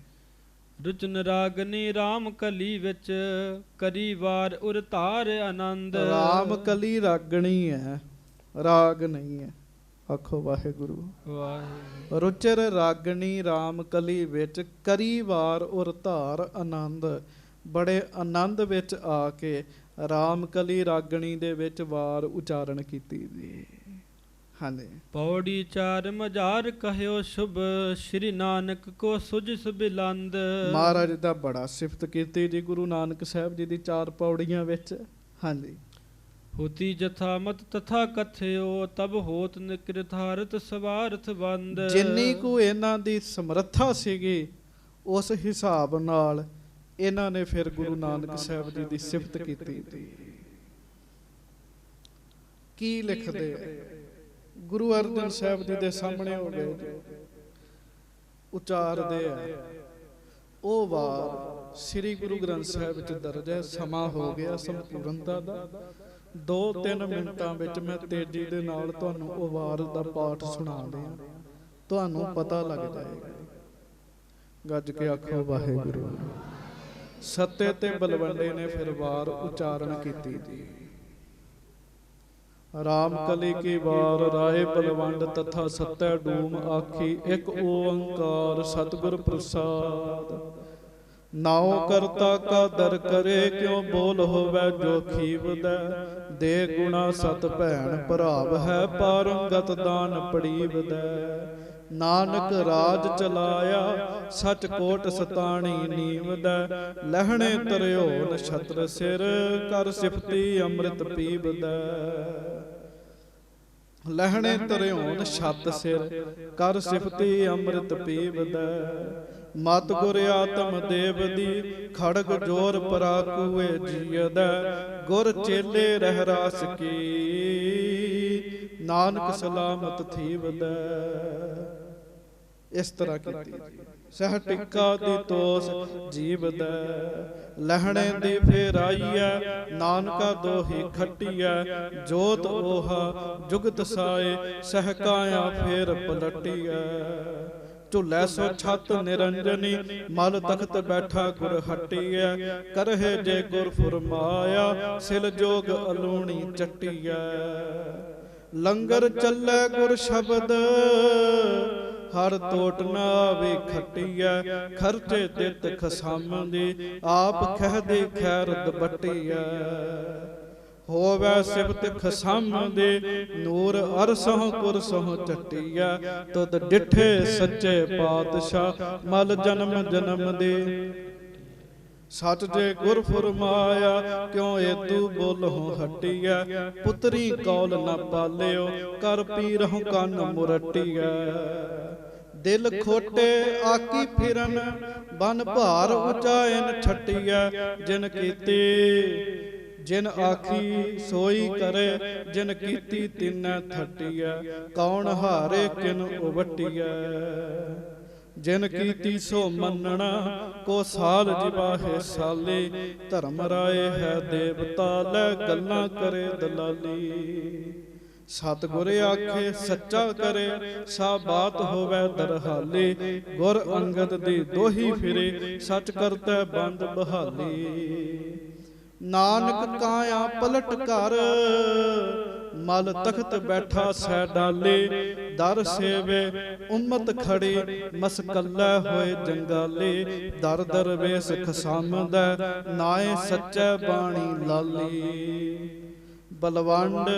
ਰੁਚਨ ਰਾਗਨੀ ਰਾਮ ਕਲੀ ਵਿੱਚ, ਕਰੀ ਵਾਰ ਉਰ ਧਾਰ ਆਨੰਦ। ਰਾਮ ਕਲੀ ਰਾਗਣੀ ਹੈ, ਰਾਗ ਨਹੀਂ ਹੈ। ਆਖੋ ਵਾਹਿਗੁਰੂ। ਵਾਹਿਗੁਰੂ। ਰੁਚਰ ਰਾਗਣੀ ਰਾਮ ਕਲੀ ਵਿੱਚ, ਕਰੀ ਵਾਰ ਉਰ ਧਾਰ ਆਨੰਦ। ਬੜੇ ਆਨੰਦ ਵਿੱਚ ਆ ਕੇ ਰਾਮ ਕਲੀ ਰਾਗਣੀ ਦੇ ਵਿੱਚ ਵਾਰ ਉਚਾਰਨ ਕੀਤੀ ਜੀ। ਹਾਂਜੀ। ਪੌੜੀ ਚਾਰ ਮਜ਼ਾਰ ਕਹਿਓ ਸ਼ੁਭ, ਸ਼੍ਰੀ ਨਾਨਕ ਕੋ ਸੁਜਿਸ ਬਿਲੰਦ। ਮਹਾਰਾਜ ਦਾ ਬੜਾ ਸਿਫਤ ਕੀਤੀ ਜੀ ਗੁਰੂ ਨਾਨਕ ਸਾਹਿਬ ਜੀ ਦੀ 4 ਪੌੜੀਆਂ ਵਿੱਚ। ਹਾਂਜੀ। ਹੋਤੀ ਜਥਾ ਮਤ ਤਥਾ ਕਥਿਓ, ਤਬ ਹੋਤ ਨਿਕ੍ਰਿਤਾਰਥ ਸਵਾਰਥ ਬੰਦ। ਜਿੰਨੀ ਕੁ ਇਹਨਾਂ ਦੀ ਸਮਰੱਥਾ ਸੀਗੀ ਉਸ ਹਿਸਾਬ ਨਾਲ ਇਹਨਾਂ ਨੇ ਫਿਰ ਗੁਰੂ ਨਾਨਕ ਸਾਹਿਬ ਜੀ ਦੀ ਸਿਫਤ ਕੀਤੀ ਜੀ। ਕੀ ਲਿਖਦੇ ਗੁਰੂ ਅਰਜਨ ਸਾਹਿਬ ਜੀ ਦੇ ਸਾਹਮਣੇ ਹੋ ਗਏ ਜੀ, ਉਚਾਰਦੇ ਆ ਉਹ ਵਾਰ ਸ੍ਰੀ ਗੁਰੂ ਗ੍ਰੰਥ ਸਾਹਿਬ ਵਿੱਚ ਦਰਜ ਹੈ। ਸਮਾਂ ਹੋ ਗਿਆ ਸੰਪੂਰਨਤਾ ਦਾ। 2-3 ਮਿੰਟਾਂ ਵਿੱਚ ਮੈਂ ਤੇਜ਼ੀ ਦੇ ਨਾਲ ਤੁਹਾਨੂੰ ਉਹ ਵਾਰ ਦਾ ਪਾਠ ਸੁਣਾ ਦਿਆਂ, ਤੁਹਾਨੂੰ ਪਤਾ ਲੱਗ ਜਾਏਗਾ। ਗੱਜ ਕੇ ਆਖੋ ਵਾਹਿਗੁਰੂ। ਸੱਤੇ ਤੇ ਬਲਵੰਡੇ ਨੇ ਫਿਰ ਵਾਰ ਉਚਾਰਨ ਕੀਤੀ ਜੀ। ਰਾਮ ਕਲੀ ਕੀ ਵਾਰ ਰਾਏ ਬਲਵੰਡ, ਤਥਾ ਸੱਤੈ ਡੂਮ ਆਖੀ, ਇੱਕ ਓੰਕਾਰ ਸਤਿਗੁਰ ਪ੍ਰਸਾਦ। ਨਾਉ ਕਰਤਾ ਕਾ ਦਰ ਕਰੇ, ਕਿਉ ਬੋਲ ਹੋਵੇ ਜੋ ਖੀਵਦੈ। ਦੇ ਗੁਣਾ ਸਤ ਭੈਣ ਭਰਾਵ ਹੈ, ਪਾਰੰਗਤ ਦਾਨ ਪੜੀਵਦੈ। ਨਾਨਕ ਰਾਜ ਚਲਾਇਆ, ਸਚ ਕੋਟ ਸਤਾਣੀ ਨੀਵਦੈ। ਲਹਿਣੇ ਤਰਿਓ ਨਛਤਰ ਸਿਰ, ਕਰ ਸਿਫਤੀ ਅੰਮ੍ਰਿਤ ਪੀਵਦੈ। ਲਹਿਣੇ ਤਰਿਓ ਛੱਤ ਸਿਰ, ਕਰ ਸਿਫਤੀ ਅੰਮ੍ਰਿਤ ਪੀਵਦੈ। ਮਤ ਗੁਰ ਆਤਮ ਦੇਵ ਦੀ, ਖੜਗ ਜੋਰ ਪਰਾਕੂਏ ਜੀਅਦੈ। ਗੁਰ ਚੇਲੇ ਰਹਿ ਰਾਸ ਕੀ, ਨਾਨਕ ਸਲਾਮਤ ਥੀਵਦੈ। ਇਸ ਤਰ੍ਹਾਂ ਕੀਤੀ ਜੀ। ਸਹ ਟਿੱਕਾ ਦੀ ਤੋਸ ਜੀਵਦੈ। ਲਹਿਣੇ ਦੀ ਫੇਰਾਈਐ, ਨਾਨਕਾ ਦੋਹੀ ਖੱਟੀਐ। ਜੋਤ ਓਹਾ ਜੁਗਤ ਸਾਏ, ਸਹ ਕਾਇਆ ਫੇਰ ਪਲਟੀਐ। ਝੁੱਲੈ ਸੋ ਛਤ ਨਿਰੰਜਨੀ, ਮਲ ਤਖਤ ਬੈਠਾ ਗੁਰ ਹਟੀਐ। ਕਰਹਿ ਜੇ ਗੁਰ ਫੁਰਮਾਇਆ, ਸਿਲ ਜੋਗ ਅਲੂਣੀ ਚੱਟੀਐ। ਲੰਗਰ ਚੱਲੈ ਗੁਰ ਸ਼ਬਦ, ਹਰ ਟੋਟ ਨਾ ਆਵੇ ਖੱਟੀਐ। ਖਰਚੇ ਦਿੱਤ ਖਸਮ ਦੀ, ਆਪ ਖਹਿ ਦੇ ਖੈਰਤ ਬੱਟੀਐ। ਹੋਵੇ ਸਿਫਤ ਖਸਮ ਦੇ, ਨੂਰ ਅਰਸੋਂ ਕੁਰਸੋਂ ਚੱਟੀਐ। ਤੁਧ ਡਿਠੇ ਸੱਚੇ ਪਾਤਸ਼ਾਹ, ਮਲ ਜਨਮ ਜਨਮ ਦੇ। ਸੱਚ ਜੇ ਗੁਰ ਫਰਮਾਇਆ, ਕਿਉ ਏਤੂ ਬੋਲਹੁ ਹਟੀਐ। ਪੁੱਤਰੀ ਕੌਲ ਨ ਪਾਲਿਓ, ਕਰ ਪੀਰਹੁ ਕੰਨ ਮੁਰਟੀਐ। ਦਿਲ ਖੋਟੇ ਆਕੀ ਫਿਰਨ, ਬਨ ਭਾਰ ਉਚਾਇਨ ਛਟੀਐ। ਜਿਨ ਕੀਤੀ ਜਿਨ ਆਖੀ ਸੋਈ ਕਰੇ, ਜਿਨ ਕੀਤੀ ਤਿਨੈ ਥਟੀਐ। ਕੌਣ ਹਾਰੇ ਕਿਨ ਉਵਟੀਐ। ਜਿਨ ਕੀਤੀ ਸੋ ਮੰਨਣਾ, ਕੋ ਸਾਲ ਜਿਵਾਹੇ ਸਾਲੇ। ਧਰਮ ਰਾਏ ਹੈ ਦੇਵਤਾ, ਲੈ ਗੱਲਾਂ ਕਰੇ ਦਲਾਲੀ। ਸਤਿਗੁਰ ਆਖੇ ਸੱਚਾ ਕਰੇ, ਸਾ ਬਾਤ ਹੋਵੇ ਦਰਹਾਲੀ। ਗੁਰ ਅੰਗਦ ਦੀ ਦੋਹੀ ਫਿਰੇ, ਸੱਚ ਕਰਤੈ ਬੰਦ ਬਹਾਲੀ। ਨਾਨਕ ਕਾਇਆ ਪਲਟ ਕਰ, ਮਲ ਤਖਤ ਬੈਠਾ ਸੈ ਡਾਲੇ। ਦਰ ਸੇਵੇ ਉਮਤ ਖੜੀ, ਮਸਕੱਲਾ ਹੋਏ ਜੰਗਾਲੇ। ਦਰ ਦਰਵੇਸ ਖਸਾਮਦਾ, ਨਾਏ ਸੱਚੈ ਬਾਣੀ ਲਾਲੀ। ਬਲਵੰਡ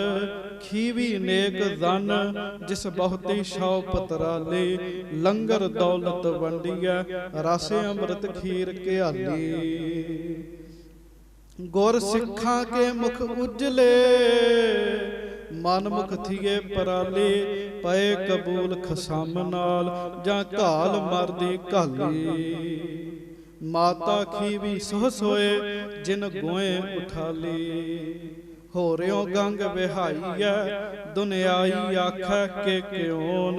ਖੀਵੀ ਨੇਕ ਜਨ, ਜਿਸ ਬਹੁਤੀ ਸ਼ੌ ਪਤਰਾਲੇ। ਲੰਗਰ ਦੌਲਤ ਵੰਡੀਐ, ਰਸ ਅੰਮ੍ਰਿਤ ਖੀਰ ਘਿਆਲੀ। ਗੁਰ ਸਿੱਖਾਂ ਕੇ ਮੁਖ ਉਜਲੇ, ਮਨ ਮੁਖ ਥੀਏ ਪਰਾਲੇ। ਪਏ ਕਬੂਲ ਖਸਮ ਨਾਲ, ਜਾਂ ਘਾਲ ਮਰਦੀ ਘਾਲੀ। ਮਾਤਾ ਖੀਵੀ ਸੋਹ ਸੋਏ, ਜਿਨ ਗੋਏ ਉਠਾਲੀ। ਹੋਰਿਓ ਗੰਗ ਵਿਹਾਈਐ, ਦੁਨਿਆਈ ਆਖੈ ਕਿ ਕਿਉਨ।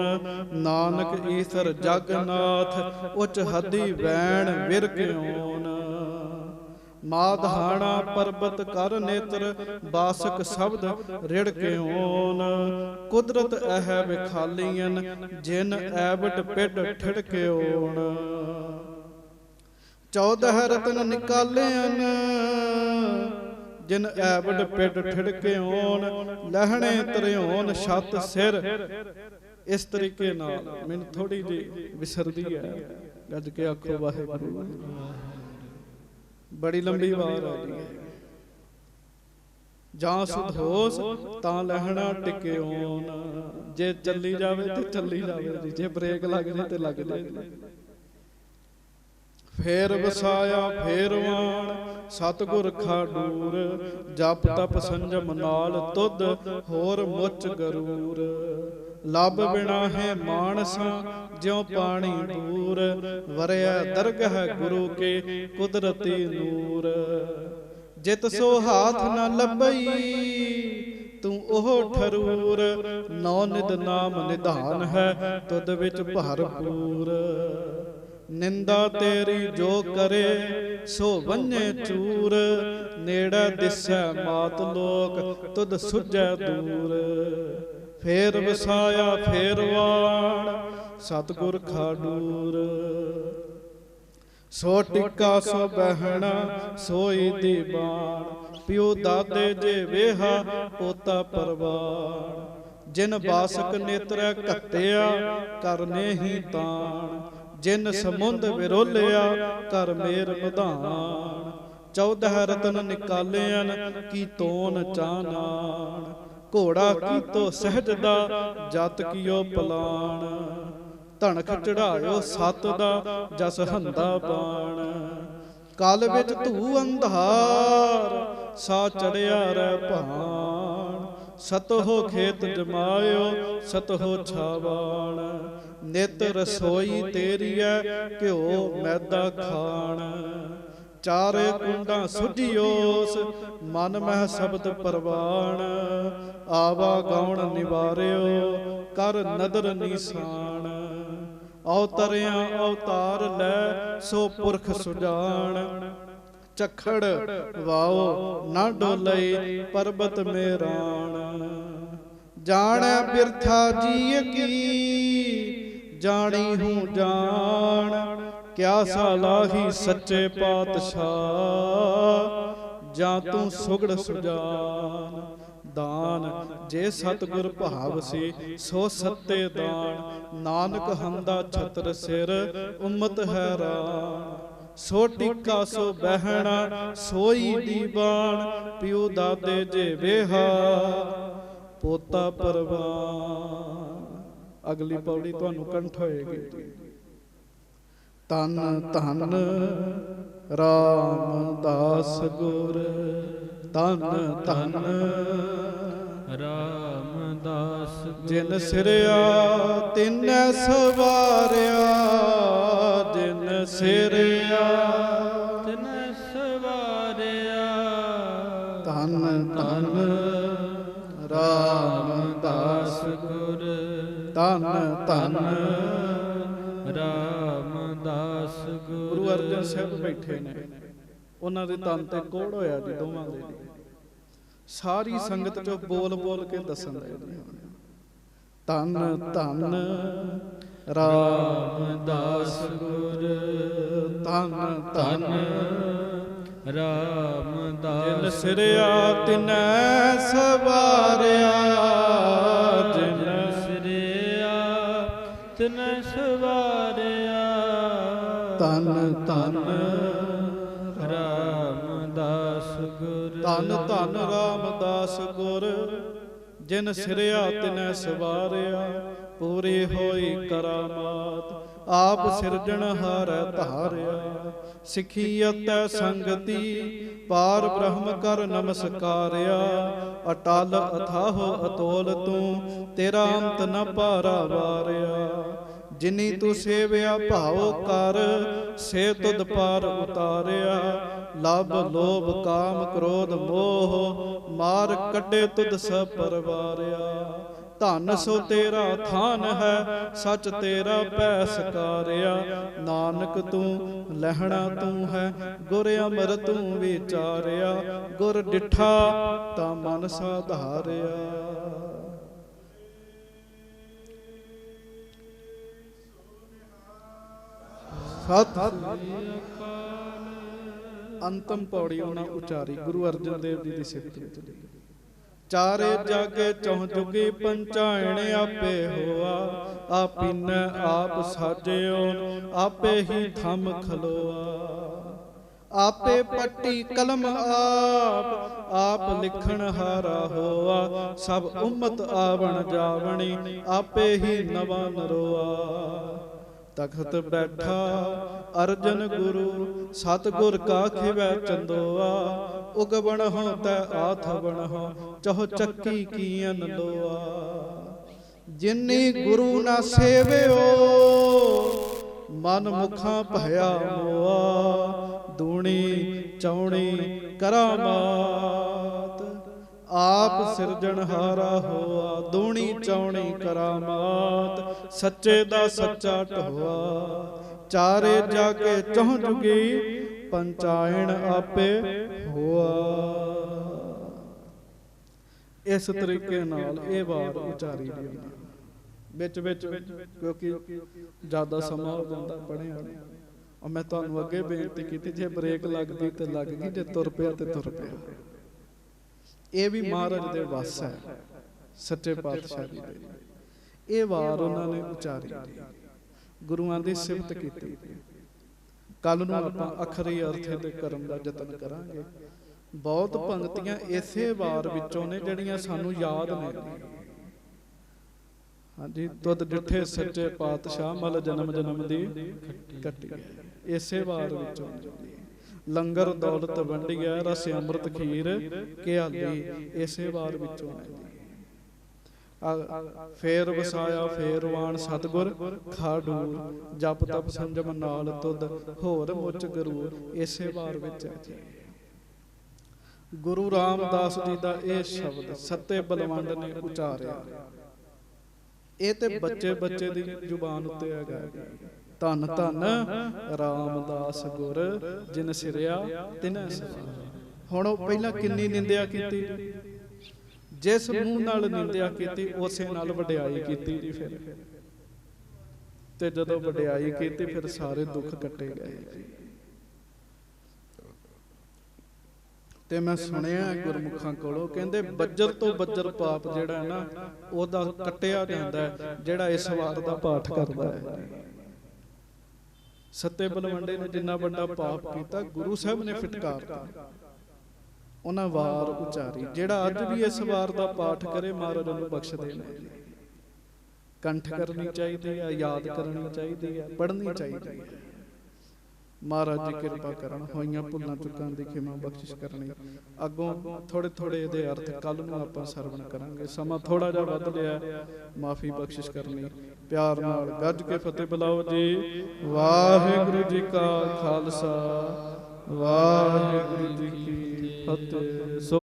ਨਾਨਕ ਈਸਰ ਜਗਨਾਥ, ਉਚ ਹਦੀ ਵੈਣ ਵਿਰ ਕਿਉਨ। ਮਾਧਾਣਾ ਪਰਬਤ ਕਰ ਨੇਤਰ, ਬਾਸਕ ਸ਼ਬਦ ਰਿੜ ਕਿਉਨ। ਕੁਦਰਤ ਇਹ ਵਿਖਾਲੀਆਂ, ਜਿਨ ਐਬਟ ਪਿੱਡ ਠਿੜ ਕਿਉਨ। 14 ਰਤਨ ਨਿਕਾਲਿਆਂ, ਜਿਨ ਐਬਟ ਪਿੱਡ ਠਿੜ ਕਿਉਨ। ਲਹਿਣੇ ਤਰਿਉਨ ਛੱਤ ਸਿਰ। ਇਸ ਤਰੀਕੇ ਨਾਲ ਮੈਨੂੰ ਥੋੜੀ ਜਿਹੀ ਵਿਸਰਦੀ ਹੈ, ਗੱਜ ਕੇ ਆਖੋ ਵਾਹਿਗੁਰੂ। ਬੜੀ ਲੰਬੀ ਵਾਰ ਆ ਗਈ ਹੈ। ਜਾਂ ਸੁਧ ਹੋਸ ਤਾਂ ਲਹਿਣਾ ਟਿਕਿਓਨ। ਜੇ ਚੱਲੀ ਜਾਵੇ ਤੇ ਚੱਲੀ ਜਾਵੇ ਜੀ, ਜੇ ਬ੍ਰੇਕ ਲੱਗ ਜੇ ਤੇ ਲੱਗ ਜੇ। ਫੇਰ ਵਸਾਇਆ ਫੇਰ ਵਾਣ, ਸਤਿਗੁਰ ਖਾਡੂਰ। ਜਪ ਤਪ ਸੰਜਮ ਨਾਲ ਤੁਧ, ਹੋਰ ਮੁੱਚ ਗਰੂਰ। ਲੱਭ ਬਿਨਾ ਹੈ ਮਾਨਸਾ, ਜਿਉ ਪਾਣੀ ਦੂਰ। ਵਰਿਆ ਦਰਗਹ ਗੁਰੂ ਕੇ, ਕੁਦਰਤੀ ਨੂਰ। ਜਿਤ ਸੋ ਹਾਥ ਨ ਲੱਭਈ, ਤੂੰ ਉਹ ਠਰੂਰ। ਨੌ ਨਿਦ ਨਾਮ ਨਿਧਾਨ ਹੈ, ਤੁਧ ਵਿੱਚ ਭਰਪੂਰ। ਨਿੰਦਾ ਤੇਰੀ ਜੋ ਕਰੇ, ਸੋ ਵੰਨੇ ਚੂਰ। ਨੇੜੇ ਦਿਸੈ ਮਾਤ ਲੋਕ, ਤੁਧ ਸੁਝੈ ਦੂਰ। ਫੇਰ ਵਸਾਇਆ ਫੇਰ ਵਾਣ, ਸਤਿਗੁਰ ਖਾਡੂਰ। ਸੋ ਟਿੱਕਾ ਸੋ ਬਹਿਣਾ, ਸੋਈ ਦੀਵਾਨ। ਪਿਓ ਦਾਦੇ ਜੇ ਵੇਹਾ, ਪੋਤਾ ਪਰਵਾਨ। ਜਿਨ ਬਾਸਕ ਨੇਤਰੈ ਘੱਤਿਆ, ਕਰਨੇ ਹੀ ਤਾਣ। ਜਿਨ ਸਮੁੰਦ ਵਿਰੋਲਿਆ, ਕਰ ਮੇਰ ਵਧਾਨ। 14 ਰਤਨ ਨਿਕਾਲਿਆਂ, ਕੀ ਤੋਨ ਚਾਨਾਨ। ਘੋੜਾ ਕੀਤੋ ਸਹਿਜ ਦਾ, ਜਤ ਕੀਓ ਪਲਾਣ। ਧਣਕ ਚੜਾਇਓ ਸਤ ਦਾ, ਜਸ ਹੰਦਾ ਬਾਣ। ਕਲ ਵਿੱਚ ਧੂ ਅੰਧਾਰ, ਸਾ ਚੜਿਆ ਰਹਿ ਭਾਣ। ਸਤਹੁ ਖੇਤ ਜਮਾਇਓ, ਸਤਹੁ ਛਾਵਾਣ। ਨਿਤ ਰਸੋਈ ਤੇਰੀਐ, ਘਿਓ ਮੈਦਾ ਖਾਣ। ਚਾਰੇ ਕੁੰਡਾਂ ਸੁਝਿਓਸ, ਮਨ ਮਹਿ ਸ਼ਬਦ ਪਰਵਾਣ। ਆਵਾ ਗਾਉਣ ਨਿਵਾਰਿਓ, ਕਰ ਨਦਰ ਨੀਸਾਨ। ਅਵਤਰਿਆ ਅਵਤਾਰ ਲੈ, ਸੋ ਪੁਰਖ ਸੁਜਾਨ। ਚਖੜ ਵਾਓ ਨਾ ਡੋਲਈ, ਪਰਬਤ ਮੇਰਾਣ। ਜਾਣੈ ਬਿਰਥਾ ਜੀਅ ਕੀ, ਜਾਣੀ ਹੂੰ ਜਾਣ। ਕਿਆ ਸਲਾਹੀ ਸੱਚੇ ਪਾਤਸ਼ਾਹ, ਜਾਂ ਤੂੰ ਸੁਗੜ ਸੁਜਾਨ। ਦਾਨ ਜੇ ਸਤਿਗੁਰ ਭਾਵ ਸੀ, ਸੋ ਸੱਤੇ ਦਾਨ। ਨਾਨਕ ਹੰਦਾ ਛਤਰ ਸਿਰ, ਉਮਤ ਹੈਰਾਨ। ਸੋ ਟਿੱਕਾ ਸੋ ਬਹਿਣਾ, ਸੋਈ ਦੀਵਾਨ। ਪਿਓ ਦਾਦੇ ਜੇ ਵੇਹਾ, ਪੋਤਾ ਪਰਵਾਨ। ਅਗਲੀ ਪੌੜੀ ਤੁਹਾਨੂੰ ਕੰਠ ਹੋਏਗੀ। ਤਨ ਧਨ ਰਾਮਦਾਸ ਗੁਰ, ਤਨ ਧਨ ਰਾਮਦਾਸ ਗੁਰ। ਜਿਨ ਸਿਰਿਆ ਤਿਨੈ ਸਵਾਰਿਆ, ਜਿਨ ਸਿਰਿਆ ਤਿਨੈ ਸਵਾਰਿਆ। ਤਨ ਧਨ ਰਾਮਦਾਸ ਗੁਰ, ਤਨ ਧਨ ਰਾਮਦਾਸ ਗੁਰ। ਗੁਰੂ ਅਰਜਨ ਸਾਹਿਬ ਬੈਠੇ ਨੇ, ਉਹਨਾਂ ਦੇ ਤਨ ਤੇ ਕੋੜ ਹੋਇਆ ਜੀ ਦੋਵਾਂ ਦੇ। ਸਾਰੀ ਸੰਗਤ ਚੋਂ ਬੋਲ ਬੋਲ ਕੇ ਦੱਸਣ ਲੱਗੇ। ਧੰਨ ਧੰਨ ਰਾਮਦਾਸ ਗੁਰ, ਧੰਨ ਧੰਨ ਰਾਮਦਾਸ ਜਿਨ ਸਿਰਿਆ ਤਿਨੈ ਸਵਾਰਿਆ, ਜਿਨ ਸਿਰਿਆ ਤਿਨੈ ਸਵਾਰਿਆ। ਧੰਨ ਧੰਨ ਰਾਮਦਾਸ ਗੁਰ, ਧੰਨ ਧੰਨ ਰਾਮਦਾਸ ਗੁਰ, ਜਿਨ ਸਿਰਿਆ ਤਿਨੈ ਸਵਾਰਿਆ। ਪੂਰੀ ਹੋਈ ਕਰਾਮਾਤ, ਆਪ ਸਿਰਜਣਹਾਰੈ ਧਾਰਿਆ। ਸਿੱਖੀ ਅਤੈ ਸੰਗਤੀ, ਪਾਰ ਬ੍ਰਹਮ ਕਰ ਨਮਸਕਾਰਿਆ। ਅਟਲ ਅਥਾਹੋ ਅਤੋਲ ਤੂੰ, ਤੇਰਾ ਅੰਤ ਨ ਪਾਰਾ ਵਾਰਿਆ। ਜਿਨੀ ਤੂੰ ਸੇਵਿਆ ਭਾਉ ਕਰ, ਸੇ ਤੁਧ ਪਾਰ ਉਤਾਰਿਆ। ਲਭ ਲੋਭ ਕਾਮ ਕ੍ਰੋਧ ਮੋਹ, ਮਾਰ ਕੱਢੇ ਤੁਧ ਸਭ ਪਰਵਾਰਿਆ। ਧਨ ਸੋ ਤੇਰਾ ਥਾਨ ਹੈ, ਸੱਚ ਤੇਰਾ ਪੈ ਸਕਾਰਿਆ। ਨਾਨਕ ਤੂੰ ਲਹਿਣਾ ਤੂੰ ਹੈ, ਗੁਰ ਅਮਰ ਤੂੰ ਵਿਚਾਰਿਆ। ਗੁਰ ਡਿਠਾ ਤਾਂ ਮਨ ਸਾਧਾਰਿਆ। ਸਤਿ ਅੰਤਮ ਪੌੜੀ ਉਹਨਾਂ ਉਚਾਰੀ ਗੁਰੂ ਅਰਜਨ ਦੇਵ ਜੀ ਦੀ ਸਿਫਤ ਵਿੱਚ। ਚਾਰੇ ਜਾਗੇ ਚੌਂ ਜੁਗੀ, ਪੰਚਾਇਣ ਆਪੇ ਹੋਆ। ਆਪੀਨੈ ਆਪ ਸਾਜਿਓ, ਆਪੇ ਹੀ ਥੰਮ ਖਲੋਆ। ਆਪੇ ਪੱਟੀ ਕਲਮ ਆਪ, ਆਪ ਲਿਖਣ ਹਾਰਾ ਹੋਆ। ਸਭ ਉਮਤ ਆਵਣ ਜਾਵਣੀ, ਆਪੇ ਹੀ ਨਵਾਂ ਨਰੋਆ। ਤਖਤ ਬੈਠਾ ਅਰਜਨ ਗੁਰੂ, ਸਤਿਗੁਰ ਕਾ ਖਿਵੈ ਚੰਦੋਆ। ਉਗਵਣ ਹੋ ਤੈ ਆਥਵਣ ਹੋ, ਚਹੁ ਚੱਕੀ ਕੀਨ ਲੋਆ। ਜਿਨੀ ਗੁਰੂ ਨਾ ਸੇਵਿਓ, ਮਨ ਮੁਖਾਂ ਭਇਆ ਮੋਆ। ਦੂਣੀ ਚੌਣੀ ਕਰਾਮਾਤ, ਆਪ ਸਿਰਜਣਹਾਰਾ ਹੋਆ। ਦੂਣੀ ਚੌਣੀ ਕਰਾਮਾਤ, ਸੱਚੇ ਦਾ ਸੱਚਾ ਢੋਆ। ਚਾਰੇ ਜਾਗੇ ਚੌਂ ਜੁਗੀ, ਪੰਚਾਇਣ ਆਪੇ ਹੋਆ। ਇਸ ਤਰੀਕੇ ਨਾਲ ਇਹ ਵਾਰ ਉਚਾਰੀ ਦੀ ਵਿੱਚ ਕਿਉਂਕਿ ਜ਼ਿਆਦਾ ਸਮਾਂ ਹੋ ਜਾਂਦਾ ਪੜ੍ਹਿਆ। ਔਰ ਮੈਂ ਤੁਹਾਨੂੰ ਅੱਗੇ ਬੇਨਤੀ ਕੀਤੀ, ਜੇ ਬ੍ਰੇਕ ਲੱਗਦੀ ਤੇ ਲੱਗ ਗਈ, ਜੇ ਤੁਰ ਪਿਆ ਤੇ ਤੁਰ ਪਿਆ। ਇਹ ਵੀ ਮਹਾਰਾਜ ਦੇ ਵੱਸ ਹੈ, ਸੱਚੇ ਪਾਤਸ਼ਾਹ ਜੀ ਦੇ। ਇਹ ਵਾਰ ਉਹਨਾਂ ਨੇ ਉਚਾਰੀ, ਗੁਰੂਆਂ ਦੀ ਸਿਫਤ ਕੀਤੀ। ਕੱਲ ਨੂੰ ਆਪਾਂ ਅਖਰੀ ਅਰਥ ਤੇ ਕਰਨ ਦਾ ਯਤਨ ਕਰਾਂਗੇ। ਬਹੁਤ ਪੰਕਤੀਆਂ ਇਸੇ ਵਾਰ ਵਿੱਚੋਂ ਨੇ ਜਿਹੜੀਆਂ ਸਾਨੂੰ ਯਾਦ ਨੇ। ਹਾਂਜੀ, ਤੁਧ ਡਿਠੇ ਸੱਚੇ ਪਾਤਸ਼ਾਹ, ਮਲ ਜਨਮ ਜਨਮ ਦੀ ਕੱਟੀ। ਇਸੇ ਵਾਰ ਵਿੱਚੋਂ ਲੰਗਰ ਦੌਲਤ ਵੰਡੀਐ, ਰਸ ਅੰਮ੍ਰਿਤ ਖੀਰ ਘਿਆਲੀ। ਇਸੇ ਵਾਰ ਵਿੱਚੋਂ ਫੇਰ ਵਸਾਇਆ ਫੇਰ ਵਾਣ ਸਤਿਗੁਰ ਖਾਡੂਰ। ਜਪ ਤਪ ਸੰਜਮ ਨਾਲ ਤੁਧ ਹੋਰ ਮੁੱਚ ਗਰੂਰ। ਇਸੇ ਵਾਰ ਵਿੱਚ ਹੈ ਗੁਰੂ ਰਾਮਦਾਸ ਜੀ ਦਾ ਇਹ ਸ਼ਬਦ ਸੱਤੇ ਬਲਵੰਡ ਨੇ ਉਚਾਰਿਆ। ਇਹ ਤੇ ਬੱਚੇ ਬੱਚੇ ਦੀ ਜ਼ੁਬਾਨ ਉੱਤੇ ਹੈਗਾ। ਧੰਨ ਧੰਨ ਰਾਮਦਾਸ ਗੁਰ, ਜਿਨ ਸਿਰਿਆ ਤਿਨੈ ਸਵਾਰਿਆ। ਹੁਣ ਉਹ ਪਹਿਲਾਂ ਕਿੰਨੀ ਨਿੰਦਿਆ ਕੀਤੀ, ਜਿਸ ਮੂੰਹ ਨਾਲ ਨਿੰਦਿਆ ਕੀਤੀ ਉਸੇ ਨਾਲ ਵਡਿਆਈ ਕੀਤੀ ਜੀ। ਫਿਰ ਤੇ ਜਦੋਂ ਵਡਿਆਈ ਕੀਤੀ, ਫਿਰ ਸਾਰੇ ਦੁੱਖ ਕੱਟੇ ਗਏ। ਤੇ ਮੈਂ ਸੁਣਿਆ ਗੁਰਮੁਖਾਂ ਕੋਲੋਂ, ਕਹਿੰਦੇ ਬੱਜਰ ਤੋਂ ਬੱਜਰ ਪਾਪ ਜਿਹੜਾ ਹੈ ਨਾ, ਉਹਦਾ ਕੱਟਿਆ ਜਾਂਦਾ ਜਿਹੜਾ ਇਸ ਵਾਰ ਦਾ ਪਾਠ ਕਰਦਾ ਹੈ। ਸੱਤੇ ਬਲਵੰਡੇ ਨੇ ਜਿੰਨਾ ਵੱਡਾ ਪਾਪ ਕੀਤਾ, ਗੁਰੂ ਸਾਹਿਬ ਨੇ ਫਿਟਕਾਰਤਾ। ਉਹਨਾਂ ਵਾਰ ਉਚਾਰੀ। ਜਿਹੜਾ ਅੱਜ ਵੀ ਇਸ ਵਾਰ ਦਾ ਪਾਠ ਕਰੇ, ਮਹਾਰਾਜ ਨੂੰ ਬਖਸ਼ਦੇ ਨੇ। ਕੰਠ ਕਰਨੀ ਚਾਹੀਦੀ ਹੈ, ਯਾਦ ਕਰਨੀ ਚਾਹੀਦੀ ਹੈ, ਪੜ੍ਹਨੀ ਚਾਹੀਦੀ ਹੈ। ਮਹਾਰਾਜ ਜੀ ਕਿਰਪਾ ਕਰਨ, ਹੋਈਆਂ ਭੁੱਲਾਂ ਚੁੱਕਾਂ ਦੀ ਖਿਮਾ ਬਖਸ਼ਿਸ਼ ਕਰਨੀ। ਅੱਗੋਂ ਥੋੜੇ ਥੋੜੇ ਇਹਦੇ ਅਰਥ ਕੱਲ ਨੂੰ ਆਪਾਂ ਸਰਵਣ ਕਰਾਂਗੇ। ਸਮਾਂ ਥੋੜਾ ਜਿਹਾ ਵੱਧ ਲਿਆ, ਮਾਫੀ ਬਖਸ਼ਿਸ਼ ਕਰਨੀ। ਪਿਆਰ ਨਾਲ ਗੱਜ ਕੇ ਫਤਿਹ ਬੁਲਾਓ ਜੀ। ਵਾਹਿਗੁਰੂ ਜੀ ਕਾ ਖਾਲਸਾ, ਵਾਹਿਗੁਰੂ ਜੀ ਕੀ ਫਤਿਹ।